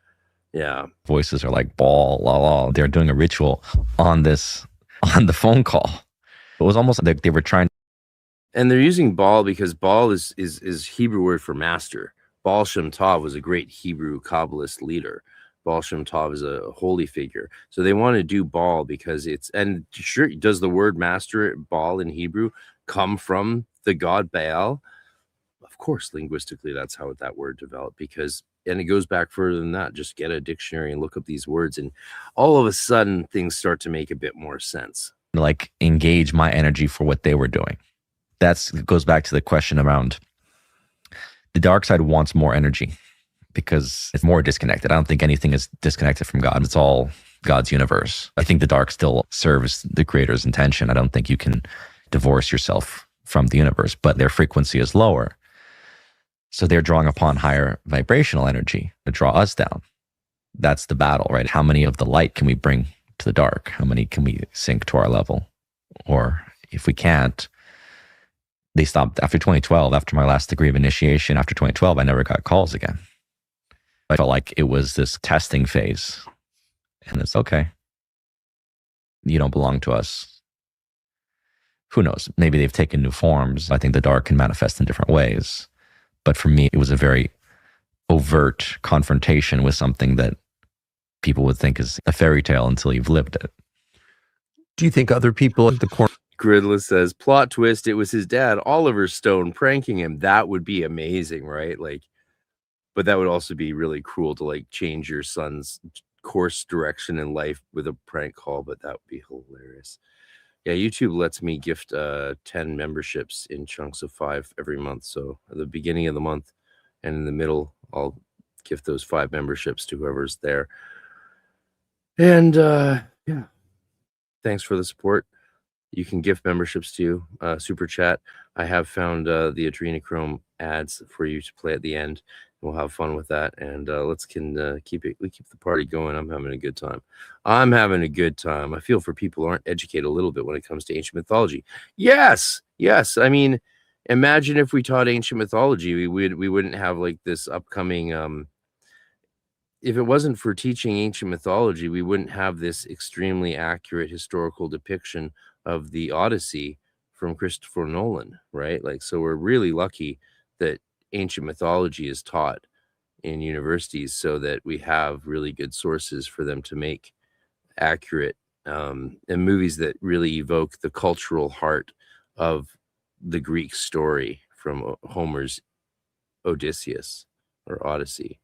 Yeah, Voices are like Baal, la la. They're doing a ritual on the phone call. It was almost like they were trying. And they're using Baal because Baal is Hebrew word for master. Baal Shem Tov was a great Hebrew Kabbalist leader. Baal Shem Tov is a holy figure. So they want to do Baal because and sure, does the word master, Baal in Hebrew, come from the god Baal? Of course, linguistically, that's how that word developed, and it goes back further than that. Just get a dictionary and look up these words, and all of a sudden things start to make a bit more sense. Like engage my energy for what they were doing. That goes back to the question around the dark side wants more energy because it's more disconnected. I don't think anything is disconnected from God. It's all God's universe. I think the dark still serves the creator's intention. I don't think you can divorce yourself from the universe, but their frequency is lower. So they're drawing upon higher vibrational energy to draw us down. That's the battle, right? How many of the light can we bring to the dark? How many can we sink to our level? Or if we can't, they stopped after 2012. After my last degree of initiation, after 2012, I never got calls again. I felt like it was this testing phase. And it's okay. You don't belong to us. Who knows? Maybe they've taken new forms. I think the dark can manifest in different ways. But for me, it was a very overt confrontation with something that people would think is a fairy tale until you've lived it. Do you think other people at the corner? Gridless says, plot twist, it was his dad, Oliver Stone, pranking him. That would be amazing, right? Like, but that would also be really cruel to like change your son's course direction in life with a prank call, but that would be hilarious. Yeah, YouTube lets me gift 10 memberships in chunks of 5 every month. So at the beginning of the month and in the middle, I'll gift those 5 memberships to whoever's there. And yeah, thanks for the support. You can gift memberships to Super Chat. I have found the Adrenochrome ads for you to play at the end. We'll have fun with that, and keep the party going. I'm having a good time. I feel for people who aren't educated a little bit when it comes to ancient mythology. Yes. I mean, imagine if we taught ancient mythology, we wouldn't have like this upcoming. If it wasn't for teaching ancient mythology, we wouldn't have this extremely accurate historical depiction of the Odyssey from Christopher Nolan, right? Like, so we're really lucky that ancient mythology is taught in universities so that we have really good sources for them to make accurate, and movies that really evoke the cultural heart of the Greek story from Homer's Odysseus or Odyssey,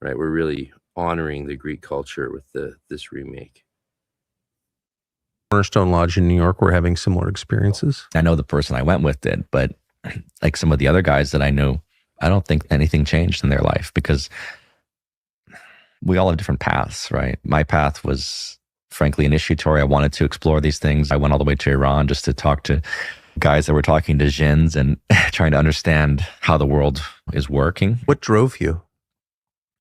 right? We're really honoring the Greek culture with this remake. Cornerstone Lodge in New York were having similar experiences. I know the person I went with did, but like some of the other guys that I knew, I don't think anything changed in their life because we all have different paths, right? My path was frankly initiatory. I wanted to explore these things. I went all the way to Iran just to talk to guys that were talking to jinns and trying to understand how the world is working. What drove you?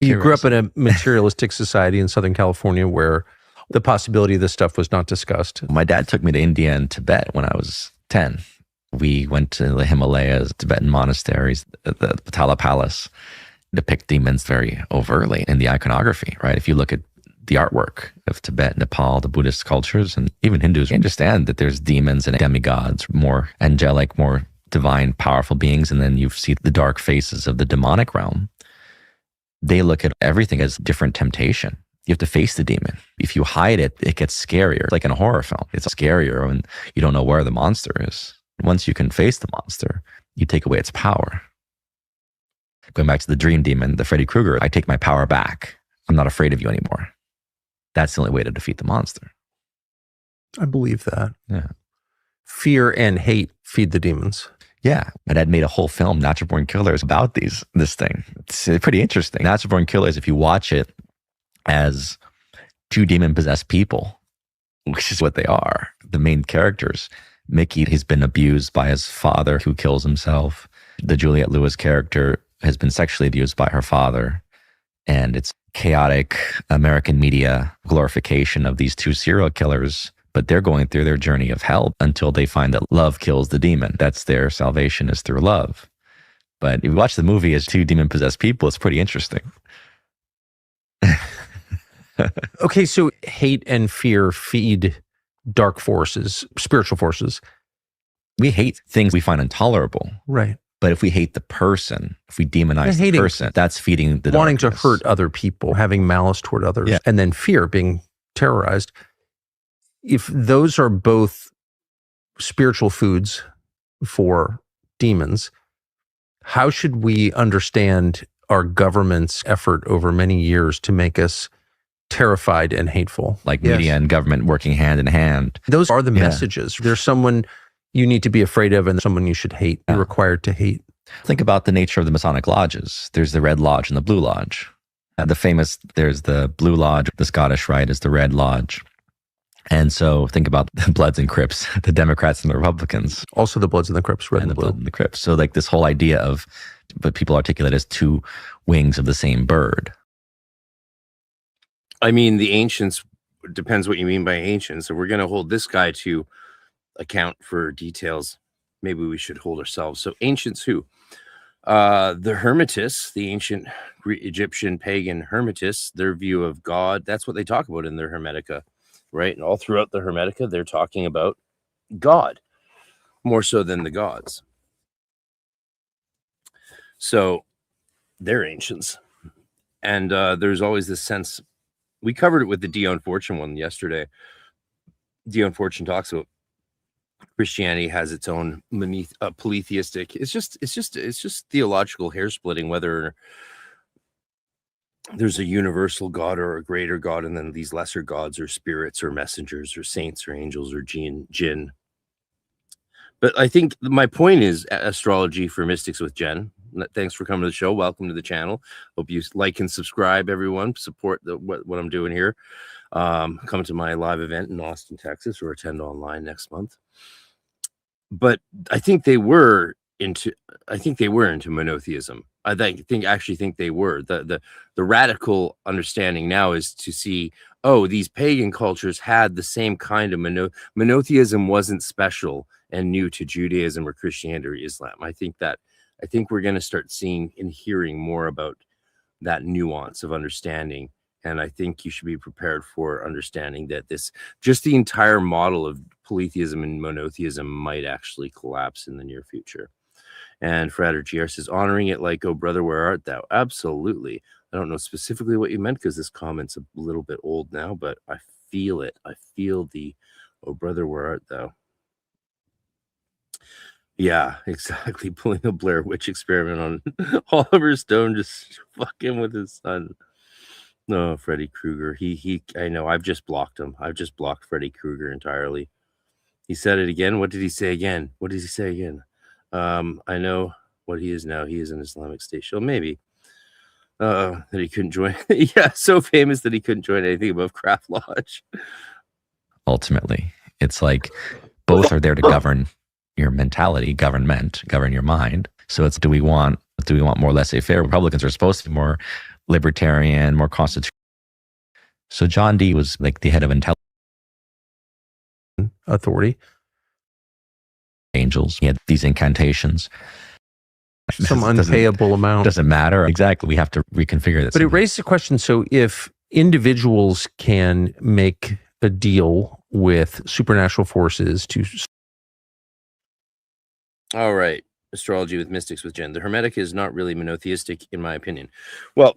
You grew up in a materialistic society in Southern California where the possibility of this stuff was not discussed. My dad took me to India and Tibet when I was 10. We went to the Himalayas, Tibetan monasteries, the Patala Palace, depict demons very overtly in the iconography, right? If you look at the artwork of Tibet, Nepal, the Buddhist cultures, and even Hindus, you understand that there's demons and demigods, more angelic, more divine, powerful beings, and then you see the dark faces of the demonic realm. They look at everything as different temptation. You have to face the demon. If you hide it, it gets scarier. Like in a horror film, it's scarier when you don't know where the monster is. Once you can face the monster, you take away its power. Going back to the dream demon, the Freddy Krueger, I take my power back. I'm not afraid of you anymore. That's the only way to defeat the monster. I believe that. Yeah. Fear and hate feed the demons. Yeah. My dad made a whole film, Natural Born Killers, about this thing. It's pretty interesting. Natural Born Killers, if you watch it as two demon-possessed people, which is what they are, the main characters. Mickey, he's been abused by his father who kills himself. The Juliette Lewis character has been sexually abused by her father. And it's chaotic American media glorification of these two serial killers, but they're going through their journey of hell until they find that love kills the demon. That's their salvation, is through love. But if you watch the movie as two demon-possessed people, it's pretty interesting. Okay, so hate and fear feed dark forces, spiritual forces. We hate things we find intolerable. Right. But if we hate the person, if we demonize the person, that's feeding the wanting darkness. to hurt other people, having malice toward others, Yeah. and then fear, being terrorized. If those are both spiritual foods for demons, how should we understand our government's effort over many years to make us terrified and hateful? Like Yes. media and government working hand in hand. Those are the Yeah. messages. There's someone you need to be afraid of and someone you should hate, be required to hate. Think about the nature of the Masonic lodges. There's the Red Lodge and the Blue Lodge. There's the Blue Lodge, the Scottish Rite is the Red Lodge. And so think about the Bloods and Crips, the Democrats and the Republicans. Also the Bloods and the Crips, red and, the blue. Blood and the Crips. So like this whole idea of, but people articulate as two wings of the same bird. I mean, the ancients, depends what you mean by ancients. So we're going to hold this guy to account for details. Maybe we should hold ourselves. So ancients who? The Hermetists, the ancient Egyptian pagan Hermetists, their view of God, that's what they talk about in their Hermetica, right? And all throughout the Hermetica, they're talking about God, more so than the gods. So they're ancients. And there's always this sense, we covered it with the Dion Fortune one yesterday. Dion Fortune talks about Christianity has its own polytheistic. It's just theological hair splitting, whether there's a universal God or a greater God, and then these lesser gods or spirits or messengers or saints or angels or jinn. But I think my point is astrology for mystics with Jen. Thanks for coming to the show. Welcome to the channel. Hope you like and subscribe, everyone. Support what I'm doing here. Come to my live event in Austin, Texas, or attend online next month. But I think they were into monotheism. I actually think they were. The radical understanding now is to see, oh, these pagan cultures had the same kind of monotheism wasn't special and new to Judaism or Christianity or Islam. I think we're going to start seeing and hearing more about that nuance of understanding. And I think you should be prepared for understanding that just the entire model of polytheism and monotheism might actually collapse in the near future. And Frater GR says, honoring it like, oh, brother, where art thou? Absolutely. I don't know specifically what you meant because this comment's a little bit old now, but I feel it. I feel the, oh brother, where art thou? Yeah, exactly. Pulling a Blair Witch experiment on Oliver Stone, just fucking with his son. No, Freddy Krueger. I know. I've just blocked him. I've just blocked Freddy Krueger entirely. He said it again. What did he say again? What did he say again? I know what he is now. He is an Islamic State shill. Maybe. That he couldn't join. Yeah, so famous that he couldn't join anything above Craft Lodge. Ultimately, it's like both are there to govern your mentality, govern your mind. So it's do we want more laissez-faire? Republicans are supposed to be more libertarian, more constitutional. So John Dee was like the head of intelligence authority. Angels. He had these incantations. Some unpayable amount. Doesn't matter. Exactly. We have to reconfigure this. But it raises the question, so if individuals can make a deal with supernatural forces to... All right. Astrology with Mystics with Jen. The Hermetica is not really monotheistic, in my opinion. Well,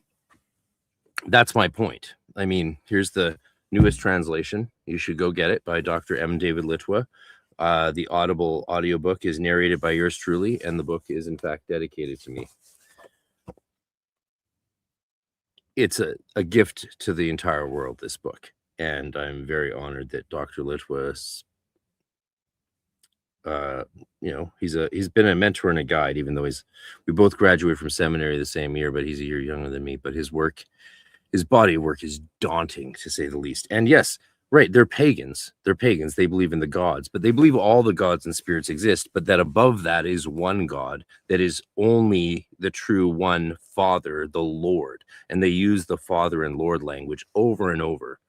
that's my point. I mean, here's the newest translation. You should go get it by Dr. M. David Litwa. The Audible audiobook is narrated by yours truly, and the book is, in fact, dedicated to me. It's a gift to the entire world, this book. And I'm very honored that Dr. Litwa, he's been a mentor and a guide, even though we both graduated from seminary the same year, but he's a year younger than me. But his body of work is daunting, to say the least. And yes, right, they're pagans. They believe in the gods, but they believe all the gods and spirits exist, but that above that is one God that is only the true one Father, the Lord. And they use the Father and Lord language over and over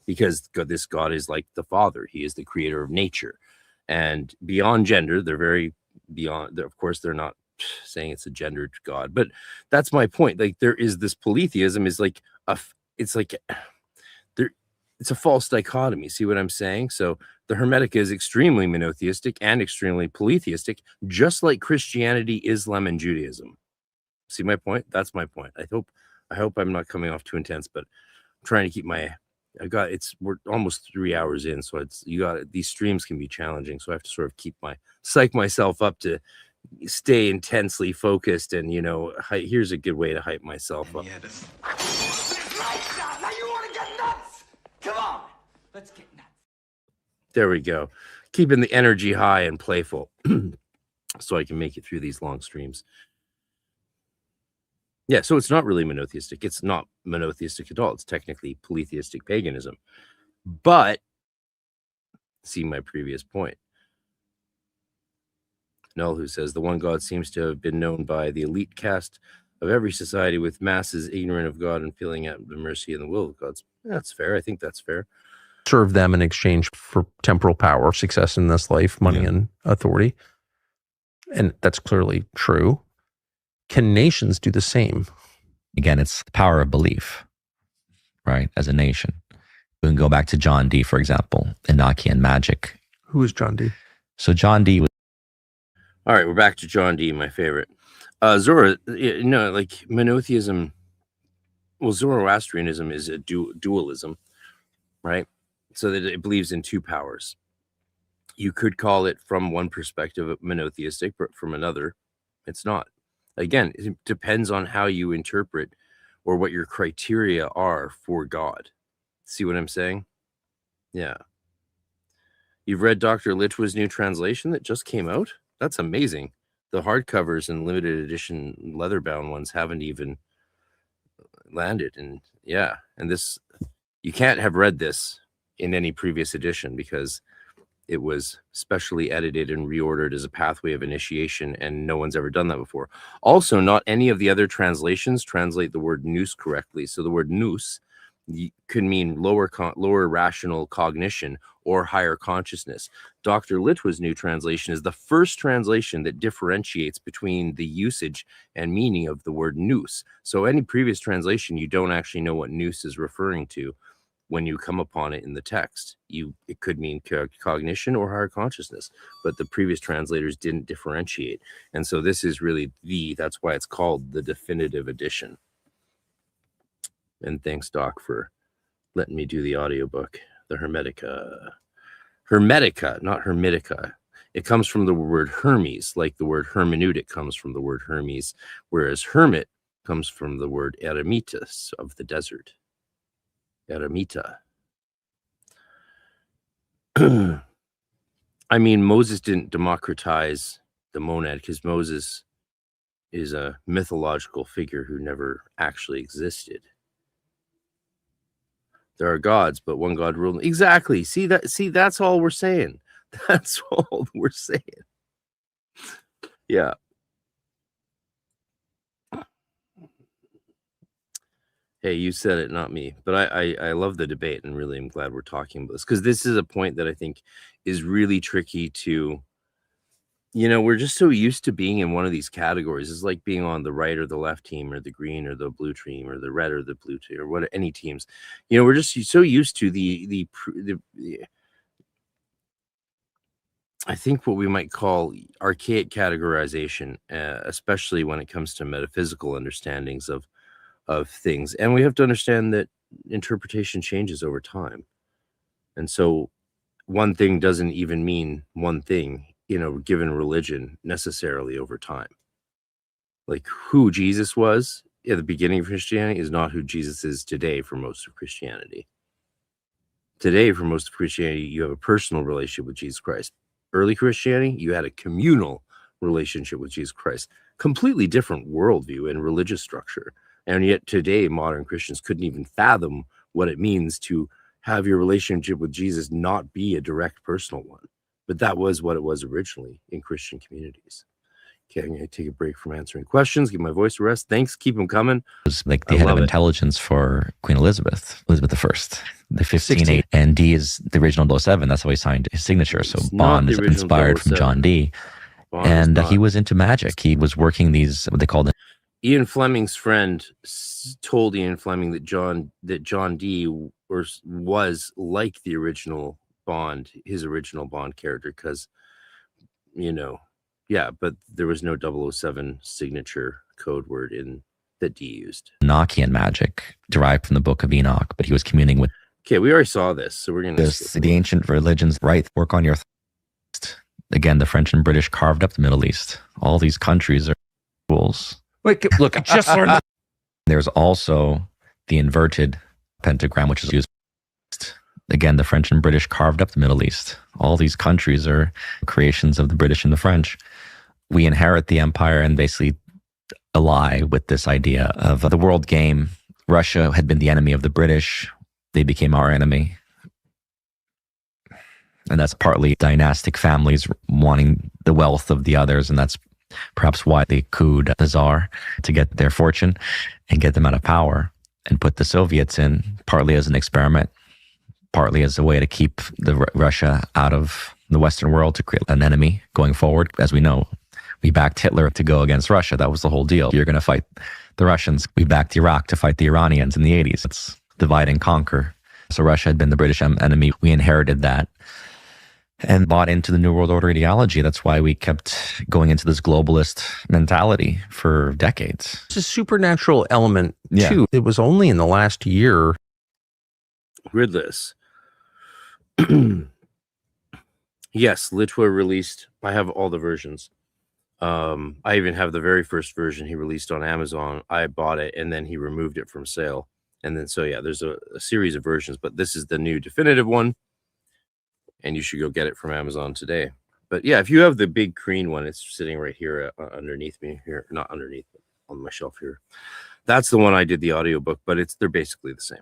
because this God is like the Father. He is the creator of nature. And beyond gender, they're very beyond. Of course, they're not saying it's a gendered God, but that's my point. Like, there is this polytheism is like it's a false dichotomy. See what I'm saying? So the Hermetica is extremely monotheistic and extremely polytheistic, just like Christianity, Islam, and Judaism. See my point? That's my point. I hope I'm not coming off too intense, but I'm trying to keep we're almost 3 hours in, so these streams can be challenging, so I have to sort of psych myself up to stay intensely focused, and here's a good way to hype myself up. Now you want to get nuts? Come on, let's get nuts. There we go. Keeping the energy high and playful so I can make it through these long streams. Yeah, so it's not really monotheistic. It's not monotheistic at all. It's technically polytheistic paganism. But see my previous point. Null, who says the one God seems to have been known by the elite caste of every society, with masses ignorant of God and feeling at the mercy and the will of gods. That's fair. I think that's fair. Serve them in exchange for temporal power, success in this life, money, and authority. And that's clearly true. Can nations do the same? Again, it's the power of belief, right? As a nation. We can go back to John Dee, for example, Enochian Magick. Who is John Dee? So John Dee was... All right, we're back to John Dee, my favorite. Zora, like monotheism, well, Zoroastrianism is a dualism, right? So that it believes in two powers. You could call it from one perspective monotheistic, but from another, it's not. Again, it depends on how you interpret or what your criteria are for God. See what I'm saying? Yeah. You've read Dr. Litwa's new translation that just came out? That's amazing. The hardcovers and limited edition leather-bound ones haven't even landed. And yeah, and this, you can't have read this in any previous edition because it was specially edited and reordered as a pathway of initiation, and no one's ever done that before. Also, not any of the other translations translate the word nous correctly. So the word nous could mean lower rational cognition or higher consciousness. Dr. Litwa's new translation is the first translation that differentiates between the usage and meaning of the word nous. So any previous translation, you don't actually know what nous is referring to when you come upon it in the text. It could mean cognition or higher consciousness, but the previous translators didn't differentiate. And so this is really that's why it's called the definitive edition. And thanks, Doc, for letting me do the audiobook. the Hermetica. Hermetica, not Hermetica. It comes from the word Hermes, like the word hermeneutic comes from the word Hermes, whereas hermit comes from the word eremitus, of the desert. Eremita. I mean, Moses didn't democratize the monad because Moses is a mythological figure who never actually existed. There are gods, but one God ruled. Exactly. See, that's all we're saying. That's all we're saying. Yeah. Hey, you said it, not me. But I love the debate and really am glad we're talking about this, because this is a point that I think is really tricky to, we're just so used to being in one of these categories. It's like being on the right or the left team or the green or the blue team or the red or the blue team or what, any teams. We're just so used to the I think what we might call archaic categorization, especially when it comes to metaphysical understandings of things. And we have to understand that interpretation changes over time. And so one thing doesn't even mean one thing, given religion necessarily over time. Like who Jesus was at the beginning of Christianity is not who Jesus is today for most of Christianity. Today, for most of Christianity, you have a personal relationship with Jesus Christ. Early Christianity, you had a communal relationship with Jesus Christ. Completely different worldview and religious structure. And yet today, modern Christians couldn't even fathom what it means to have your relationship with Jesus not be a direct personal one. But that was what it was originally in Christian communities. Okay, I'm going to take a break from answering questions, give my voice a rest. Thanks, keep them coming. It was like the head of intelligence for Queen Elizabeth I, the 1580, and D is the original 07. That's how he signed his signature. So Bond is inspired from John D. And he was into magic. He was working these, what they called it. Ian Fleming's friend told Ian Fleming that John D was like the original Bond, his original Bond character, because, yeah, but there was no 007 signature code word in that D used. Enochian magic derived from the Book of Enoch, but he was communing with. Okay, we already saw this, so we're going to. The ancient religions, right? Work on your. Again, the French and British carved up the Middle East. All these countries are rules. Wait, look, I just learned. There's also the inverted pentagram, which is used. Again, the French and British carved up the Middle East. All these countries are creations of the British and the French. We inherit the empire and basically ally with this idea of the world game. Russia had been the enemy of the British. They became our enemy. And that's partly dynastic families wanting the wealth of the others. And that's perhaps why they cooed the Tsar to get their fortune and get them out of power and put the Soviets in, partly as an experiment, partly as a way to keep Russia out of the Western world, to create an enemy going forward. As we know, we backed Hitler to go against Russia. That was the whole deal. You're going to fight the Russians. We backed Iraq to fight the Iranians in the 80s. It's divide and conquer. So Russia had been the British enemy. We inherited that and bought into the New World Order ideology. That's why we kept going into this globalist mentality for decades. It's a supernatural element, too. It was only in the last year. Gridless. Yes, Litwa released. I have all the versions. I even have the very first version he released on Amazon. I bought it and then he removed it from sale. And then, so yeah, there's a series of versions, but this is the new definitive one. And you should go get it from Amazon today. But yeah, if you have the big green one, it's sitting right here underneath me here, not underneath, but on my shelf here. That's the one I did the audiobook, but they're basically the same.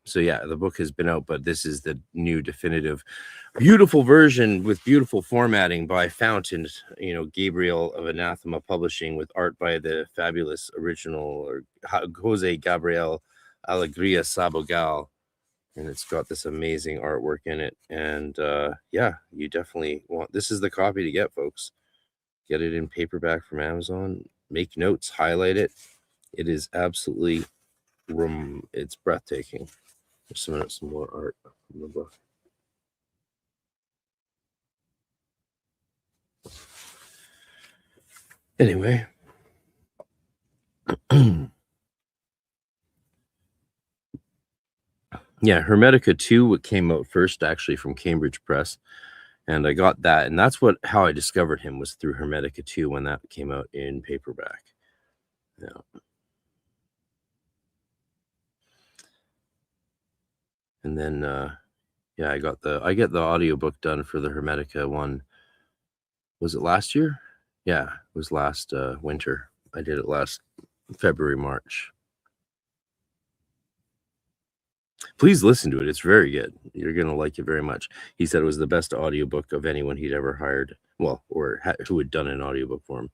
So yeah, the book has been out, but this is the new definitive, beautiful version with beautiful formatting by Fountain, Gabriel of Anathema Publishing, with art by the fabulous original or Jose Gabriel Alegria Sabogal. And it's got this amazing artwork in it. And yeah, you definitely want, this is the copy to get, folks. Get it in paperback from Amazon. Make notes, highlight it. It is absolutely, it's breathtaking. There's some more art from the book. Anyway. Yeah, Hermetica 2 came out first, actually, from Cambridge Press. And I got that. And that's how I discovered him, was through Hermetica 2 when that came out in paperback. Yeah. And then, I get the audiobook done for the Hermetica one. Was it last year? Yeah, it was last winter. I did it last February, March. Please listen to it. It's very good. You're going to like it very much. He said it was the best audiobook of anyone he'd ever hired. Well, or who had done an audiobook for him.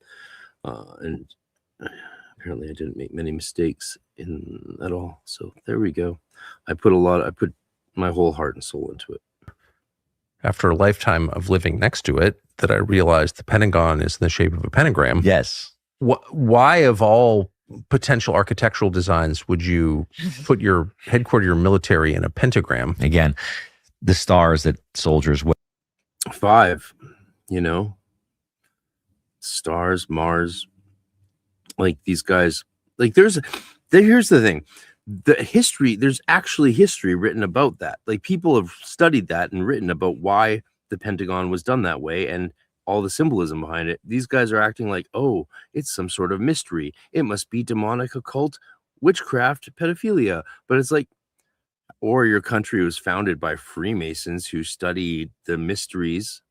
And apparently I didn't make many mistakes at all. So there we go. I put my whole heart and soul into it. After a lifetime of living next to it, that I realized the Pentagon is in the shape of a pentagram. Yes. Why, of all potential architectural designs, would you put your headquarter, your military, in a pentagram? Again, the stars that soldiers wear. 5, stars, Mars, like these guys. Like here's the thing. There's actually history written about that. Like, people have studied that and written about why the Pentagon was done that way and all the symbolism behind it. These guys are acting like, oh, it's some sort of mystery. It must be demonic, occult, witchcraft, pedophilia. But it's like, or your country was founded by Freemasons who studied the mysteries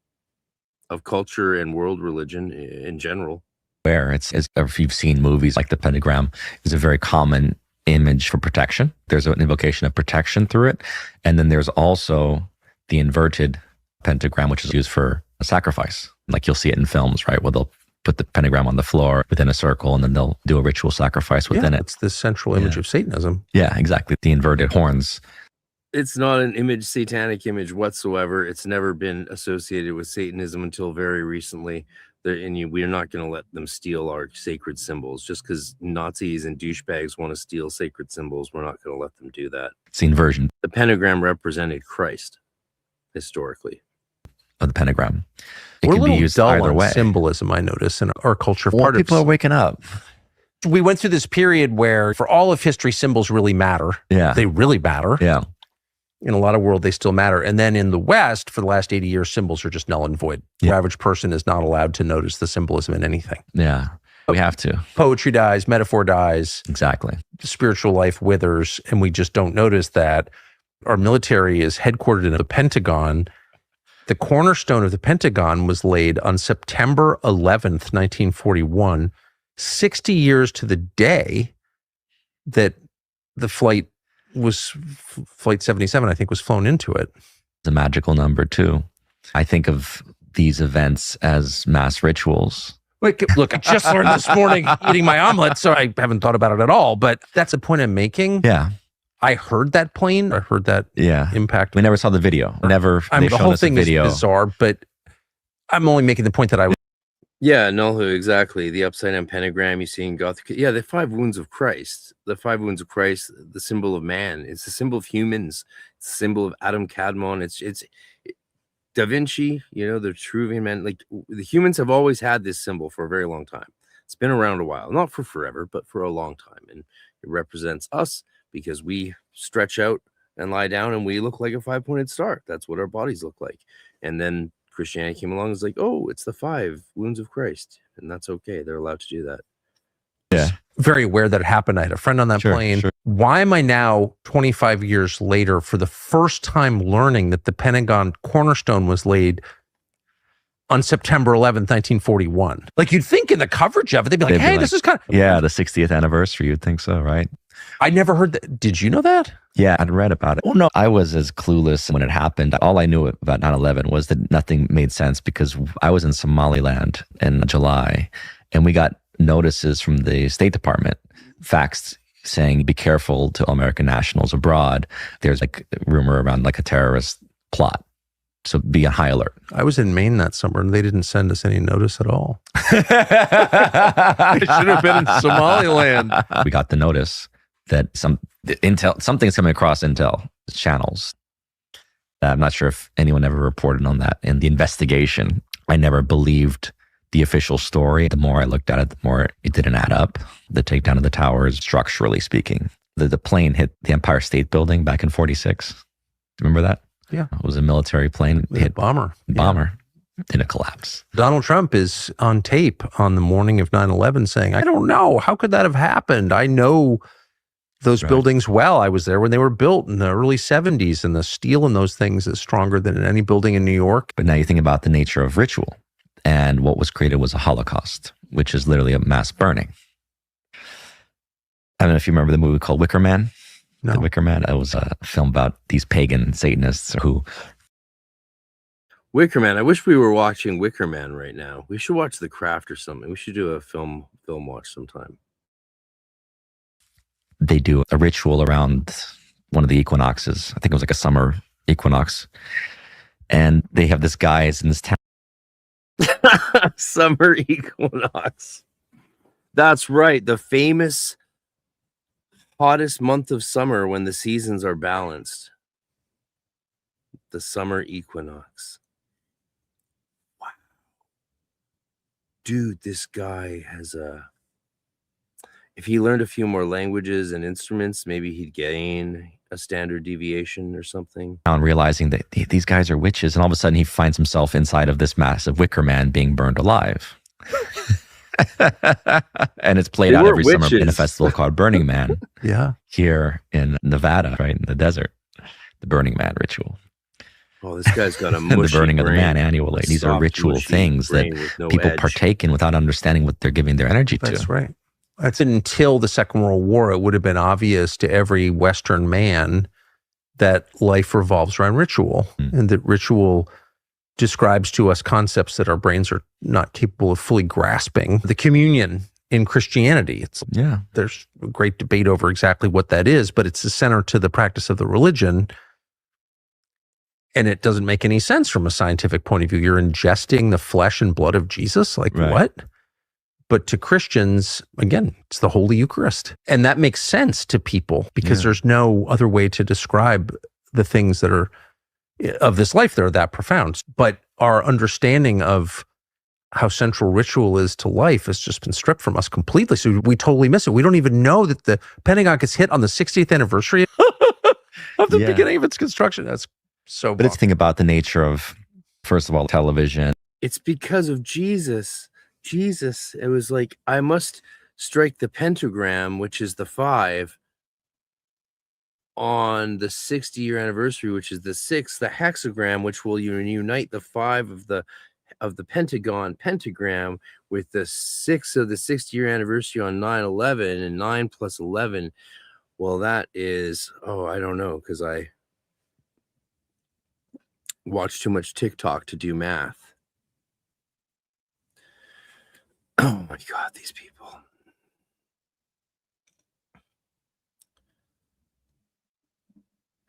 of culture and world religion in general. Where if you've seen movies like the Pentagram, is a very common image for protection. There's an invocation of protection through it. And then there's also the inverted pentagram, which is used for a sacrifice. Like, you'll see it in films, right? Where they'll put the pentagram on the floor within a circle, and then they'll do a ritual sacrifice within it. It's the central image of Satanism. Yeah, exactly. The inverted horns. It's not an satanic image whatsoever. It's never been associated with Satanism until very recently. We're not going to let them steal our sacred symbols. Just because Nazis and douchebags want to steal sacred symbols, we're not going to let them do that. It's the inversion. The pentagram represented Christ, historically. Of the pentagram. It We're can a little be used dull either on way. symbolism, I notice, in our culture. Well, people are waking up. We went through this period where, for all of history, symbols really matter. Yeah. They really matter. Yeah. In a lot of world, they still matter. And then in the West, for the last 80 years, symbols are just null and void. The average person is not allowed to notice the symbolism in anything. Yeah. We have to. Poetry dies, metaphor dies. Exactly. Spiritual life withers, and we just don't notice that. Our military is headquartered in the Pentagon. The cornerstone of the Pentagon was laid on September 11th, 1941, 60 years to the day that the Flight 77, I think, was flown into it. It's a magical number too. I think of these events as mass rituals. Look, I just learned this morning eating my omelet, so I haven't thought about it at all. But that's a point I'm making. Yeah. I heard that plane. I heard that impact. We never saw the video. The whole thing is bizarre, but I'm only making the point that I was. Yeah, no, exactly. The upside down pentagram you see in Gothic. Yeah, the 5 wounds of Christ. The 5 wounds of Christ, the symbol of man. It's the symbol of humans. It's the symbol of Adam Kadmon. It's Da Vinci, the Vitruvian man. Like, the humans have always had this symbol for a very long time. It's been around a while, not for forever, but for a long time. And it represents us because we stretch out and lie down and we look like a 5-pointed star. That's what our bodies look like. And then Christianity came along and was like, oh, it's the 5 wounds of Christ. And that's okay. They're allowed to do that. Yeah. Very aware that it happened. I had a friend on that plane. Sure. Why am I now, 25 years later, for the first time learning that the Pentagon cornerstone was laid on September 11th, 1941? Like, you'd think in the coverage of it, they'd be like, this is kind of... Yeah, the 60th anniversary, you'd think so, right? I never heard that. Did you know that? Yeah, I'd read about it. Oh, no, I was as clueless when it happened. All I knew about 9/11 was that nothing made sense because I was in Somaliland in July, and we got notices from the State Department, faxed saying, be careful to American nationals abroad. There's like rumor around like a terrorist plot. So be on high alert. I was in Maine that summer and they didn't send us any notice at all. I should have been in Somaliland. We got the notice that something's coming across Intel channels. I'm not sure if anyone ever reported on that. In the investigation, I never believed the official story. The more I looked at it, the more it didn't add up. The takedown of the towers, structurally speaking, The plane hit the Empire State Building back in 46. Remember that? Yeah. It was a military plane. It hit bomber. in a collapse. Donald Trump is on tape on the morning of 9/11 saying, I don't know. How could that have happened? I know those buildings well. I was there when they were built in the early 70s, and the steel in those things is stronger than in any building in New York. But now you think about the nature of ritual, and what was created was a Holocaust, which is literally a mass burning. I don't know if you remember the movie called Wicker Man. No. The Wicker Man. It was a film about these pagan Satanists who... Wicker Man. I wish we were watching Wicker Man right now. We should watch The Craft or something. We should do a film watch sometime. They do a ritual around one of the equinoxes. I think it was like a summer equinox. And they have this guy is in this town. Summer equinox. That's right. The famous hottest month of summer when the seasons are balanced. The summer equinox. Wow. Dude, this guy has if he learned a few more languages and instruments, maybe he'd gain a standard deviation or something. Realizing that these guys are witches, and all of a sudden he finds himself inside of this massive Wicker Man being burned alive. And it's played out every summer in a festival called Burning Man. Yeah. Here in Nevada, right in the desert, the Burning Man ritual. Oh, this guy's got a mushy the burning brain, of the man annually. These are ritual things that people partake in without understanding what they're giving their energy to. That's right. That's until the Second World War, it would have been obvious to every Western man that life revolves around ritual, and that ritual describes to us concepts that our brains are not capable of fully grasping. The communion in Christianity, there's a great debate over exactly what that is, but it's the center to the practice of the religion. And it doesn't make any sense from a scientific point of view. You're ingesting the flesh and blood of Jesus? Like what? But to Christians, again, it's the Holy Eucharist. And that makes sense to people because there's no other way to describe the things that are of this life that are that profound. But our understanding of how central ritual is to life has just been stripped from us completely. So we totally miss it. We don't even know that the Pentagon gets hit on the 60th anniversary of the beginning of its construction. That's so But it's the thing about the nature of, first of all, television. It's because of Jesus. Jesus, it was like, I must strike the pentagram, which is the 5, on the 60-year anniversary, which is the 6, the hexagram, which will unite the 5 of the pentagram with the 6 of the 60-year anniversary on 9/11, and 9 plus 11. Well, that is, I don't know, because I watch too much TikTok to do math. Oh my God, these people.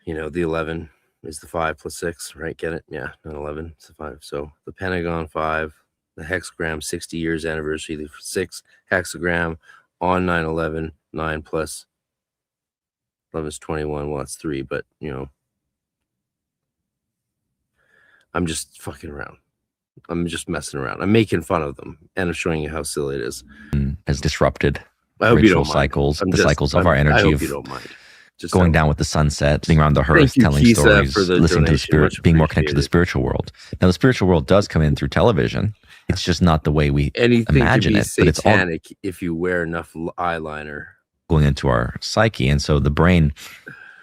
You know, the 11 is the 5 plus 6, right? Get it? Yeah, 9/11 is the 5. So the Pentagon 5, the hexagram 60 years anniversary, the 6 hexagram on 9/11, 9 plus 11 is 21. Well, that's 3, but you know, I'm just fucking around. I'm just messing around. I'm making fun of them, and I'm showing you how silly it is. Has disrupted I hope you ritual don't mind. cycles, cycles of our energy. I hope of you don't mind. Just going down with the sunset, being around the hearth, telling Kisa, stories, for the listening to the donation. spirit, Much being more connected to the appreciated. spiritual world. Now, the spiritual world does come in through television. It's just not the way we Anything imagine can be it, but it's all satanic if you wear enough eyeliner. going into our psyche. And so the brain,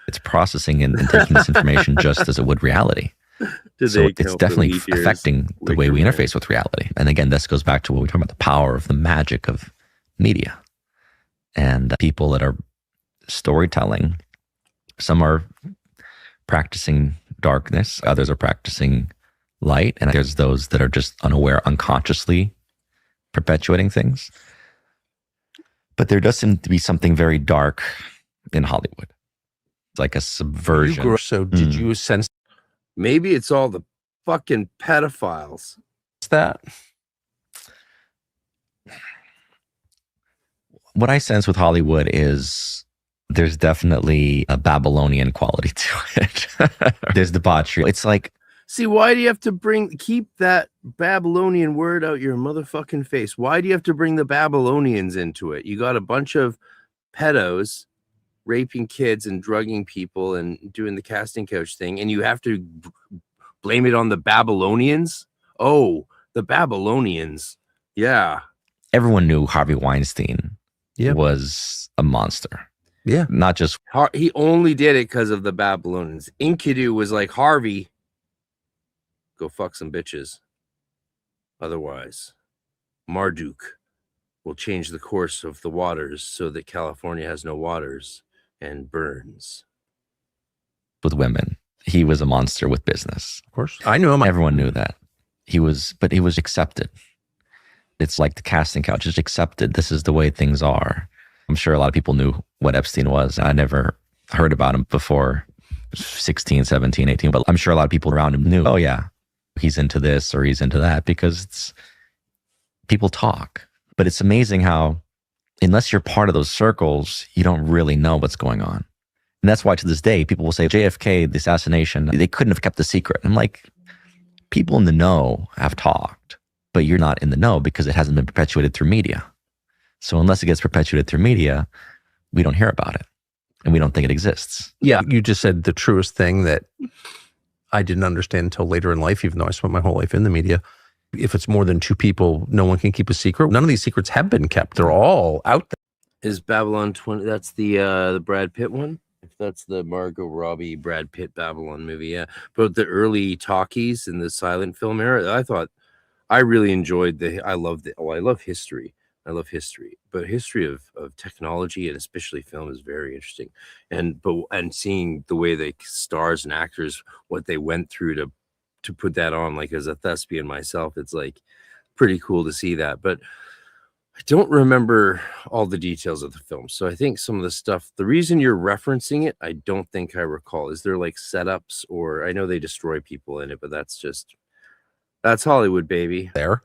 it's processing and taking this information just as it would reality. So it's definitely affecting the way we interface with reality. And again, this goes back to what we talk about, the power of the magic of media. And people that are storytelling, some are practicing darkness, others are practicing light, and there's those that are just unaware, unconsciously perpetuating things. But there does seem to be something very dark in Hollywood. It's like a subversion. So did you sense Maybe it's all the fucking pedophiles. that? What I sense with Hollywood is there's definitely a Babylonian quality to it. There's debauchery. It's like, See, why do you have to keep that Babylonian word out your motherfucking face? Why do you have to bring the Babylonians into it? You got a bunch of pedos raping kids and drugging people and doing the casting couch thing, and you have to blame it on the Babylonians? Oh, the Babylonians. Yeah. Everyone knew Harvey Weinstein Yep. was a monster. Yeah. Not just He only did it because of the Babylonians. Enkidu was like, Harvey, go fuck some bitches. Otherwise, Marduk will change the course of the waters so that California has no waters and burns. with women. He was a monster with business. Of course. I knew him. Everyone knew that. But he was accepted. It's like the casting couch, just accepted. This is the way things are. I'm sure a lot of people knew what Epstein was. I never heard about him before 16, 17, 18, but I'm sure a lot of people around him knew, oh yeah, he's into this or he's into that, because people talk. But it's amazing how, unless you're part of those circles, you don't really know what's going on. And that's why to this day, people will say JFK, the assassination, they couldn't have kept the secret. I'm like, people in the know have talked, but you're not in the know because it hasn't been perpetuated through media. So unless it gets perpetuated through media, we don't hear about it and we don't think it exists. Yeah. You just said the truest thing that I didn't understand until later in life, even though I spent my whole life in the media. If it's more than two people, no one can keep a secret. None of these secrets have been kept. They're all out there. Is Babylon 20? That's the Brad Pitt one. If that's the Margot Robbie Brad Pitt Babylon movie, yeah. But the early talkies in the silent film era, I really enjoyed I love history. I love history, but history of technology and especially film is very interesting. And seeing the way the stars and actors, what they went through to put that on, like as a thespian myself, it's like pretty cool to see that. But I don't remember all the details of the film. So I think some of the stuff, the reason you're referencing it, I don't think I recall. Is there like setups, or I know they destroy people in it, but that's Hollywood, baby. There.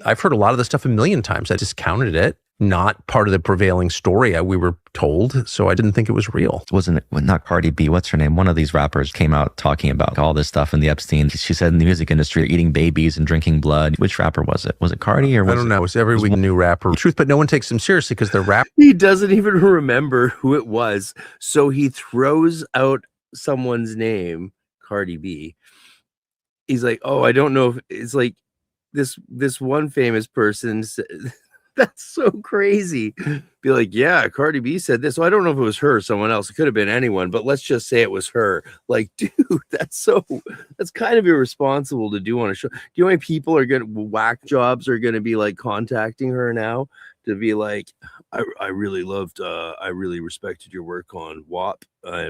I've heard a lot of this stuff a million times. I discounted it. Not part of the prevailing story we were told, so I didn't think it was real. Not Cardi B, what's her name? One of these rappers came out talking about all this stuff in the Epstein. She said in the music industry, they're eating babies and drinking blood. Which rapper was it? Was it Cardi or was I don't know. It was every week a new rapper. Truth, but no one takes them seriously because they're rap. He doesn't even remember who it was, so he throws out someone's name, Cardi B. He's like, oh, I don't know if it's like this one famous person said. That's so crazy. Be like, yeah, Cardi B said this. So I don't know if it was her or someone else. It could have been anyone, but let's just say it was her. Like, dude, that's kind of irresponsible to do on a show. Do you know how many people whack jobs are going to be like contacting her now to be like, I really respected your work on WAP,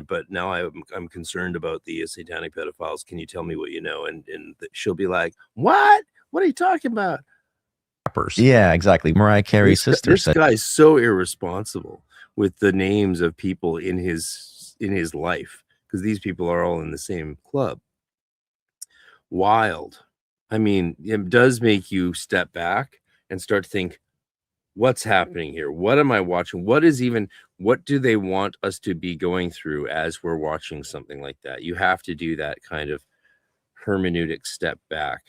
but now I'm concerned about the satanic pedophiles. Can you tell me what you know? And she'll be like, what? What are you talking about? Yeah, exactly. Mariah Carey's sister. This guy's so irresponsible with the names of people in his life, because these people are all in the same club. Wild. I mean, it does make you step back and start to think, what's happening here? What am I watching? What do they want us to be going through as we're watching something like that? You have to do that kind of hermeneutic step back.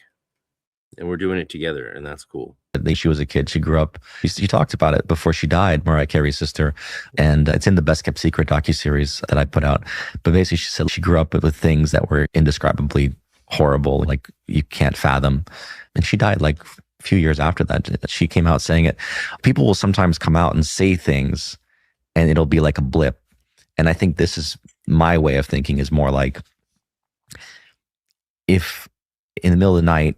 And we're doing it together, and that's cool. She was a kid. She grew up. She talked about it before she died, Mariah Carey's sister, and it's in the Best Kept Secret docuseries that I put out. But basically, she said she grew up with things that were indescribably horrible, like you can't fathom. And she died like a few years after that. She came out saying it. People will sometimes come out and say things, and it'll be like a blip. And I think this is my way of thinking, is more like, if in the middle of the night,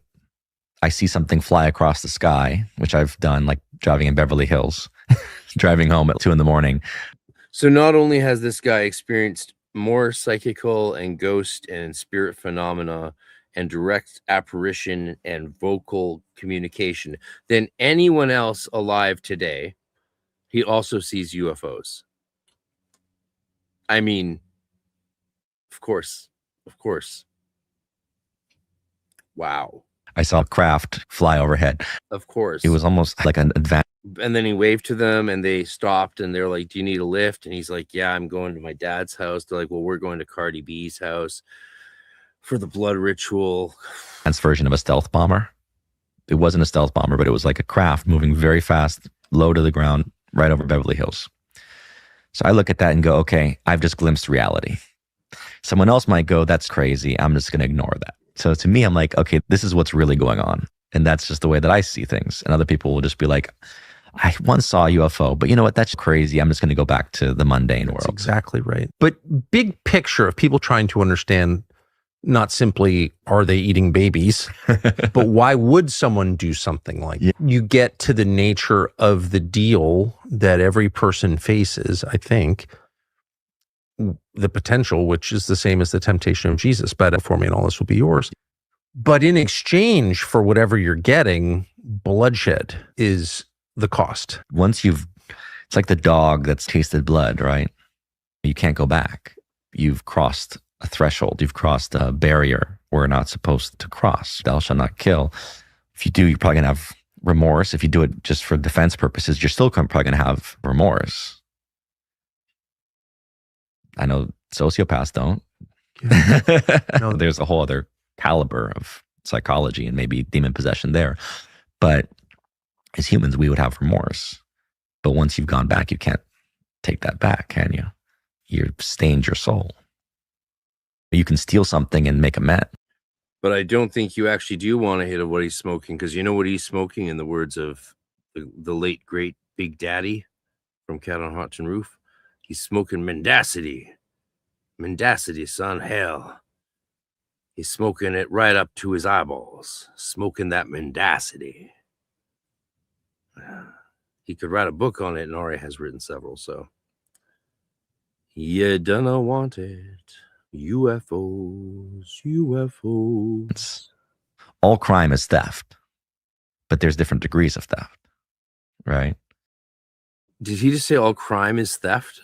I see something fly across the sky, which I've done, like driving in Beverly Hills, driving home at 2 a.m. So not only has this guy experienced more psychical and ghost and spirit phenomena and direct apparition and vocal communication than anyone else alive today, he also sees UFOs. I mean, of course. Wow. I saw a craft fly overhead. Of course. It was almost like an advance. And then he waved to them and they stopped and they're like, do you need a lift? And he's like, yeah, I'm going to my dad's house. They're like, well, we're going to Cardi B's house for the blood ritual. Version of a stealth bomber. It wasn't a stealth bomber, but it was like a craft moving very fast, low to the ground, right over Beverly Hills. So I look at that and go, okay, I've just glimpsed reality. Someone else might go, that's crazy. I'm just going to ignore that. So to me, I'm like, okay, this is what's really going on. And that's just the way that I see things. And other people will just be like, I once saw a UFO, but you know what? That's crazy. I'm just going to go back to the mundane world. That's exactly right. But big picture of people trying to understand, not simply are they eating babies, but why would someone do something like that? You get to the nature of the deal that every person faces, I think, the potential, which is the same as the temptation of Jesus, but for me and all this will be yours. But in exchange for whatever you're getting, bloodshed is the cost. Once it's like the dog that's tasted blood, right? You can't go back. You've crossed a threshold. You've crossed a barrier we're not supposed to cross. Thou shalt not kill. If you do, you're probably going to have remorse. If you do it just for defense purposes, you're still probably going to have remorse. I know sociopaths don't. Yeah. No. There's a whole other caliber of psychology and maybe demon possession there. But as humans, we would have remorse. But once you've gone back, you can't take that back, can you? You've stained your soul. You can steal something and make amends. But I don't think you actually do want to hit what he's smoking, because you know what he's smoking, in the words of the late, great Big Daddy from Cat on Hot Tin Roof. He's smoking mendacity. Mendacity, son, hell. He's smoking it right up to his eyeballs. Smoking that mendacity. He could write a book on it, and already has written several, so. You don't want it. UFOs, UFOs. All crime is theft, but there's different degrees of theft, right? Did he just say all crime is theft?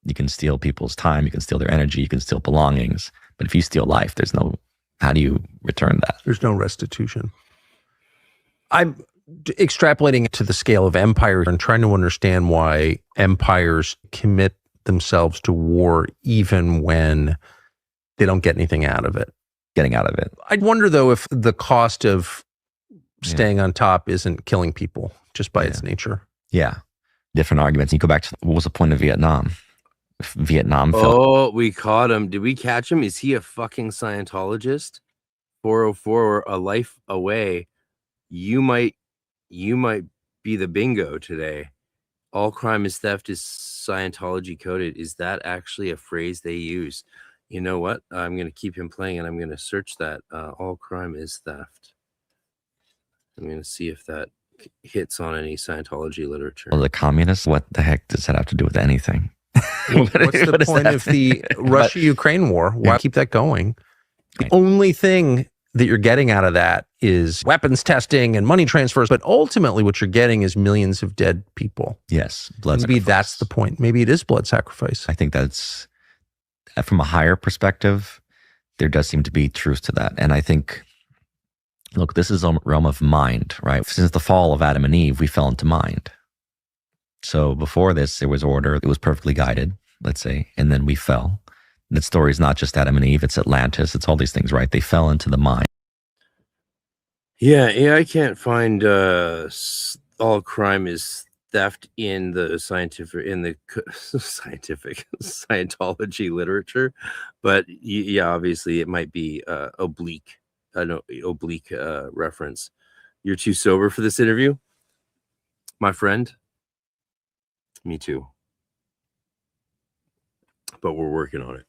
You can steal people's time, you can steal their energy, you can steal belongings, but if you steal life, how do you return that? There's no restitution. I'm extrapolating it to the scale of empire and trying to understand why empires commit themselves to war even when they don't get anything out of it. Getting out of it. I wonder, though, if the cost of staying on top isn't killing people just by its nature. Yeah. Different arguments. You go back to, what was the point of Vietnam? Vietnam film. Oh, we caught him. Did we catch him? Is he a fucking Scientologist? 404, a life away. You might be the bingo today. All crime is theft is Scientology coded. Is that actually a phrase they use? You know what? I'm going to keep him playing, and I'm going to search that. All crime is theft. I'm going to see if that hits on any Scientology literature. Well, the communists, what the heck does that have to do with anything? What's the point of the Russia-Ukraine war? Why keep that going? The only thing that you're getting out of that is weapons testing and money transfers, but ultimately what you're getting is millions of dead people. Yes, blood Maybe sacrifice. That's the point. Maybe it is blood sacrifice. I think that's, from a higher perspective, there does seem to be truth to that. And I think, look, this is a realm of mind, right? Since the fall of Adam and Eve, we fell into mind. So before this, there was order. It was perfectly guided, let's say, and then we fell. That story is not just Adam and Eve, it's Atlantis, it's all these things, right? They fell into the mind. Yeah, I can't find all crime is theft in the scientific Scientology literature, but yeah, obviously it might be oblique reference. You're too sober for this interview, my friend. Me too, but we're working on it.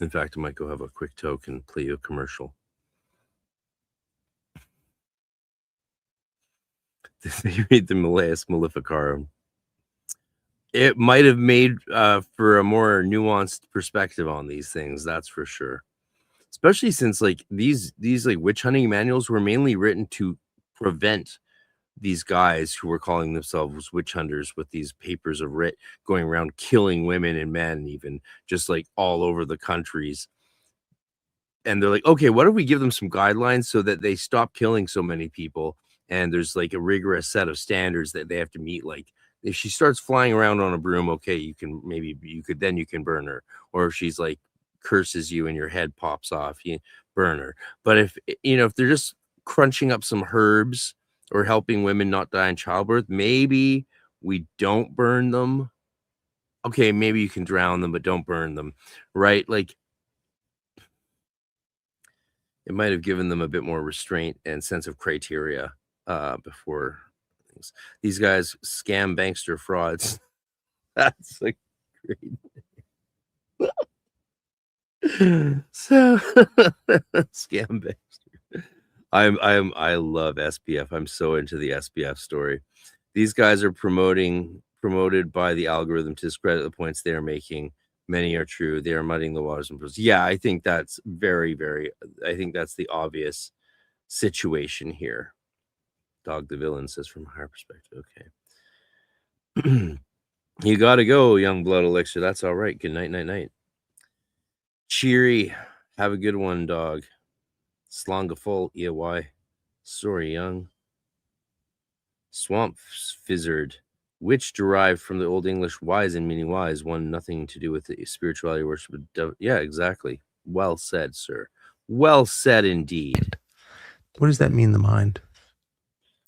In fact, I might go have a quick toke and play you a commercial. They read the Malleus Maleficarum. It might have made for a more nuanced perspective on these things, that's for sure. Especially since like these like witch hunting manuals were mainly written to prevent these guys who were calling themselves witch hunters with these papers of writ going around killing women and men, even just like all over the countries. And they're like, okay, what if we give them some guidelines so that they stop killing so many people? And there's like a rigorous set of standards that they have to meet. Like if she starts flying around on a broom, okay, you can burn her. Or if she's like curses you and your head pops off, you burn her. But if they're just crunching up some herbs or helping women not die in childbirth, maybe we don't burn them. Okay, maybe you can drown them, but don't burn them, right? Like, it might have given them a bit more restraint and sense of criteria before things. These guys, scam bankster frauds. That's like great. So scam bankster. I love SPF. I'm so into the SPF story. These guys are promoted by the algorithm to discredit the points they are making. Many are true. They are muddying the waters. Yeah, I think that's I think that's the obvious situation here. Dog the villain says from a higher perspective. Okay. You got to go, young blood elixir. That's all right. Good night, night, night. Cheery. Have a good one, dog. Slongafol, EY. Sorry, young. Swamp fizzard. Which derived from the Old English wise and meaning wise, one nothing to do with the spirituality worship. Yeah, exactly. Well said, sir. Well said indeed. What does that mean, the mind?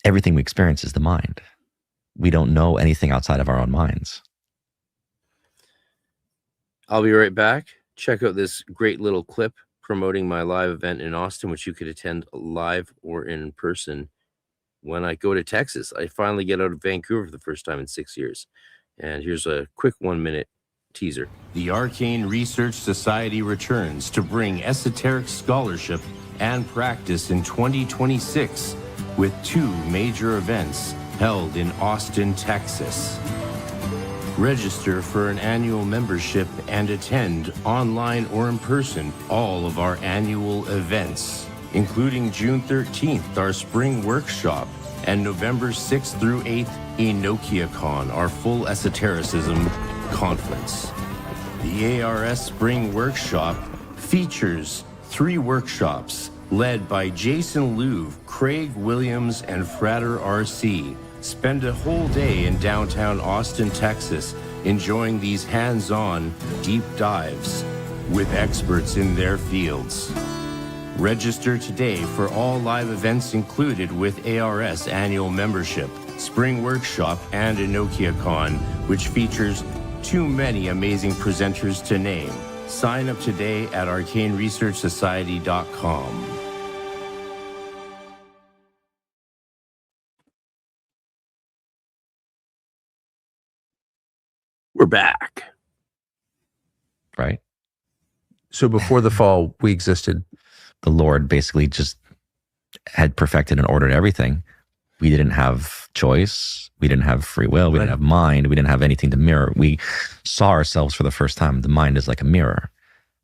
Everything we experience is the mind. We don't know anything outside of our own minds. I'll be right back. Check out this great little clip promoting my live event in Austin, which you could attend live or in person when I go to Texas. I finally get out of Vancouver for the first time in 6 years. And here's a quick 1-minute teaser. The Arcane Research Society returns to bring esoteric scholarship and practice in 2026 with 2 major events held in Austin, Texas. Register for an annual membership and attend online or in person all of our annual events, including June 13th, our spring workshop, and November 6th through 8th, EnochiaCon, our full esotericism conference. The ARS Spring Workshop features 3 workshops led by Jason Louv, Craig Williams, and Frater RC. Spend a whole day in downtown Austin, Texas, enjoying these hands-on deep dives with experts in their fields. Register today for all live events included with ARS annual membership, spring workshop, and EnochiaCon, which features too many amazing presenters to name. Sign up today at arcaneresearchsociety.com. We're back. Right? So before the fall, we existed. The Lord basically just had perfected and ordered everything. We didn't have choice. We didn't have free will. We didn't have mind. We didn't have anything to mirror. We saw ourselves for the first time. The mind is like a mirror.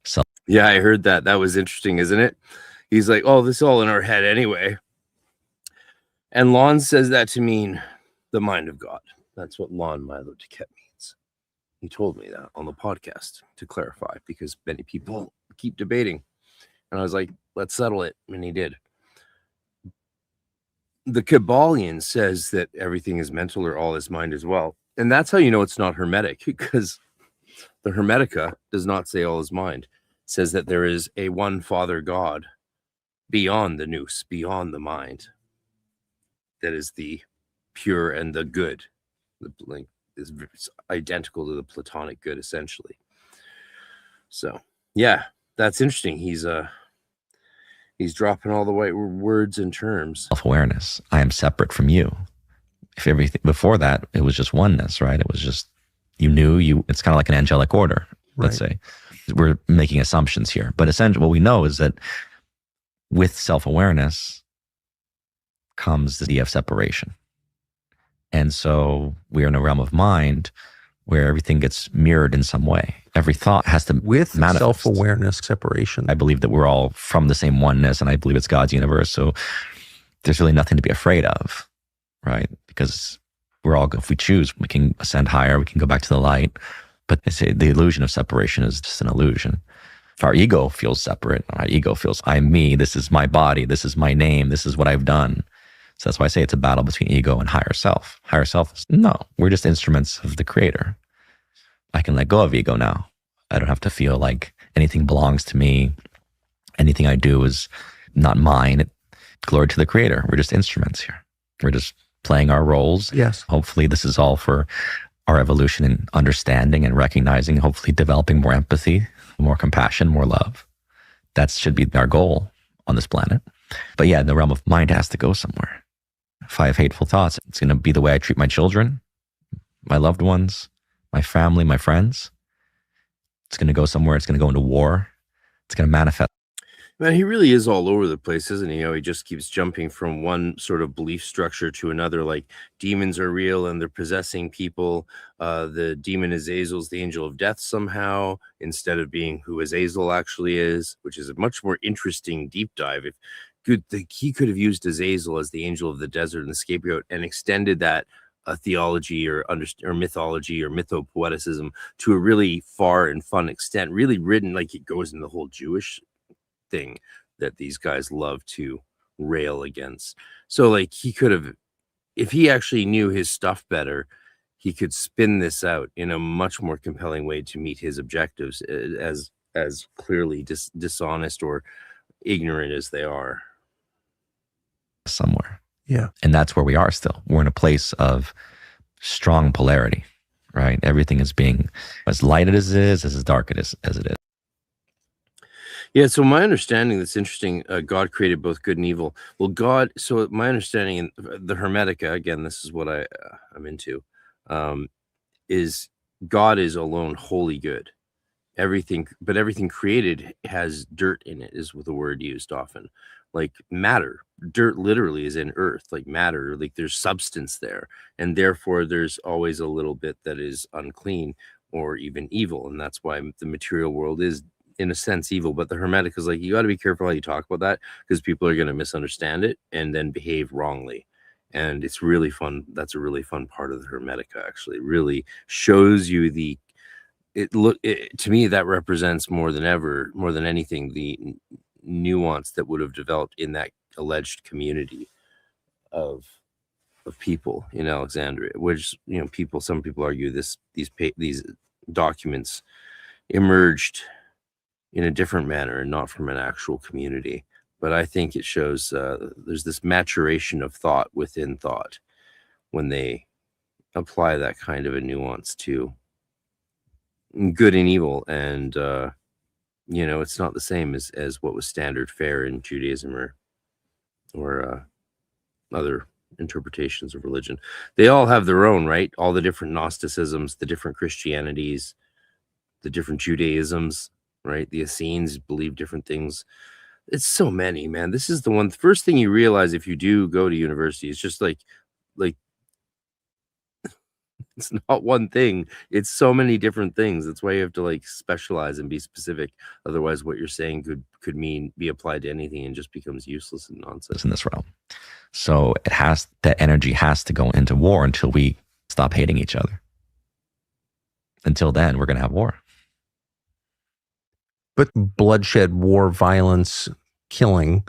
So yeah, I heard that. That was interesting, isn't it? He's like, oh, this is all in our head anyway. And Lon says that to mean the mind of God. That's what Lon Milo Duquette means. He told me that on the podcast to clarify, because many people keep debating. And I was like, let's settle it. And he did. The Kabbalion says that everything is mental, or all is mind as well. And that's how you know it's not Hermetic, because the Hermetica does not say all is mind. It says that there is a one Father God beyond the nous, beyond the mind, that is the pure and the good. The link is identical to the Platonic good, essentially. So, yeah, that's interesting. He's dropping all the right words and terms. Self-awareness. I am separate from you. If everything before that, it was just oneness, right? It was just you knew you. It's kind of like an angelic order. Let's say we're making assumptions here, but essentially, what we know is that with self-awareness comes the idea of separation, and so we are in a realm of mind where everything gets mirrored in some way. Every thought has to with manifest. Self-awareness separation. I believe that we're all from the same oneness, and I believe it's God's universe. So there's really nothing to be afraid of, right? Because we're all, if we choose, we can ascend higher, we can go back to the light. But they say the illusion of separation is just an illusion. If our ego feels separate, our ego feels, I'm me, this is my body, this is my name, this is what I've done. So that's why I say it's a battle between ego and higher self. Higher self is, no, we're just instruments of the creator. I can let go of ego now. I don't have to feel like anything belongs to me. Anything I do is not mine. Glory to the Creator. We're just instruments here. We're just playing our roles. Yes. Hopefully this is all for our evolution and understanding and recognizing, hopefully developing more empathy, more compassion, more love. That should be our goal on this planet. But yeah, the realm of mind has to go somewhere. If I have hateful thoughts, it's going to be the way I treat my children, my loved ones, my family, my friends. It's going to go somewhere. It's going to go into war. It's going to manifest. Man, he really is all over the place, isn't he? You know, he just keeps jumping from one sort of belief structure to another, like demons are real and they're possessing people. The demon Azazel's the angel of death somehow, instead of being who Azazel actually is, which is a much more interesting deep dive. If he could have used Azazel as the angel of the desert and the scapegoat and extended that theology or mythology or mythopoeticism to a really far and fun extent, really written like it goes in the whole Jewish thing that these guys love to rail against. So like he could have, if he actually knew his stuff better, he could spin this out in a much more compelling way to meet his objectives, as clearly dishonest or ignorant as they are. Somewhere. Yeah. And that's where we are still. We're in a place of strong polarity, right? Everything is being as light as it is, as dark as it is. Yeah, so my understanding, that's interesting, God created both good and evil. Well, God, so my understanding in the Hermetica, again, this is what I'm into, is God is alone wholly good. Everything created has dirt in it, is the word used often. Like matter, dirt literally is in earth, like matter, like there's substance there. And therefore there's always a little bit that is unclean or even evil. And that's why the material world is, in a sense, evil. But the Hermetic is like, you got to be careful how you talk about that, because people are going to misunderstand it and then behave wrongly. And it's really fun. That's a really fun part of the Hermetica, actually. It really shows you to me, that represents more than anything, the nuance that would have developed in that alleged community of people in Alexandria, which, you know, some people argue these documents emerged in a different manner and not from an actual community. But I think it shows there's this maturation of thought within thought when they apply that kind of a nuance to good and evil. And you know, it's not the same as what was standard fare in Judaism or other interpretations of religion. They all have their own, right? All the different Gnosticisms, the different Christianities, the different Judaisms, right? The Essenes believe different things. It's so many, man. This is the first thing you realize if you do go to university. It's just like it's not one thing. It's so many different things. That's why you have to like specialize and be specific. Otherwise, what you're saying could mean be applied to anything and just becomes useless and nonsense. In this realm. So that energy has to go into war until we stop hating each other. Until then, we're going to have war. But bloodshed, war, violence, killing.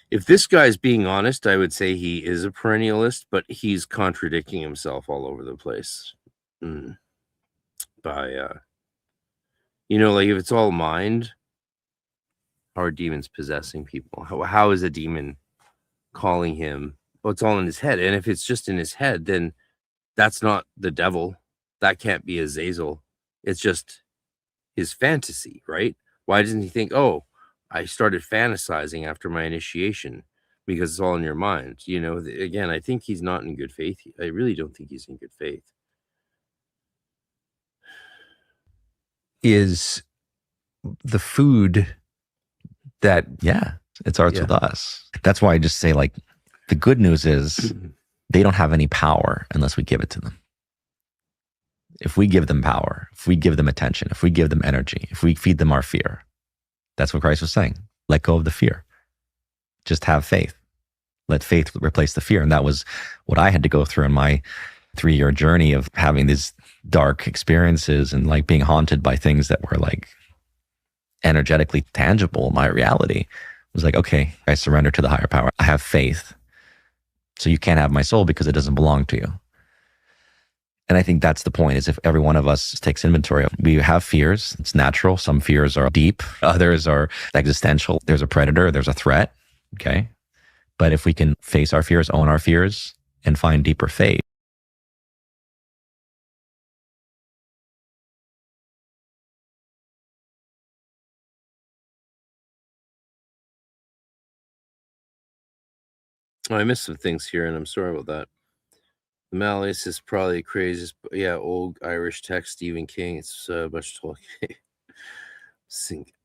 If this guy's being honest, I would say he is a perennialist, but he's contradicting himself all over the place. By, you know, like if it's all mind, how are demons possessing people? How is a demon calling him? Well, it's all in his head. And if it's just in his head, then that's not the devil. That can't be Azazel. It's just his fantasy, right? Why doesn't he think, oh, I started fantasizing after my initiation? Because it's all in your mind. You know, again, I think he's not in good faith. I really don't think he's in good faith. Is the food that... Yeah, it starts with us. That's why I just say, like, the good news is they don't have any power unless we give it to them. If we give them power, if we give them attention, if we give them energy, if we feed them our fear, that's what Christ was saying. Let go of the fear. Just have faith. Let faith replace the fear. And that was what I had to go through in my 3-year journey of having these dark experiences and like being haunted by things that were like energetically tangible in my reality. It was like, okay, I surrender to the higher power. I have faith. So you can't have my soul because it doesn't belong to you. And I think that's the point, is if every one of us takes inventory, we have fears. It's natural. Some fears are deep. Others are existential. There's a predator. There's a threat. Okay. But if we can face our fears, own our fears, and find deeper faith. Oh, I missed some things here, and I'm sorry about that. The Malice is probably craziest, but yeah, old Irish text, Stephen King. It's a bunch of talk.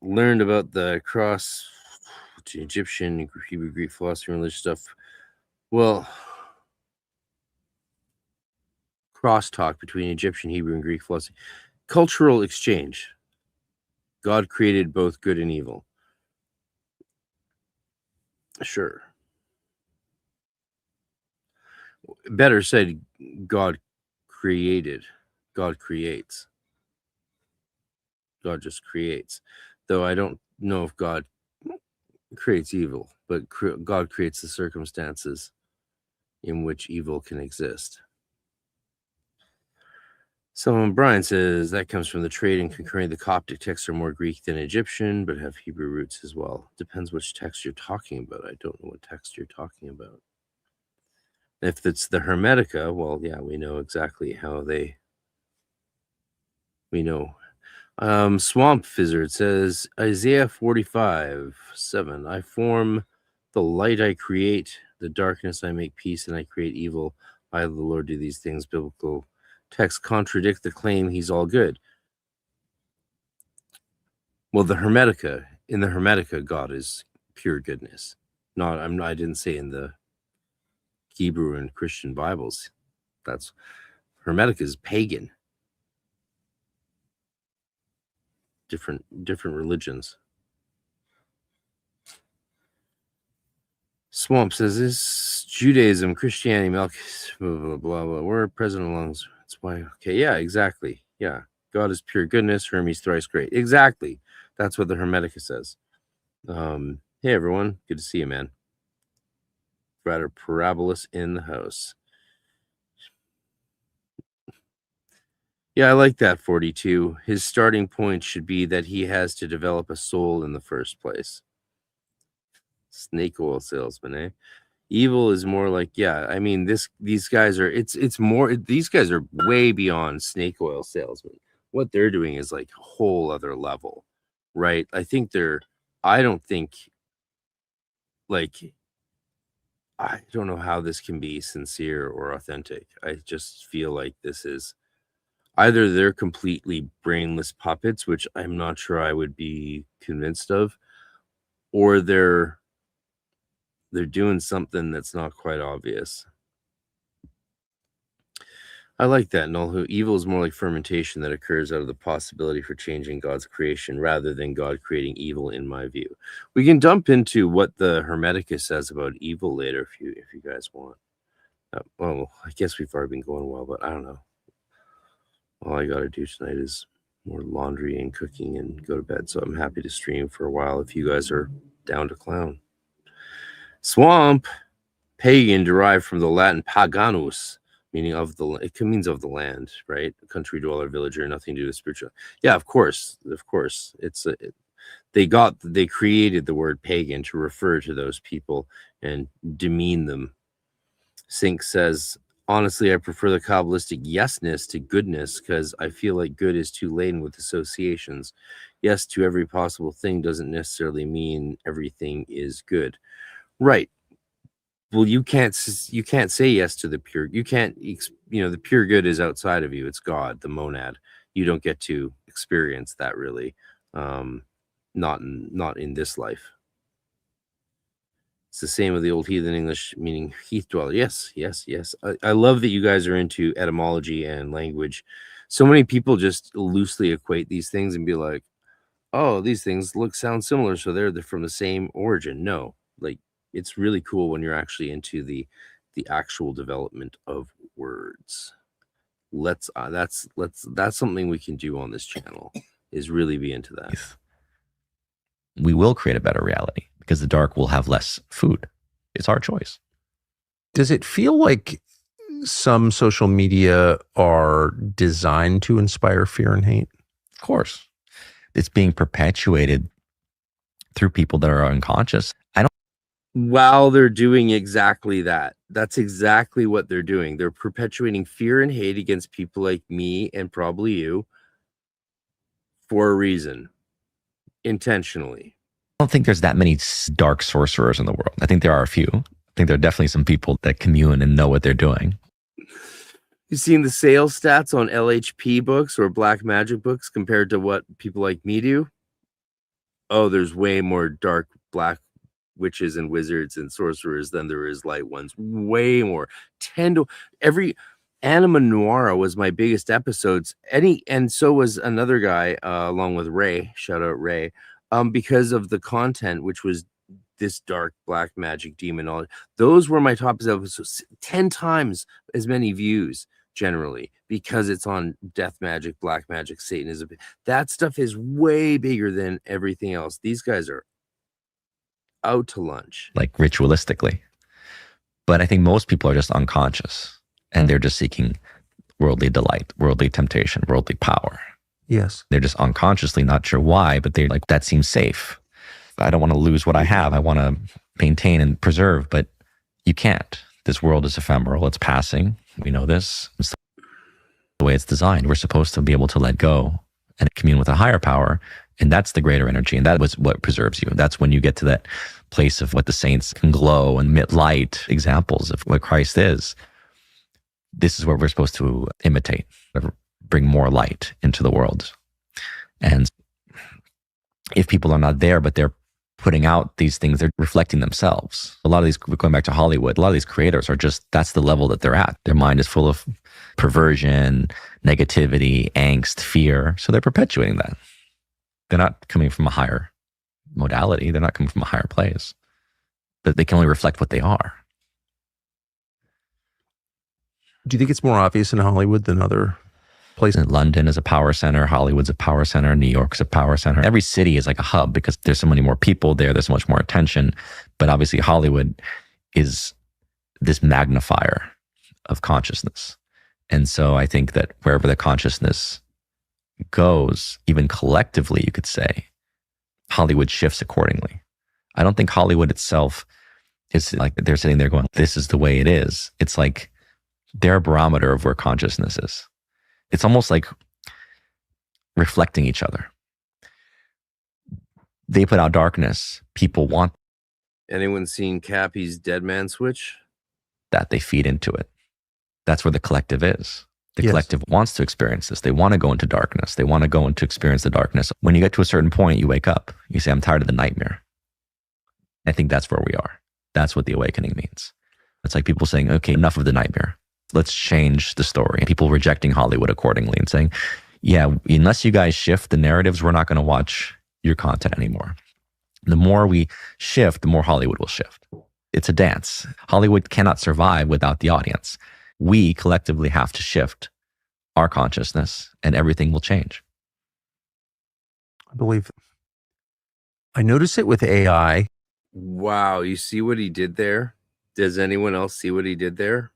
Learned about the cross to Egyptian, Hebrew, Greek philosophy, and religious stuff. Well, crosstalk between Egyptian, Hebrew, and Greek philosophy. Cultural exchange. God created both good and evil. Sure. Better said, God created. God creates. God just creates. Though I don't know if God creates evil, but God creates the circumstances in which evil can exist. Someone, Brian says, that comes from the trade and concurring. The Coptic texts are more Greek than Egyptian, but have Hebrew roots as well. Depends which text you're talking about. I don't know what text you're talking about. If it's the Hermetica, well, yeah, we know exactly how we know. Swamp Fizzard says, Isaiah 45:7, I form the light, I create the darkness, I make peace, and I create evil. I, the Lord, do these things. Biblical texts contradict the claim he's all good. Well, in the Hermetica, God is pure goodness. I didn't say in the Hebrew and Christian Bibles. That's Hermetica is pagan. Different religions. Swamp says this Judaism, Christianity, blah blah blah blah. We're present along. That's why. Okay, yeah, exactly. Yeah, God is pure goodness. Hermes thrice great. Exactly. That's what the Hermetica says. Hey everyone, good to see you, man. Frater Parabolus in the house. Yeah, I like that 42. His starting point should be that he has to develop a soul in the first place. Snake oil salesman, eh? Evil is more like, yeah, I mean, these guys are, it's more, these guys are way beyond snake oil salesmen. What they're doing is like a whole other level, right? I don't know how this can be sincere or authentic. I just feel like this is either they're completely brainless puppets, which I'm not sure I would be convinced of, or they're doing something that's not quite obvious. I like that, Null. Evil is more like fermentation that occurs out of the possibility for changing God's creation rather than God creating evil, in my view. We can dump into what the Hermetica says about evil later if you guys want. Well, I guess we've already been going well, but I don't know. All I got to do tonight is more laundry and cooking and go to bed. So I'm happy to stream for a while if you guys are down to clown. Swamp, pagan, derived from the Latin paganus, meaning it means of the land, right? A country dweller, villager, nothing to do with spiritual. Yeah, of course. It's they created the word pagan to refer to those people and demean them. Sink says, honestly, I prefer the Kabbalistic yesness to goodness because I feel like good is too laden with associations. Yes to every possible thing doesn't necessarily mean everything is good. Right. Well, you can't say yes to the pure. You can't, the pure good is outside of you. It's God, the monad. You don't get to experience that really. Not in this life. It's the same with the old heathen English, meaning heath dweller. Yes. I love that you guys are into etymology and language. So many people just loosely equate these things and be like, oh, these things sound similar, so they're from the same origin. No, like, it's really cool when you're actually into the actual development of words. That's something we can do on this channel, is really be into that. We will create a better reality because the dark will have less food. It's our choice. Does it feel like some social media are designed to inspire fear and hate? Of course. It's being perpetuated through people that are unconscious. While they're doing exactly that. That's exactly what they're doing. They're perpetuating fear and hate against people like me and probably you for a reason, intentionally. I don't think there's that many dark sorcerers in the world. I think there are a few. I think there are definitely some people that commune and know what they're doing. You've seen the sales stats on LHP books or black magic books compared to what people like me do? Oh, there's way more dark black witches and wizards and sorcerers than there is light ones. Way more. Every Anima Noira was my biggest episodes. And so was another guy along with Ray. Shout out Ray. Because of the content, which was this dark black magic demonology. Those were my top episodes. 10 times as many views generally, because it's on death magic, black magic, Satanism. That stuff is way bigger than everything else. These guys are out to lunch. Like ritualistically. But I think most people are just unconscious and they're just seeking worldly delight, worldly temptation, worldly power. Yes. They're just unconsciously not sure why, but they're like, that seems safe. I don't want to lose what I have. I want to maintain and preserve, but you can't. This world is ephemeral. It's passing. We know this. It's the way it's designed. We're supposed to be able to let go and commune with a higher power. And that's the greater energy. And that was what preserves you. That's when you get to that place of what the saints can glow and emit light, examples of what Christ is. This is what we're supposed to imitate, bring more light into the world. And if people are not there, but they're putting out these things, they're reflecting themselves. A lot of these, going back to Hollywood, a lot of these creators are just, that's the level that they're at. Their mind is full of perversion, negativity, angst, fear. So they're perpetuating that. They're not coming from a higher modality. They're not coming from a higher place. But they can only reflect what they are. Do you think it's more obvious in Hollywood than other places? London is a power center. Hollywood's a power center. New York's a power center. Every city is like a hub because there's so many more people there. There's so much more attention. But obviously Hollywood is this magnifier of consciousness. And so I think that wherever the consciousness goes, even collectively, you could say, Hollywood shifts accordingly. I don't think Hollywood itself is like they're sitting there going, this is the way it is. It's like their barometer of where consciousness is. It's almost like reflecting each other. They put out darkness. People want Anyone seen Cappy's Dead Man Switch? that. They feed into it. That's where the collective is. The Yes. collective wants to experience this. They want to go into darkness. They want to go into experience the darkness. When you get to a certain point, you wake up. You say, I'm tired of the nightmare. I think that's where we are. That's what the awakening means. It's like people saying, okay, enough of the nightmare. Let's change the story. People rejecting Hollywood accordingly and saying, yeah, unless you guys shift the narratives, we're not going to watch your content anymore. The more we shift, the more Hollywood will shift. It's a dance. Hollywood cannot survive without the audience. We collectively have to shift our consciousness and everything will change. I believe. I notice it with AI. Wow, you see what he did there? Does anyone else see what he did there?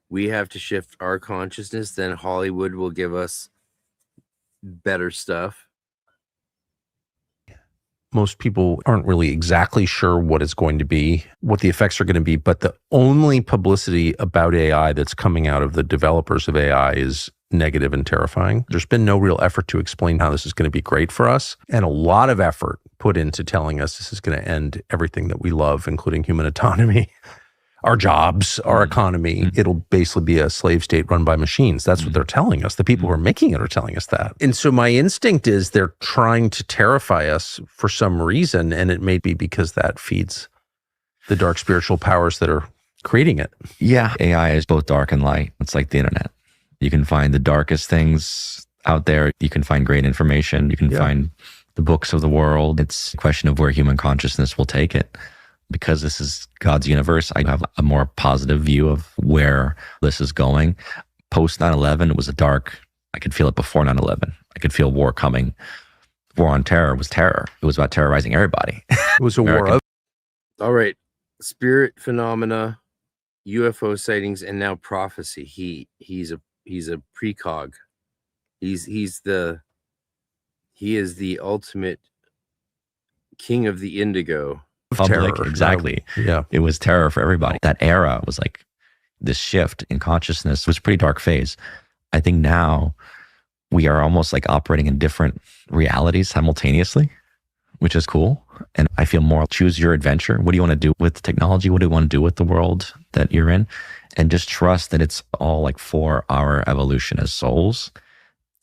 We have to shift our consciousness, then Hollywood will give us better stuff. Most people aren't really exactly sure what it's going to be, what the effects are going to be, but the only publicity about AI that's coming out of the developers of AI is negative and terrifying. There's been no real effort to explain how this is going to be great for us, and a lot of effort put into telling us this is going to end everything that we love, including human autonomy, our jobs, our economy. It'll basically be a slave state run by machines. That's what they're telling us. The people who are making it are telling us that. And so my instinct is they're trying to terrify us for some reason, and it may be because that feeds the dark spiritual powers that are creating it. Yeah, AI is both dark and light. It's like the internet. You can find the darkest things out there. You can find great information. You can find the books of the world. It's a question of where human consciousness will take it. Because this is God's universe, I have a more positive view of where this is going. Post 9/11, it was a dark, I could feel it before 9/11. I could feel war coming. War on terror was terror. It was about terrorizing everybody. It was a war of. All right. Spirit phenomena UFO sightings and now prophecy. He's a precog. He is the ultimate king of the indigo. Public, Terror. exactly. Yeah. It was terror for everybody. That era was like this shift in consciousness was a pretty dark phase. I think now we are almost like operating in different realities simultaneously, which is cool. And I feel more choose your adventure. What do you want to do with technology? What do you want to do with the world that you're in? And just trust that it's all like for our evolution as souls,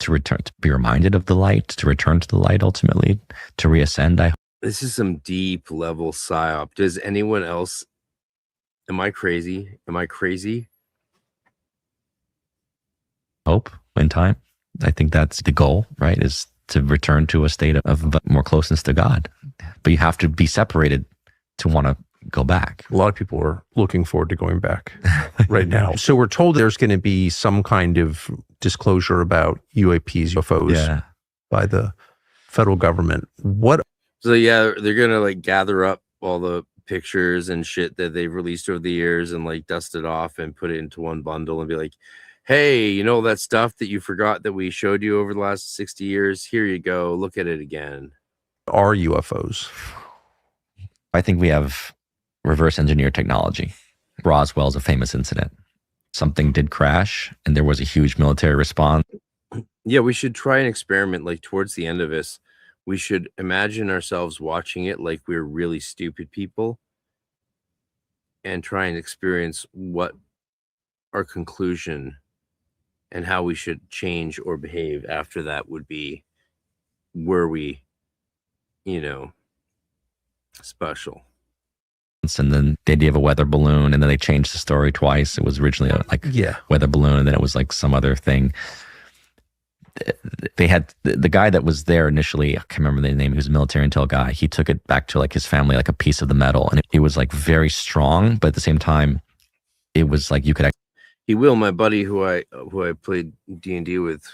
to return, to be reminded of the light, to return to the light ultimately, to reascend. This is some deep level psyop. Does anyone else? Am I crazy? Hope in time. I think that's the goal, right? Is to return to a state of more closeness to God. But you have to be separated to want to go back. A lot of people are looking forward to going back right now. So we're told there's going to be some kind of disclosure about UAPs, UFOs by the federal government. What? So yeah, they're gonna like gather up all the pictures and shit that they've released over the years and like dust it off and put it into one bundle and be like, hey, you know that stuff that you forgot that we showed you over the last 60 years? Here you go. Look at it again. Are UFOs? I think we have reverse engineer technology. Roswell's a famous incident. Something did crash and there was a huge military response. Yeah, we should try an experiment like towards the end of this. We should imagine ourselves watching it like we're really stupid people and try and experience what our conclusion and how we should change or behave after that would be. Were we, special? And then the idea of a weather balloon, and then they changed the story twice. It was originally weather balloon, and then it was like some other thing. They had the guy that was there initially, I can't remember the name, he was a military intel guy. He took it back to like his family, like a piece of the metal, and it was like very strong, but at the same time, it was like you could. He will, my buddy who I played D&D with,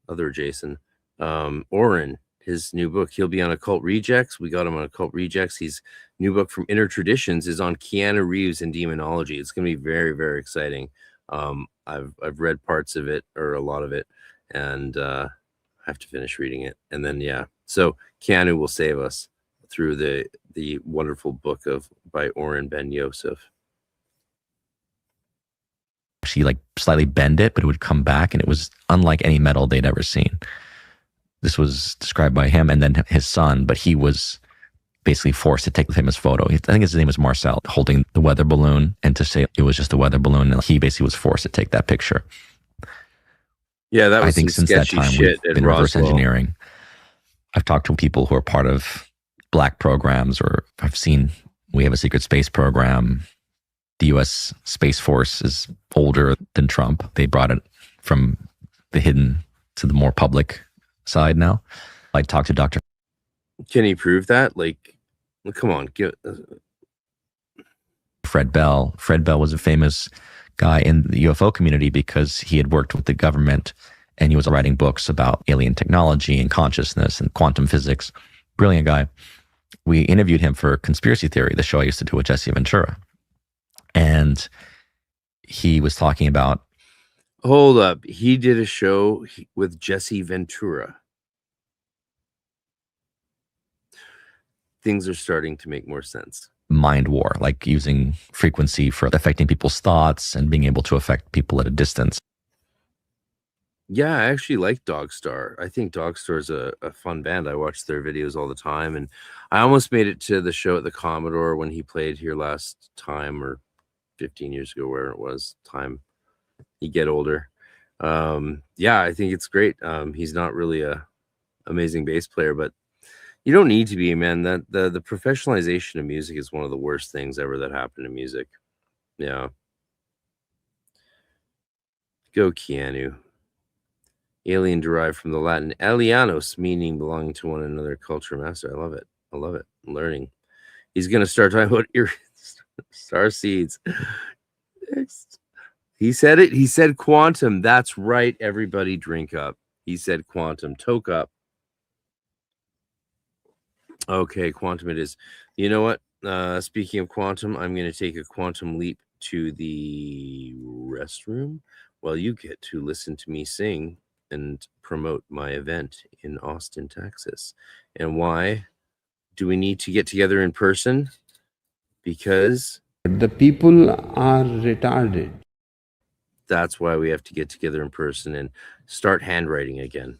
other Jason, Oren, his new book, he'll be on Occult Rejects. We got him on Occult Rejects. His new book from Inner Traditions is on Keanu Reeves and demonology. It's going to be very, very exciting. I've read parts of it, or a lot of it, and I have to finish reading it. And then so Keanu will save us through the wonderful book by Oren Ben Yosef. She like slightly bend it, but it would come back, and it was unlike any metal they'd ever seen. This was described by him and then his son, but he was basically forced to take the famous photo. I think his name was Marcel, holding the weather balloon, and to say it was just a weather balloon, and he basically was forced to take that picture. Yeah, that was I think some since that sketchy time shit we've at been reverse Roswell. engineering. I've talked to people who are part of black programs, or I've seen we have a secret space program. The U.S. Space Force is older than Trump. They brought it from the hidden to the more public side now. I talked to Dr. Can he prove that? Like, come on. Fred Bell. Fred Bell was a famous guy in the UFO community because he had worked with the government and he was writing books about alien technology and consciousness and quantum physics. Brilliant guy. We interviewed him for Conspiracy Theory, the show I used to do with Jesse Ventura. And he was talking about... Hold up. He did a show with Jesse Ventura. Things are starting to make more sense. Mind war, like using frequency for affecting people's thoughts and being able to affect people at a distance. Yeah, I actually like Dogstar. I think Dogstar is a fun band. I watch their videos all the time. And I almost made it to the show at the Commodore when he played here last time, or 15 years ago, where it was. Time you get older. Yeah, I think it's great. He's not really a amazing bass player, but you don't need to be, man. That the professionalization of music is one of the worst things ever that happened to music. Yeah. Go Keanu. Alien derived from the Latin alienos, meaning belonging to one another, culture master. I love it. I love it. I'm learning. He's gonna start talking about star seeds. Next. He said it. He said quantum. That's right. Everybody drink up. He said quantum. Toke up. Okay, quantum it is. You know what? Speaking of quantum, I'm going to take a quantum leap to the restroom while you get to listen to me sing and promote my event in Austin, Texas. And why do we need to get together in person? Because The people are retarded. that's why we have to get together in person and start handwriting again.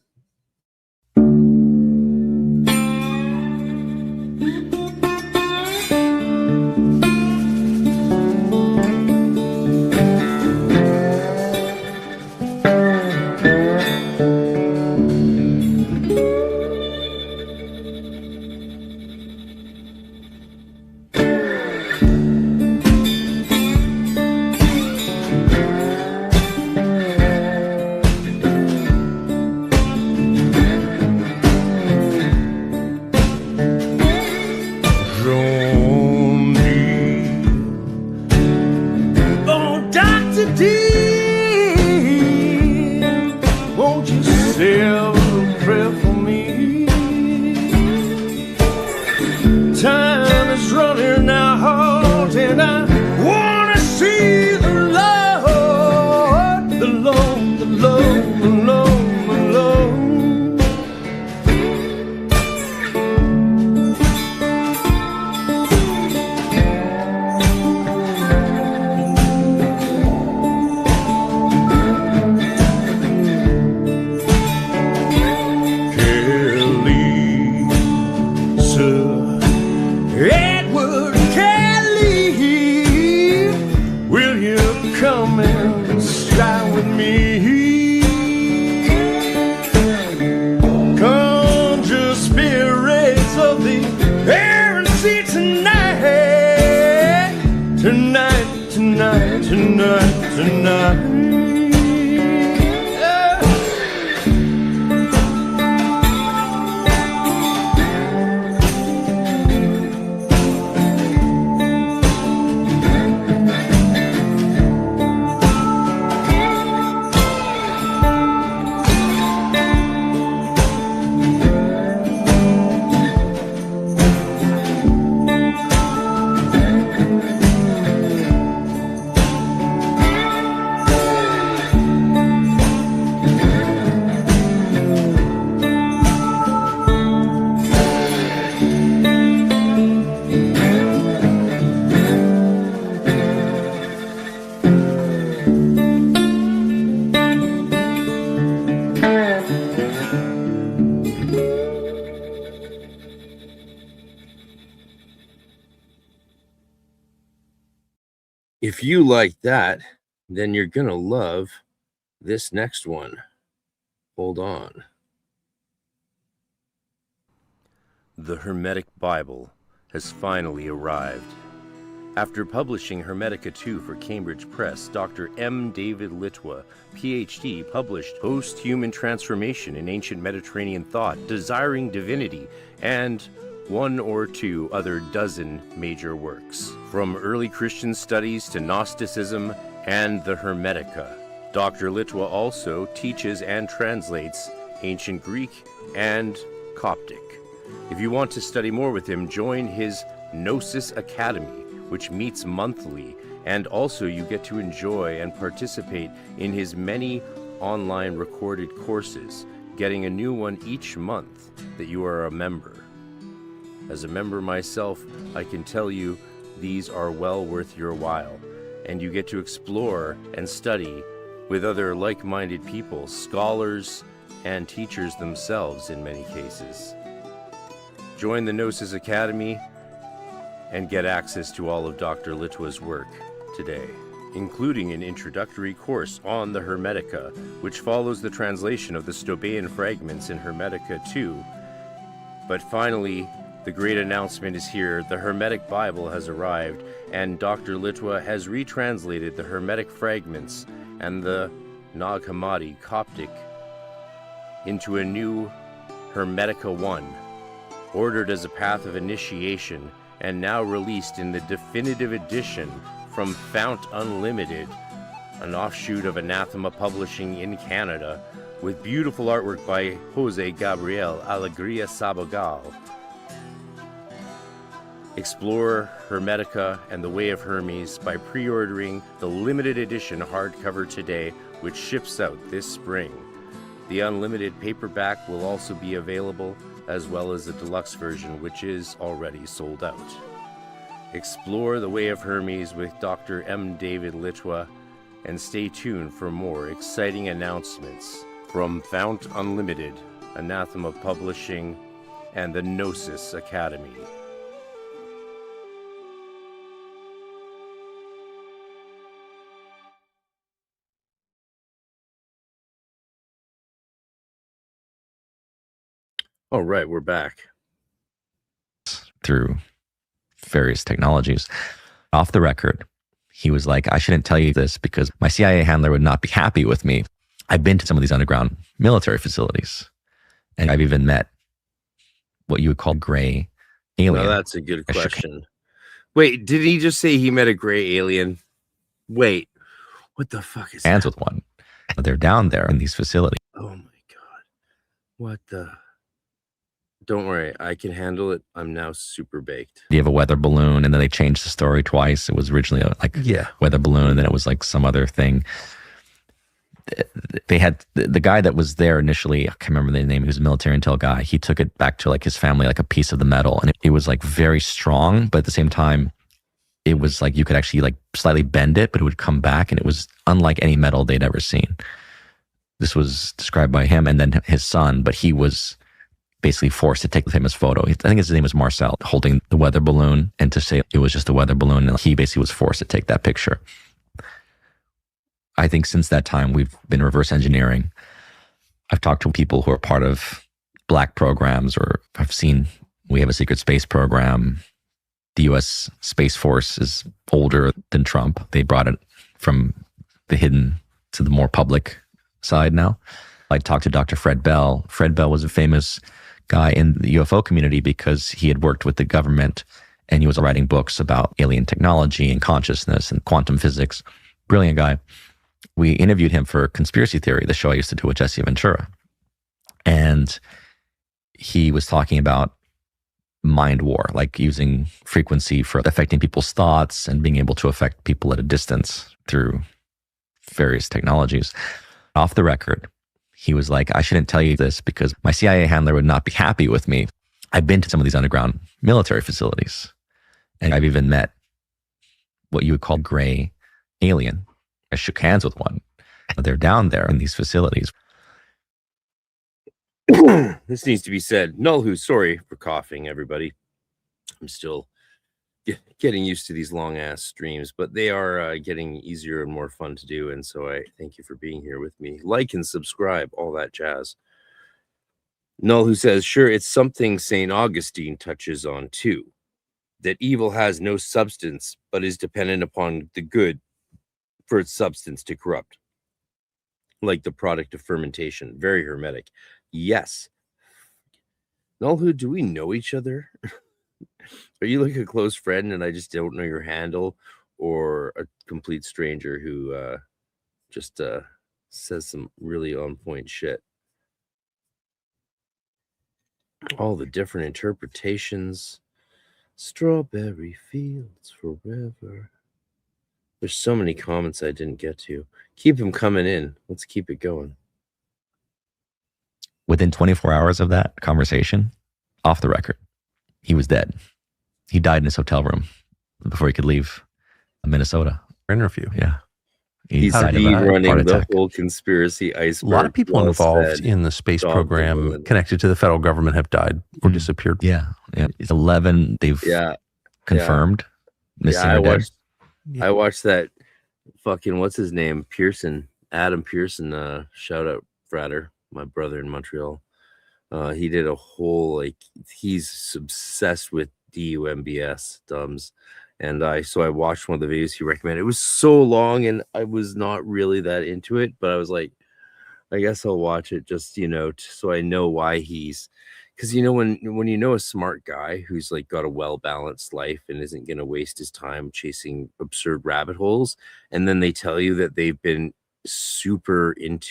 If you like that, then you're going to love this next one. Hold on. The Hermetic Bible has finally arrived. After publishing Hermetica 2 for Cambridge Press, Dr. M. David Litwa, Ph.D., published Post-Human Transformation in Ancient Mediterranean Thought, Desiring Divinity, and 1 or 2 other dozen major works, from early Christian studies to Gnosticism and the Hermetica. Dr. Litwa also teaches and translates Ancient Greek and Coptic. If you want to study more with him, join his Gnosis Academy, which meets monthly, and also you get to enjoy and participate in his many online recorded courses, getting a new one each month that you are a member. As a member myself, I can tell you these are well worth your while, and you get to explore and study with other like-minded people, scholars, and teachers themselves in many cases. Join the Gnosis Academy and get access to all of Dr. Litwa's work today, including an introductory course on the Hermetica, which follows the translation of the Stobaean fragments in Hermetica 2. But finally, the great announcement is here. The Hermetic Bible has arrived, and Dr. Litwa has retranslated the Hermetic fragments and the Nag Hammadi Coptic into a new Hermetica 1, ordered as a path of initiation, and now released in the definitive edition from Fount Unlimited, an offshoot of Anathema Publishing in Canada, with beautiful artwork by Jose Gabriel Alegria Sabogal. Explore Hermetica and the Way of Hermes by pre-ordering the limited edition hardcover today, which ships out this spring. The unlimited paperback will also be available, as well as the deluxe version, which is already sold out. Explore the Way of Hermes with Dr. M. David Litwa, and stay tuned for more exciting announcements from Fount Unlimited, Anathema Publishing, and the Gnosis Academy. All right, we're back. Through various technologies. Off the record, he was like, I shouldn't tell you this because my CIA handler would not be happy with me. I've been to some of these underground military facilities, and I've even met what you would call gray alien. Well, that's a good question. Wait, did he just say he met a gray alien? Wait, what the fuck is hands that? with one. They're down there in these facilities. Oh my God. What the? Don't worry, I can handle it. I'm now super baked. You have a weather balloon, and then they changed the story twice. It was originally a weather balloon, and then it was like some other thing. They had the guy that was there initially, I can't remember the name, he was a military intel guy. He took it back to like his family, like a piece of the metal, and it was like very strong, but at the same time, it was like you could actually like slightly bend it, but it would come back, and it was unlike any metal they'd ever seen. This was described by him and then his son, but he was basically forced to take the famous photo. I think his name was Marcel, holding the weather balloon, and to say it was just a weather balloon, and he basically was forced to take that picture. I think since that time, we've been reverse engineering. I've talked to people who are part of black programs, or I've seen we have a secret space program. The US Space Force is older than Trump. They brought it from the hidden to the more public side now. I talked to Dr. Fred Bell. Fred Bell was a famous guy in the UFO community because he had worked with the government, and he was writing books about alien technology and consciousness and quantum physics. Brilliant guy. We interviewed him for Conspiracy Theory, the show I used to do with Jesse Ventura. And he was talking about mind war, like using frequency for affecting people's thoughts and being able to affect people at a distance through various technologies. Off the record, he was like, I shouldn't tell you this because my CIA handler would not be happy with me. I've been to some of these underground military facilities, and I've even met what you would call gray alien. I shook hands with one. They're down there in these facilities. This needs to be said. Null sorry for coughing, everybody. I'm still getting used to these long ass streams, but they are getting easier and more fun to do. And so I thank you for being here with me. Like and subscribe, all that jazz. Null says, sure, it's something St. Augustine touches on too, that evil has no substance, but is dependent upon the good for its substance to corrupt, like the product of fermentation. Very hermetic. Yes. Null, do we know each other? Are you like a close friend and I just don't know your handle, or a complete stranger who just says some really on point shit? All the different interpretations. Strawberry fields forever. There's so many comments I didn't get to. Keep them coming in. Let's keep it going. Within 24 hours of that conversation, off the record, he was dead. He died in his hotel room before he could leave Minnesota. Interview. Yeah. He's running the whole conspiracy iceberg. A lot of people involved in the space program connected to the federal government have died or disappeared. Yeah. It's 11 they've confirmed missing or dead. I watched that fucking, what's his name? Pearson, Adam Pearson, shout out Frater, my brother in Montreal. He did a whole, like, he's obsessed with DUMBS, dumbs. And I watched one of the videos he recommended. It was so long and I was not really that into it, but I was like, I guess I'll watch it just, so I know why he's, because when you know a smart guy who's like got a well-balanced life and isn't going to waste his time chasing absurd rabbit holes, and then they tell you that they've been super into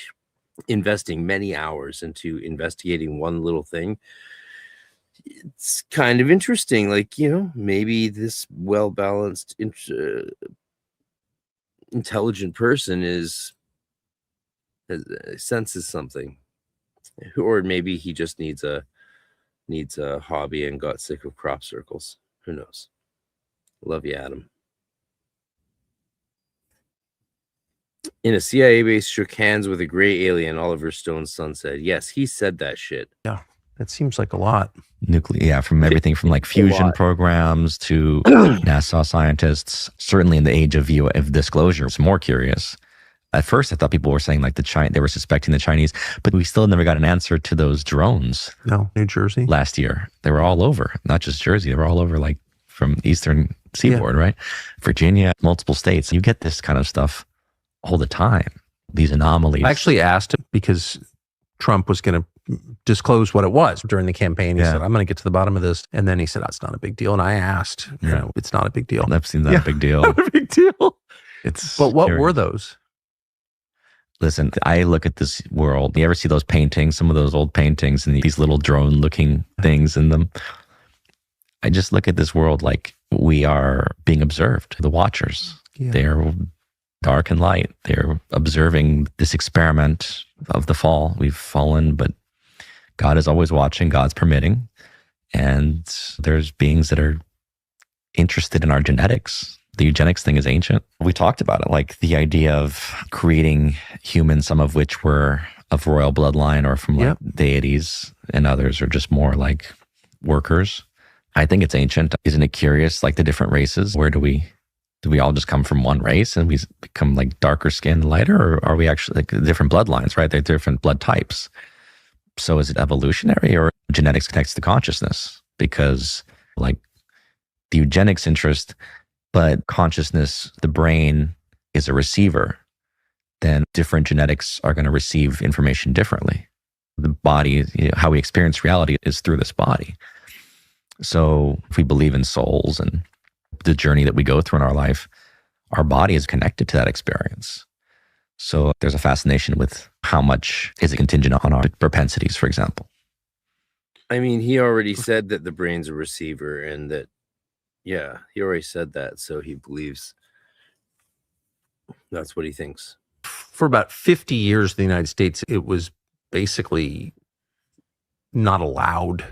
investing many hours into investigating one little thing, it's kind of interesting. Like, you know, maybe this well-balanced, intelligent person senses something, or maybe he just needs a hobby and got sick of crop circles. Who knows? Love you, Adam. In a CIA base, shook hands with a gray alien, Oliver Stone's son said. Yes, he said that shit. Yeah, that seems like a lot. Nuclear, yeah, from everything from like fusion programs to NASA scientists. Certainly in the age of UFO disclosure, it's more curious. At first, I thought people were saying like they were suspecting the Chinese, but we still never got an answer to those drones. No, New Jersey. Last year, they were all over, not just Jersey. They were all over, like from Eastern Seaboard, right? Virginia, multiple states. You get this kind of stuff all the time. These anomalies. I actually asked him because Trump was going to disclose what it was during the campaign. He said, I'm going to get to the bottom of this. And then he said, that's not a big deal. And I asked, you know, it's not a big deal. I've seen that a big deal. Not a big deal. But what scary. were those? Listen, I look at this world. You ever see those paintings, some of those old paintings and these little drone looking things in them? I just look at this world like we are being observed, the watchers. Yeah. They're dark and light. They're observing this experiment of the fall. We've fallen, but God is always watching. God's permitting. And there's beings that are interested in our genetics. The eugenics thing is ancient. We talked about it, like the idea of creating humans, some of which were of royal bloodline or from like deities, and others are just more like workers. I think it's ancient. Isn't it curious, like the different races? Where do we all just come from one race and we become like darker skin, lighter, or are we actually like different bloodlines, right? They're different blood types. So is it evolutionary or genetics connects to consciousness? Because like the eugenics interest, but consciousness, the brain is a receiver, then different genetics are going to receive information differently. The body, you know, how we experience reality is through this body. So if we believe in souls and the journey that we go through in our life, our body is connected to that experience. So there's a fascination with how much is it contingent on our propensities, for example. I mean, he already said that the brain's a receiver and that, yeah, he already said that. So he believes that's what he thinks. For about 50 years in the United States, it was basically not allowed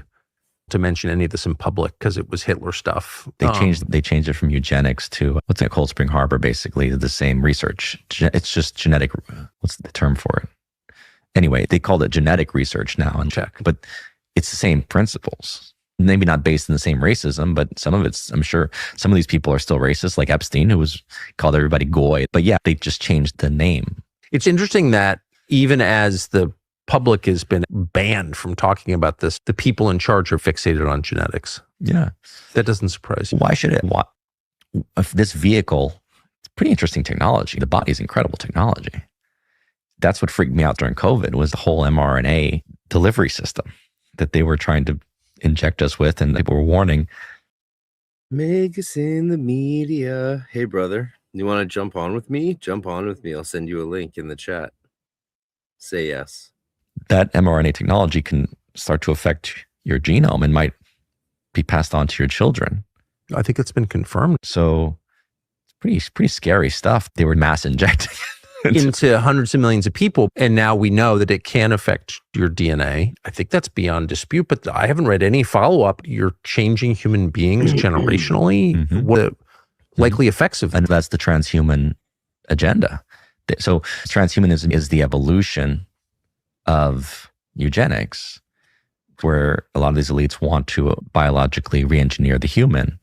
to mention any of this in public because it was Hitler stuff. They changed it from eugenics to what's that, Cold Spring Harbor, basically the same research. It's just genetic. What's the term for it? Anyway, they called it genetic research now and check, but it's the same principles. Maybe not based in the same racism, but some of it's, I'm sure some of these people are still racist, like Epstein, who was called everybody Goy. But yeah, they just changed the name. It's interesting that even as the public has been banned from talking about this, the people in charge are fixated on genetics. Yeah. That doesn't surprise you. Why should it? If this vehicle, it's pretty interesting technology. The body's incredible technology. That's what freaked me out during COVID was the whole mRNA delivery system that they were trying to inject us with, and they were warning. Make us in the media. Hey, brother, you want to jump on with me? Jump on with me. I'll send you a link in the chat. Say yes. That mRNA technology can start to affect your genome and might be passed on to your children. I think it's been confirmed. So it's pretty scary stuff. They were mass injecting into hundreds of millions of people. And now we know that it can affect your DNA. I think that's beyond dispute, but I haven't read any follow-up. You're changing human beings generationally. Mm-hmm. What the likely effects of that? And that's the transhuman agenda. So transhumanism is the evolution of eugenics, where a lot of these elites want to biologically re-engineer the human.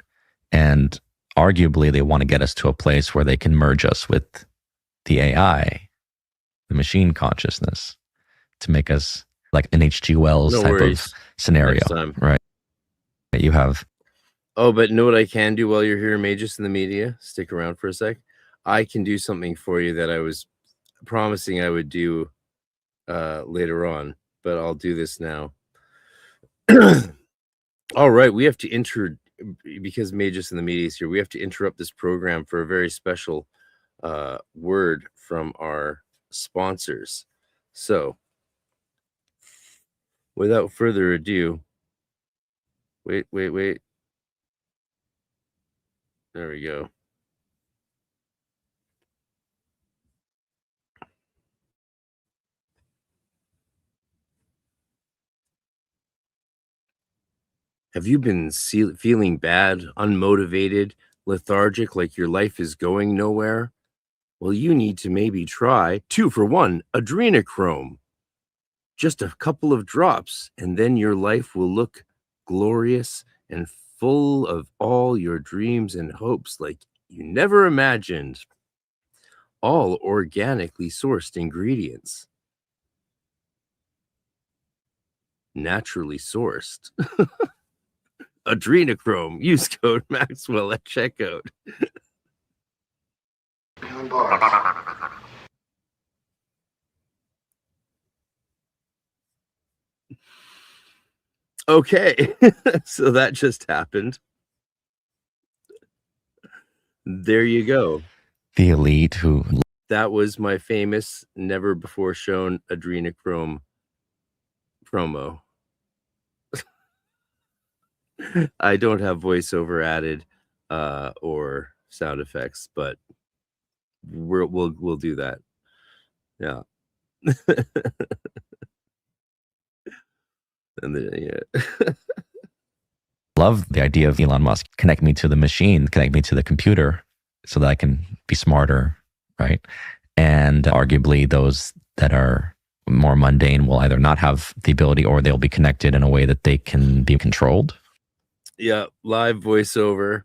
And arguably, they want to get us to a place where they can merge us with the AI, the machine consciousness, to make us like an H.G. Wells type of scenario, right? You have. Oh, but know what I can do while you're here, Magus in the media? Stick around for a sec. I can do something for you that I was promising I would do later on, but I'll do this now. All right, we have to because Magus in the media is here, we have to interrupt this program for a very special word from our sponsors. So without further ado, Wait. There we go. Have you been feeling bad, unmotivated, lethargic, like your life is going nowhere? Well, you need to maybe try 2-for-1 Adrenochrome. Just a couple of drops, and then your life will look glorious and full of all your dreams and hopes like you never imagined. All organically sourced ingredients. Naturally sourced. Adrenochrome. Use code Maxwell at checkout. Okay, so that just happened. There you go. The elite who... That was my famous, never before shown Adrenochrome promo. I don't have voiceover added or sound effects, but we'll do that. Yeah. And then, yeah. Love the idea of Elon Musk. Connect me to the machine, connect me to the computer so that I can be smarter, right? And arguably those that are more mundane will either not have the ability or they'll be connected in a way that they can be controlled. Yeah, live voiceover.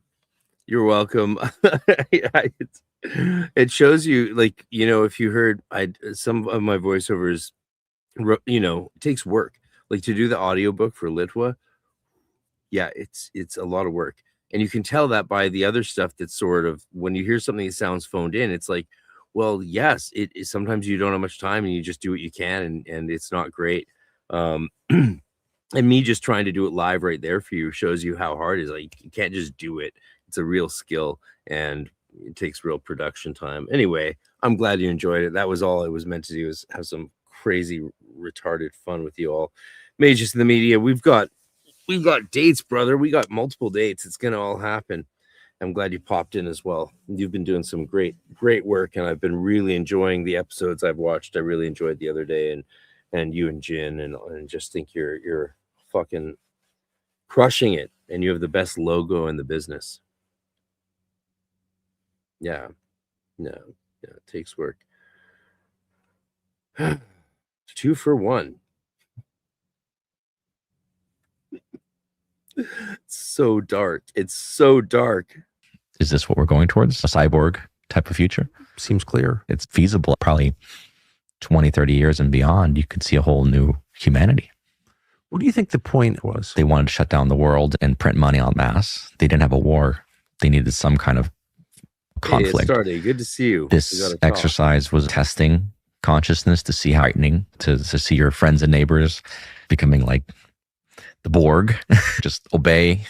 You're welcome. It shows you, like, you know, if you heard some of my voiceovers, you know, it takes work. Like to do the audiobook for Litwa, yeah, it's a lot of work. And you can tell that by the other stuff that's sort of, when you hear something that sounds phoned in, it's like, well, yes, it is. Sometimes you don't have much time and you just do what you can, and it's not great. And me just trying to do it live right there for you shows you how hard it is. Like, you can't just do it. It's a real skill and it takes real production time. Anyway, I'm glad you enjoyed it. That was all I was meant to do, is have some crazy retarded fun with you all. Mages in the media, we've got dates, brother. We got multiple dates. It's gonna all happen. I'm glad you popped in as well. You've been doing some great work, and I've been really enjoying the episodes I've watched. I really enjoyed the other day, and you and Jin, and just think you're fucking crushing it, and you have the best logo in the business. Yeah, it takes work. 2-for-1. So dark. It's so dark. Is this what we're going towards? A cyborg type of future? Seems clear. It's feasible. Probably 20, 30 years and beyond, you could see a whole new humanity. What do you think the point was? They wanted to shut down the world and print money en masse. They didn't have a war. They needed some kind of conflict. Hey, it's starting. Good to see you. This exercise was testing consciousness to see heightening, to see your friends and neighbors becoming like the Borg. Just obey,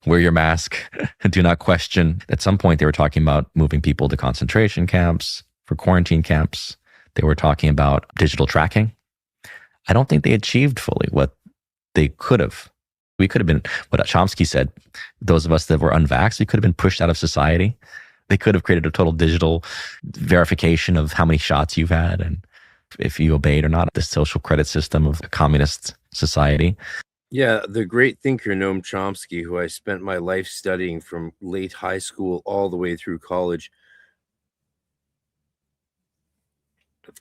wear your mask, do not question. At some point, they were talking about moving people to concentration camps, for quarantine camps. They were talking about digital tracking. I don't think they achieved fully what they could have. We could have been, what Chomsky said, those of us that were unvaxxed, we could have been pushed out of society. They could have created a total digital verification of how many shots you've had and if you obeyed or not, the social credit system of a communist society. Yeah, the great thinker Noam Chomsky, who I spent my life studying from late high school all the way through college.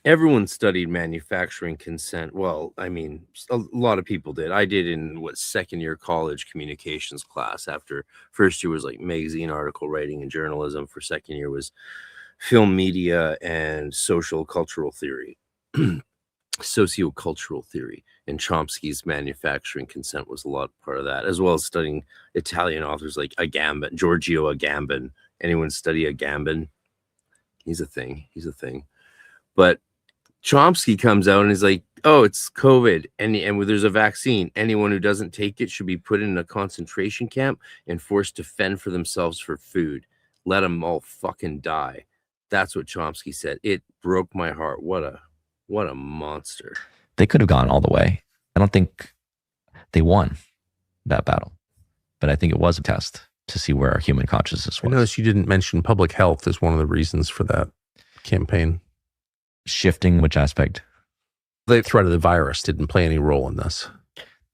Everyone studied manufacturing consent. Well, I mean, a lot of people did. I did in second year college communications class. After first year was like magazine article writing and journalism. For second year was film media and social cultural theory, sociocultural theory. And Chomsky's manufacturing consent was a lot part of that, as well as studying Italian authors like Agamben, Giorgio Agamben. Anyone study Agamben? He's a thing. But Chomsky comes out and is like, oh, it's COVID, and there's a vaccine. Anyone who doesn't take it should be put in a concentration camp and forced to fend for themselves for food. Let them all fucking die. That's what Chomsky said. It broke my heart. What a monster. They could have gone all the way. I don't think they won that battle. but I think it was a test to see where our human consciousness I was. noticed you didn't mention public health as one of the reasons for that campaign. Shifting which aspect? The threat of the virus didn't play any role in this.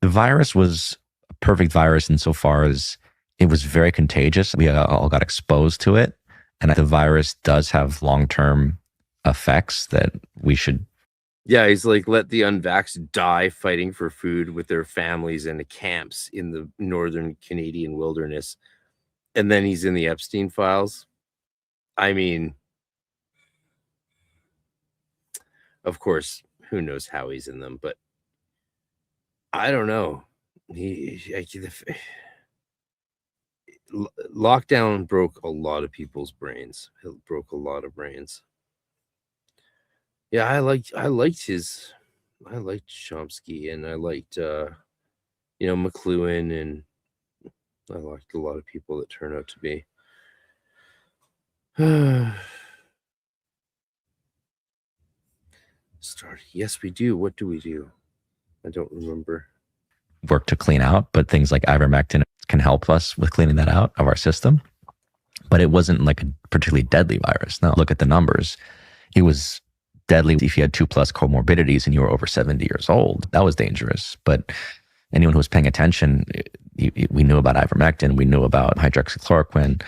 The virus was a perfect virus insofar as it was very contagious. We all got exposed to it. And the virus does have long-term effects that we should. Yeah, he's like, let the unvaxxed die fighting for food with their families in the camps in the northern Canadian wilderness. And then he's in the Epstein files. I mean, of course, who knows how he's in them, but I don't know. Lockdown broke a lot of people's brains. It broke a lot of brains. Yeah, I liked Chomsky, and I liked McLuhan, and I liked a lot of people that turn out to be start. Yes, we do. What do we do? I don't remember. Work to clean out, but things like ivermectin can help us with cleaning that out of our system. But it wasn't like a particularly deadly virus. Now, look at the numbers. He was deadly if you had 2+ comorbidities and you were over 70 years old. That was dangerous. But anyone who was paying attention, we knew about ivermectin, we knew about hydroxychloroquine.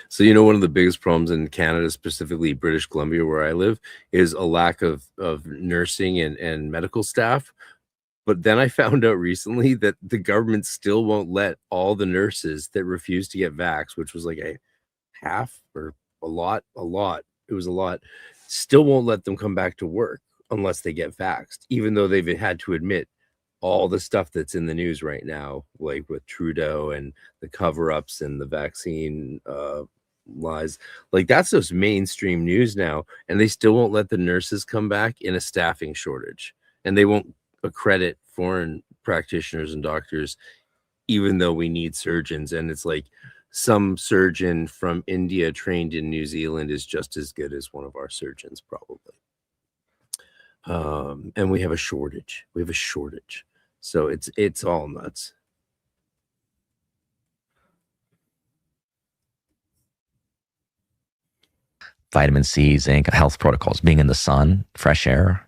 So, one of the biggest problems in Canada, specifically British Columbia, where I live, is a lack of nursing and medical staff. But then I found out recently that the government still won't let all the nurses that refuse to get vaxxed, which was like a half or a lot. It was a lot. Still won't let them come back to work unless they get vaxxed, even though they've had to admit all the stuff that's in the news right now, like with Trudeau and the cover-ups and the vaccine lies. Like, that's just mainstream news now, and they still won't let the nurses come back in a staffing shortage, and they won't accredit foreign practitioners and doctors, even though we need surgeons. And it's like some surgeon from India trained in New Zealand is just as good as one of our surgeons, probably. And we have a shortage. So it's all nuts. Vitamin C, zinc, health protocols, being in the sun, fresh air,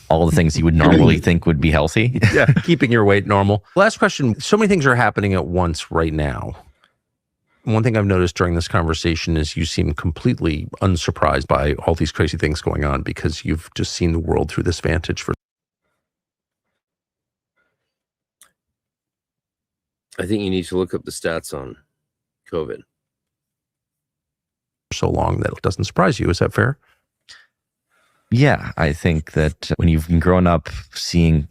all the things you would normally think would be healthy. Yeah, keeping your weight normal. Last question. So many things are happening at once right now. One thing I've noticed during this conversation is you seem completely unsurprised by all these crazy things going on because you've just seen the world through this vantage for. I think you need to look up the stats on COVID. So long that it doesn't surprise you. Is that fair? Yeah, I think that when you've grown up seeing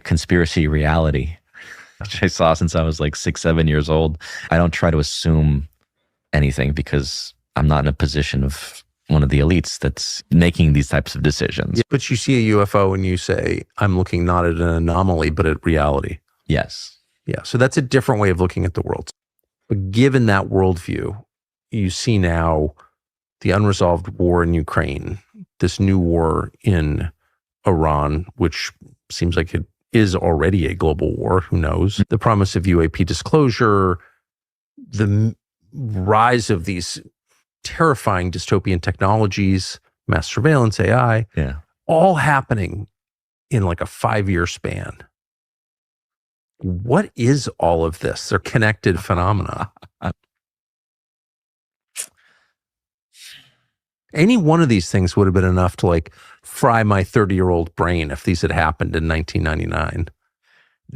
conspiracy reality, which I saw since I was like 6-7 years old, I don't try to assume anything because I'm not in a position of one of the elites that's making these types of decisions. Yeah, but you see a UFO and you say, I'm looking not at an anomaly, but at reality. Yes. Yeah, so that's a different way of looking at the world. But given that worldview, you see now the unresolved war in Ukraine, this new war in Iran, which seems like it is already a global war, who knows? The promise of UAP disclosure, the rise of these terrifying dystopian technologies, mass surveillance, AI, all happening in like a 5-year span. What is all of this? They're connected phenomena. Any one of these things would have been enough to like fry my 30-year-old brain if these had happened in 1999.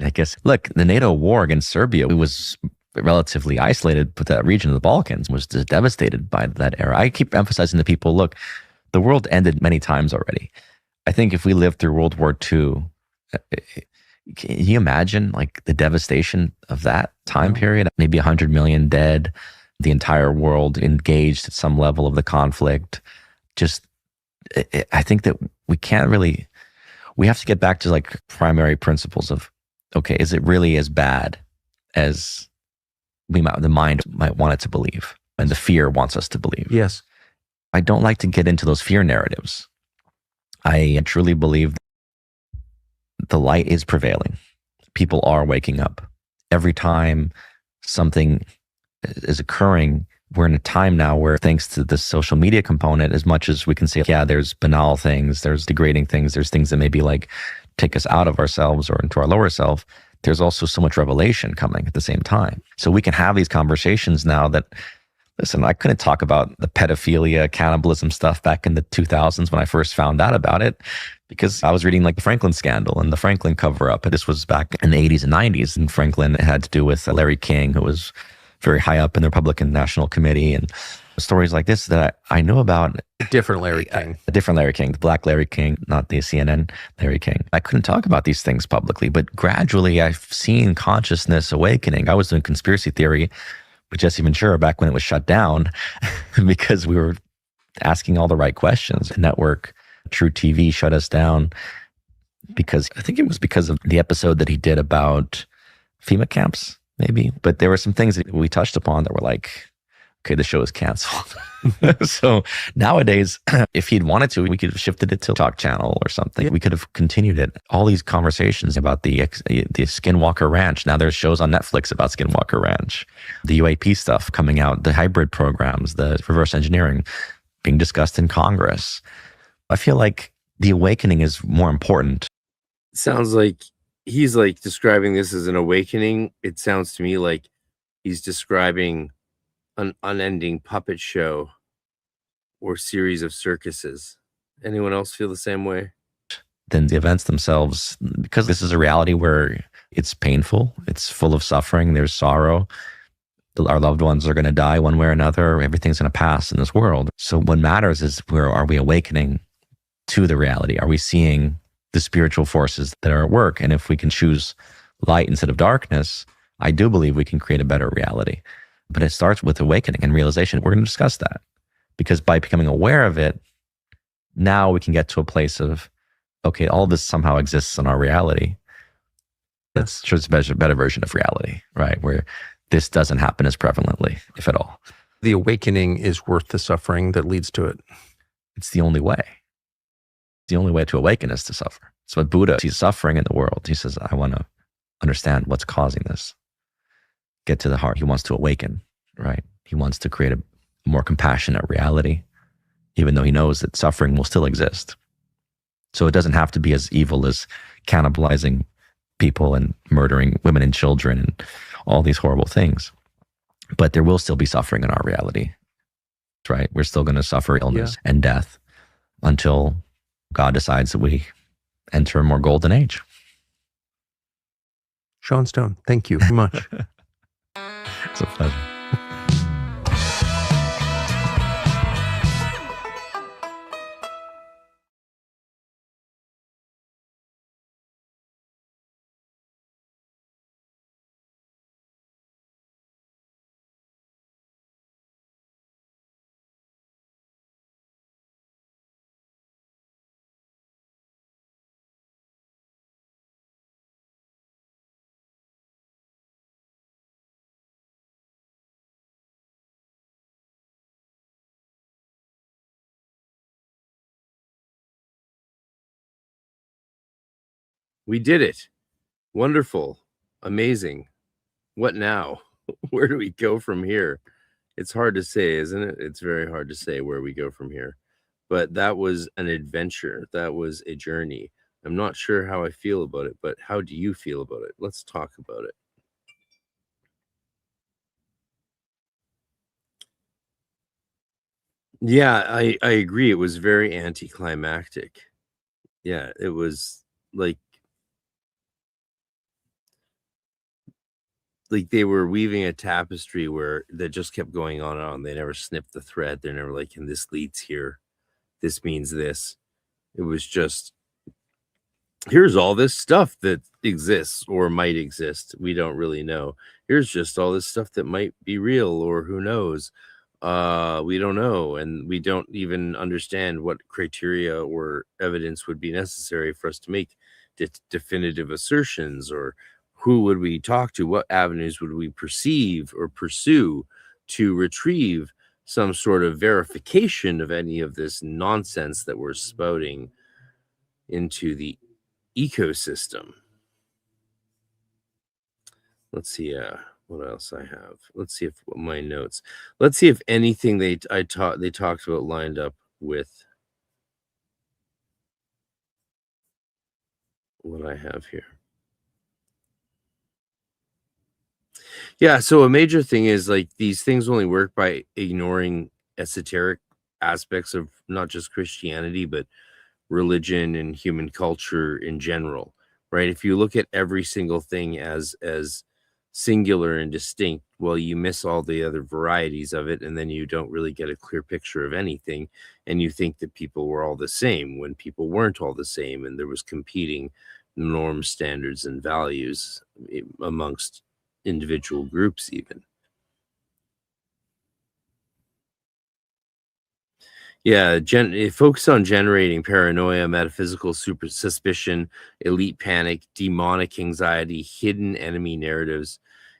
I guess, look, the NATO war against Serbia, it was relatively isolated, but that region of the Balkans was just devastated by that era. I keep emphasizing to people, look, the world ended many times already. I think if we lived through World War II, can you imagine like the devastation of that time period? Maybe 100 million dead, the entire world engaged at some level of the conflict. Just, I think that we have to get back to like primary principles of, okay, is it really as bad as the mind might want it to believe and the fear wants us to believe? Yes. I don't like to get into those fear narratives. I truly believe the light is prevailing. People are waking up. every time something is occurring, we're in a time now where, thanks to the social media component, as much as we can say, yeah, there's banal things, there's degrading things, there's things that maybe like take us out of ourselves or into our lower self, there's also so much revelation coming at the same time. So we can have these conversations now that, listen, I couldn't talk about the pedophilia, cannibalism stuff back in the 2000s when I first found out about it, because I was reading like the Franklin scandal and the Franklin cover up. This was back in the 80s and 90s. And Franklin, it had to do with Larry King, who was very high up in the Republican National Committee, and stories like this that I know about. Different Larry King. A different Larry King, the black Larry King, not the CNN Larry King. I couldn't talk about these things publicly, but gradually I've seen consciousness awakening. I was doing conspiracy theory with Jesse Ventura back when it was shut down because we were asking all the right questions. The network, True TV, shut us down because I think it was because of the episode that he did about FEMA camps, maybe. But there were some things that we touched upon that were like, okay, the show is canceled. So nowadays, if he'd wanted to, we could have shifted it to Talk Channel or something. We could have continued it. All these conversations about the Skinwalker Ranch. Now there's shows on Netflix about Skinwalker Ranch. The UAP stuff coming out, the hybrid programs, the reverse engineering being discussed in Congress. I feel like the awakening is more important. Sounds like he's like describing this as an awakening. It sounds to me like he's describing an unending puppet show or series of circuses. Anyone else feel the same way? Then the events themselves, because this is a reality where it's painful, it's full of suffering, there's sorrow. Our loved ones are going to die one way or another. Everything's going to pass in this world. So what matters is, where are we awakening to the reality? Are we seeing the spiritual forces that are at work? And if we can choose light instead of darkness, I do believe we can create a better reality. But it starts with awakening and realization. We're going to discuss that, because by becoming aware of it, now we can get to a place of, okay, all this somehow exists in our reality. That's just a better version of reality, right? Where this doesn't happen as prevalently, if at all. The awakening is worth the suffering that leads to it. It's the only way. The only way to awaken is to suffer. So what Buddha sees suffering in the world. He says, I want to understand what's causing this. Get to the heart. He wants to awaken, right? He wants to create a more compassionate reality, even though he knows that suffering will still exist. So it doesn't have to be as evil as cannibalizing people and murdering women and children and all these horrible things. But there will still be suffering in our reality, right? We're still going to suffer illness and death until God decides that we enter a more golden age. Sean Stone, thank you very much. It's a pleasure. We did it. Wonderful. Amazing. What now? Where do we go from here? It's hard to say, isn't it? It's very hard to say where we go from here. But that was an adventure. That was a journey. I'm not sure how I feel about it, but how do you feel about it? Let's talk about it. Yeah, I agree. It was very anticlimactic. Yeah, it was like they were weaving a tapestry where that just kept going on and on. They never snipped the thread. They're never like, and this leads here. This means this. It was just, here's all this stuff that exists or might exist. We don't really know. Here's just all this stuff that might be real, or who knows. We don't know. And we don't even understand what criteria or evidence would be necessary for us to make definitive assertions, or who would we talk to? What avenues would we perceive or pursue to retrieve some sort of verification of any of this nonsense that we're spouting into the ecosystem? Let's see what else I have. Let's see if my notes. Let's see if anything they talked about lined up with what I have here. Yeah, so a major thing is like these things only work by ignoring esoteric aspects of not just Christianity, but religion and human culture in general, right? If you look at every single thing as singular and distinct, well, you miss all the other varieties of it, and then you don't really get a clear picture of anything, and you think that people were all the same when people weren't all the same, and there was competing norms, standards, and values amongst individual groups even. Yeah, it focuses on generating paranoia, metaphysical suspicion, elite panic, demonic anxiety, hidden enemy narratives,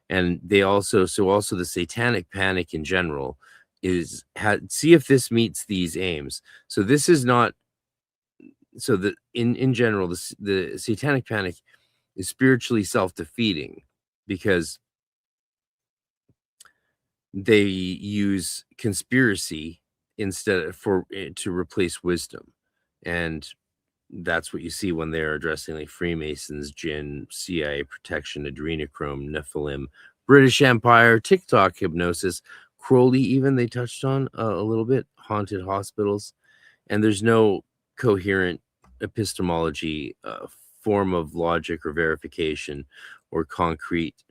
and they also the Satanic Panic in general is see if this meets these aims. So this is not so that in general the Satanic Panic is spiritually self-defeating because they use conspiracy instead to replace wisdom, and that's what you see when they're addressing like Freemasons, Jinn, CIA protection, Adrenochrome, Nephilim, British Empire, TikTok hypnosis, Crowley. Even they touched on a little bit haunted hospitals, and there's no coherent epistemology, form of logic or verification or concrete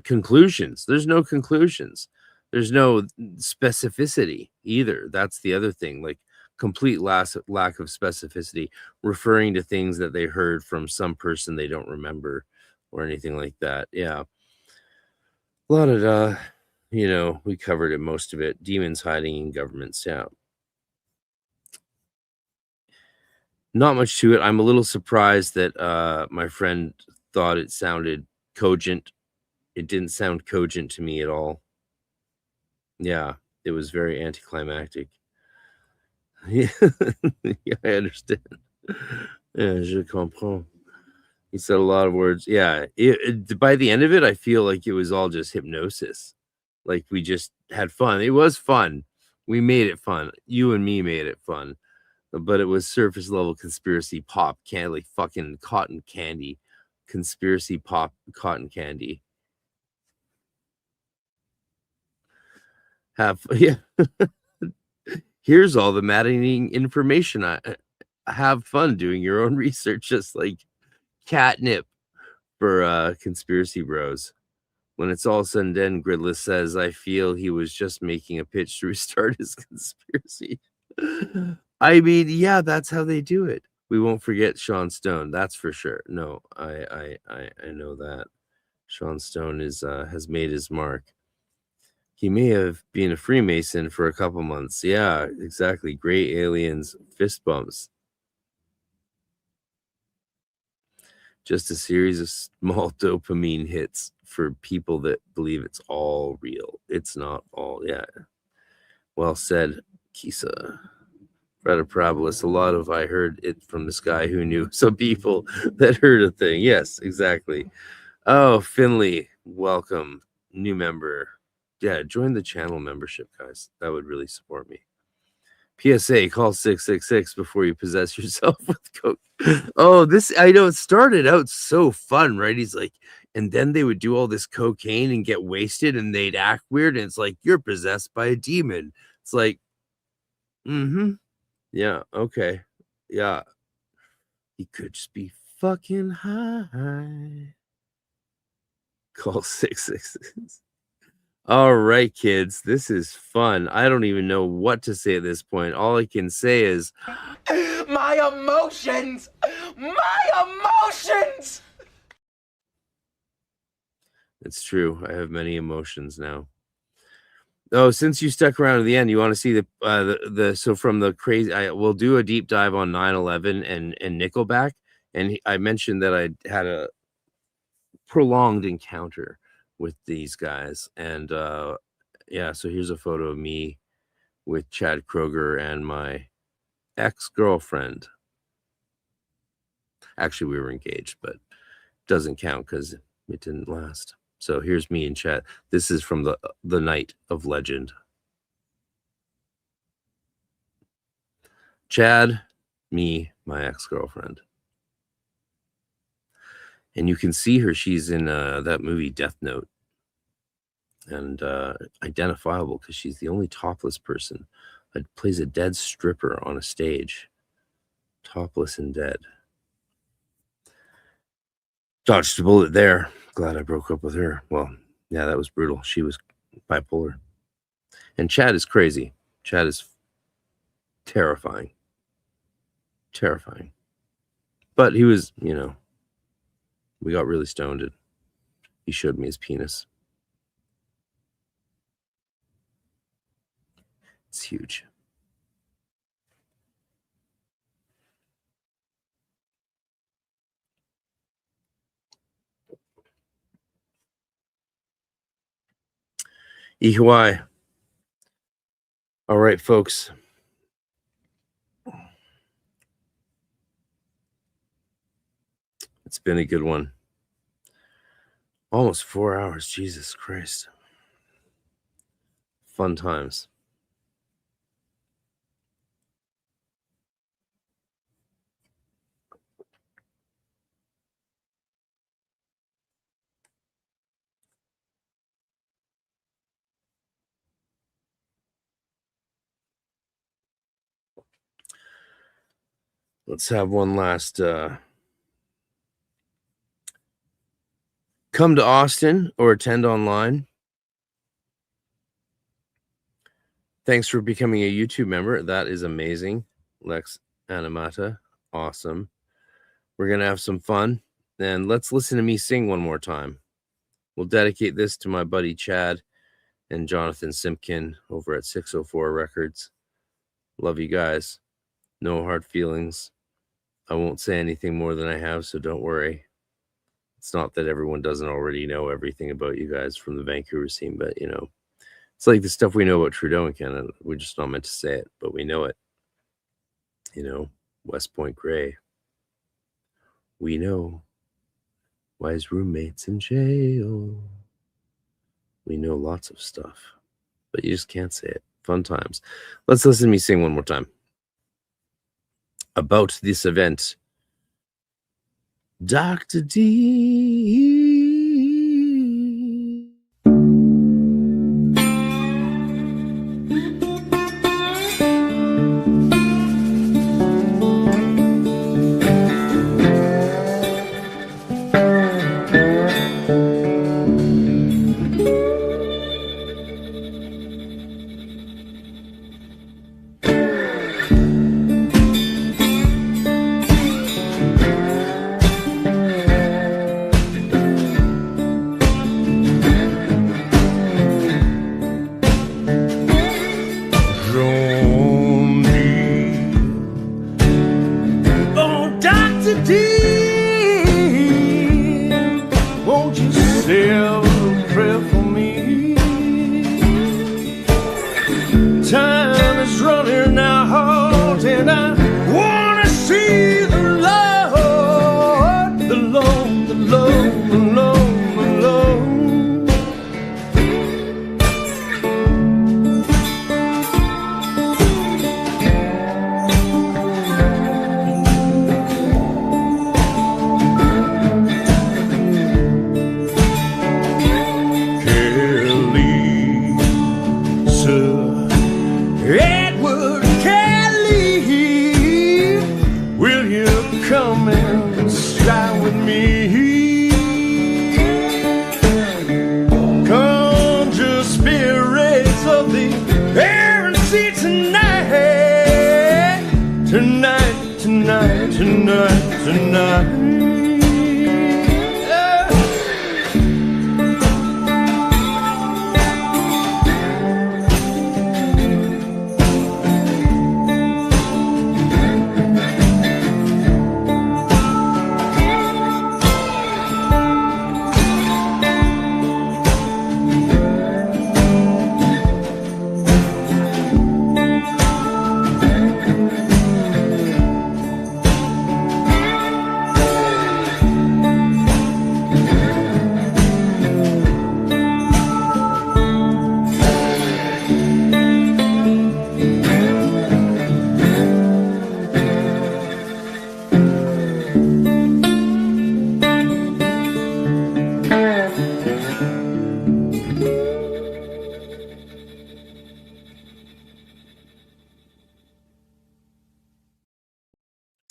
conclusions. There's no conclusions. There's no specificity either. That's the other thing, like complete lack of specificity, referring to things that they heard from some person they don't remember or anything like that. Yeah. A lot of, we covered it, most of it. Demons hiding in governments. Yeah. Not much to it. I'm a little surprised that my friend thought it sounded cogent. It didn't sound cogent to me at all. Yeah, it was very anticlimactic. Yeah, yeah, I understand. Yeah, je comprends. He said a lot of words. Yeah, by the end of it, I feel like it was all just hypnosis. Like we just had fun. It was fun. We made it fun. You and me made it fun. But it was surface level conspiracy pop candy, like fucking cotton candy. Conspiracy pop cotton candy. Yeah. Here's all the maddening information. I have fun doing your own research, just like catnip for conspiracy bros. When it's all said and done, Gridless says, I feel he was just making a pitch to restart his conspiracy. I mean, yeah, that's how they do it. We won't forget Sean Stone, that's for sure. No, I know that. Sean Stone has made his mark. He may have been a Freemason for a couple months. Yeah, exactly. Gray aliens, fist bumps. Just a series of small dopamine hits for people that believe it's all real. It's not all. Yeah. Well said, Kisa. Frater Parabolus. A lot of I heard it from this guy who knew some people that heard a thing. Yes, exactly. Oh, Finley, welcome. New member. Yeah, join the channel membership, guys. That would really support me. PSA, call 666 before you possess yourself with coke. Oh, this, I know, it started out so fun, right? He's like, and then they would do all this cocaine and get wasted and they'd act weird. And it's like, you're possessed by a demon. It's like, yeah, okay. Yeah. He could just be fucking high. Call 666. All right, kids, this is fun. I don't even know what to say at this point. All I can say is My emotions! My emotions! it's true. I have many emotions now. Oh, since you stuck around to the end, you want to see the so from the crazy, we'll do a deep dive on 9/11 and Nickelback. And I mentioned that I had a prolonged encounter with these guys, and yeah, so here's a photo of me with Chad Kroger and my ex-girlfriend. Actually, we were engaged, but doesn't count because it didn't last. So here's me in chat. This is from the night of legend. Chad, me, my ex-girlfriend. And you can see her. She's in that movie Death Note. And identifiable because she's the only topless person that plays a dead stripper on a stage. Topless and dead. Dodged a bullet there. Glad I broke up with her. Well, yeah, that was brutal. She was bipolar. And Chad is crazy. Chad is terrifying. Terrifying. But he was, you know, we got really stoned. And he showed me his penis. It's huge. EY. All right, folks. It's been a good one. Almost 4 hours. Jesus Christ. Fun times. Let's have one last come to Austin or attend online. Thanks for becoming a YouTube member. That is amazing. Lex Animata. Awesome. We're going to have some fun. And let's listen to me sing one more time. We'll dedicate this to my buddy Chad and Jonathan Simpkin over at 604 Records. Love you guys. No hard feelings. I won't say anything more than I have, so don't worry. It's not that everyone doesn't already know everything about you guys from the Vancouver scene, but, you know, it's like the stuff we know about Trudeau in Canada. We're just not meant to say it, but we know it. You know, West Point Grey. We know why his roommate's in jail. We know lots of stuff, but you just can't say it. Fun times. Let's listen to me sing one more time about this event. Dr. D.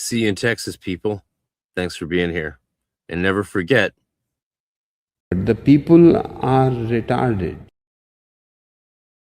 See you in Texas, people. Thanks for being here. And never forget, The people are retarded.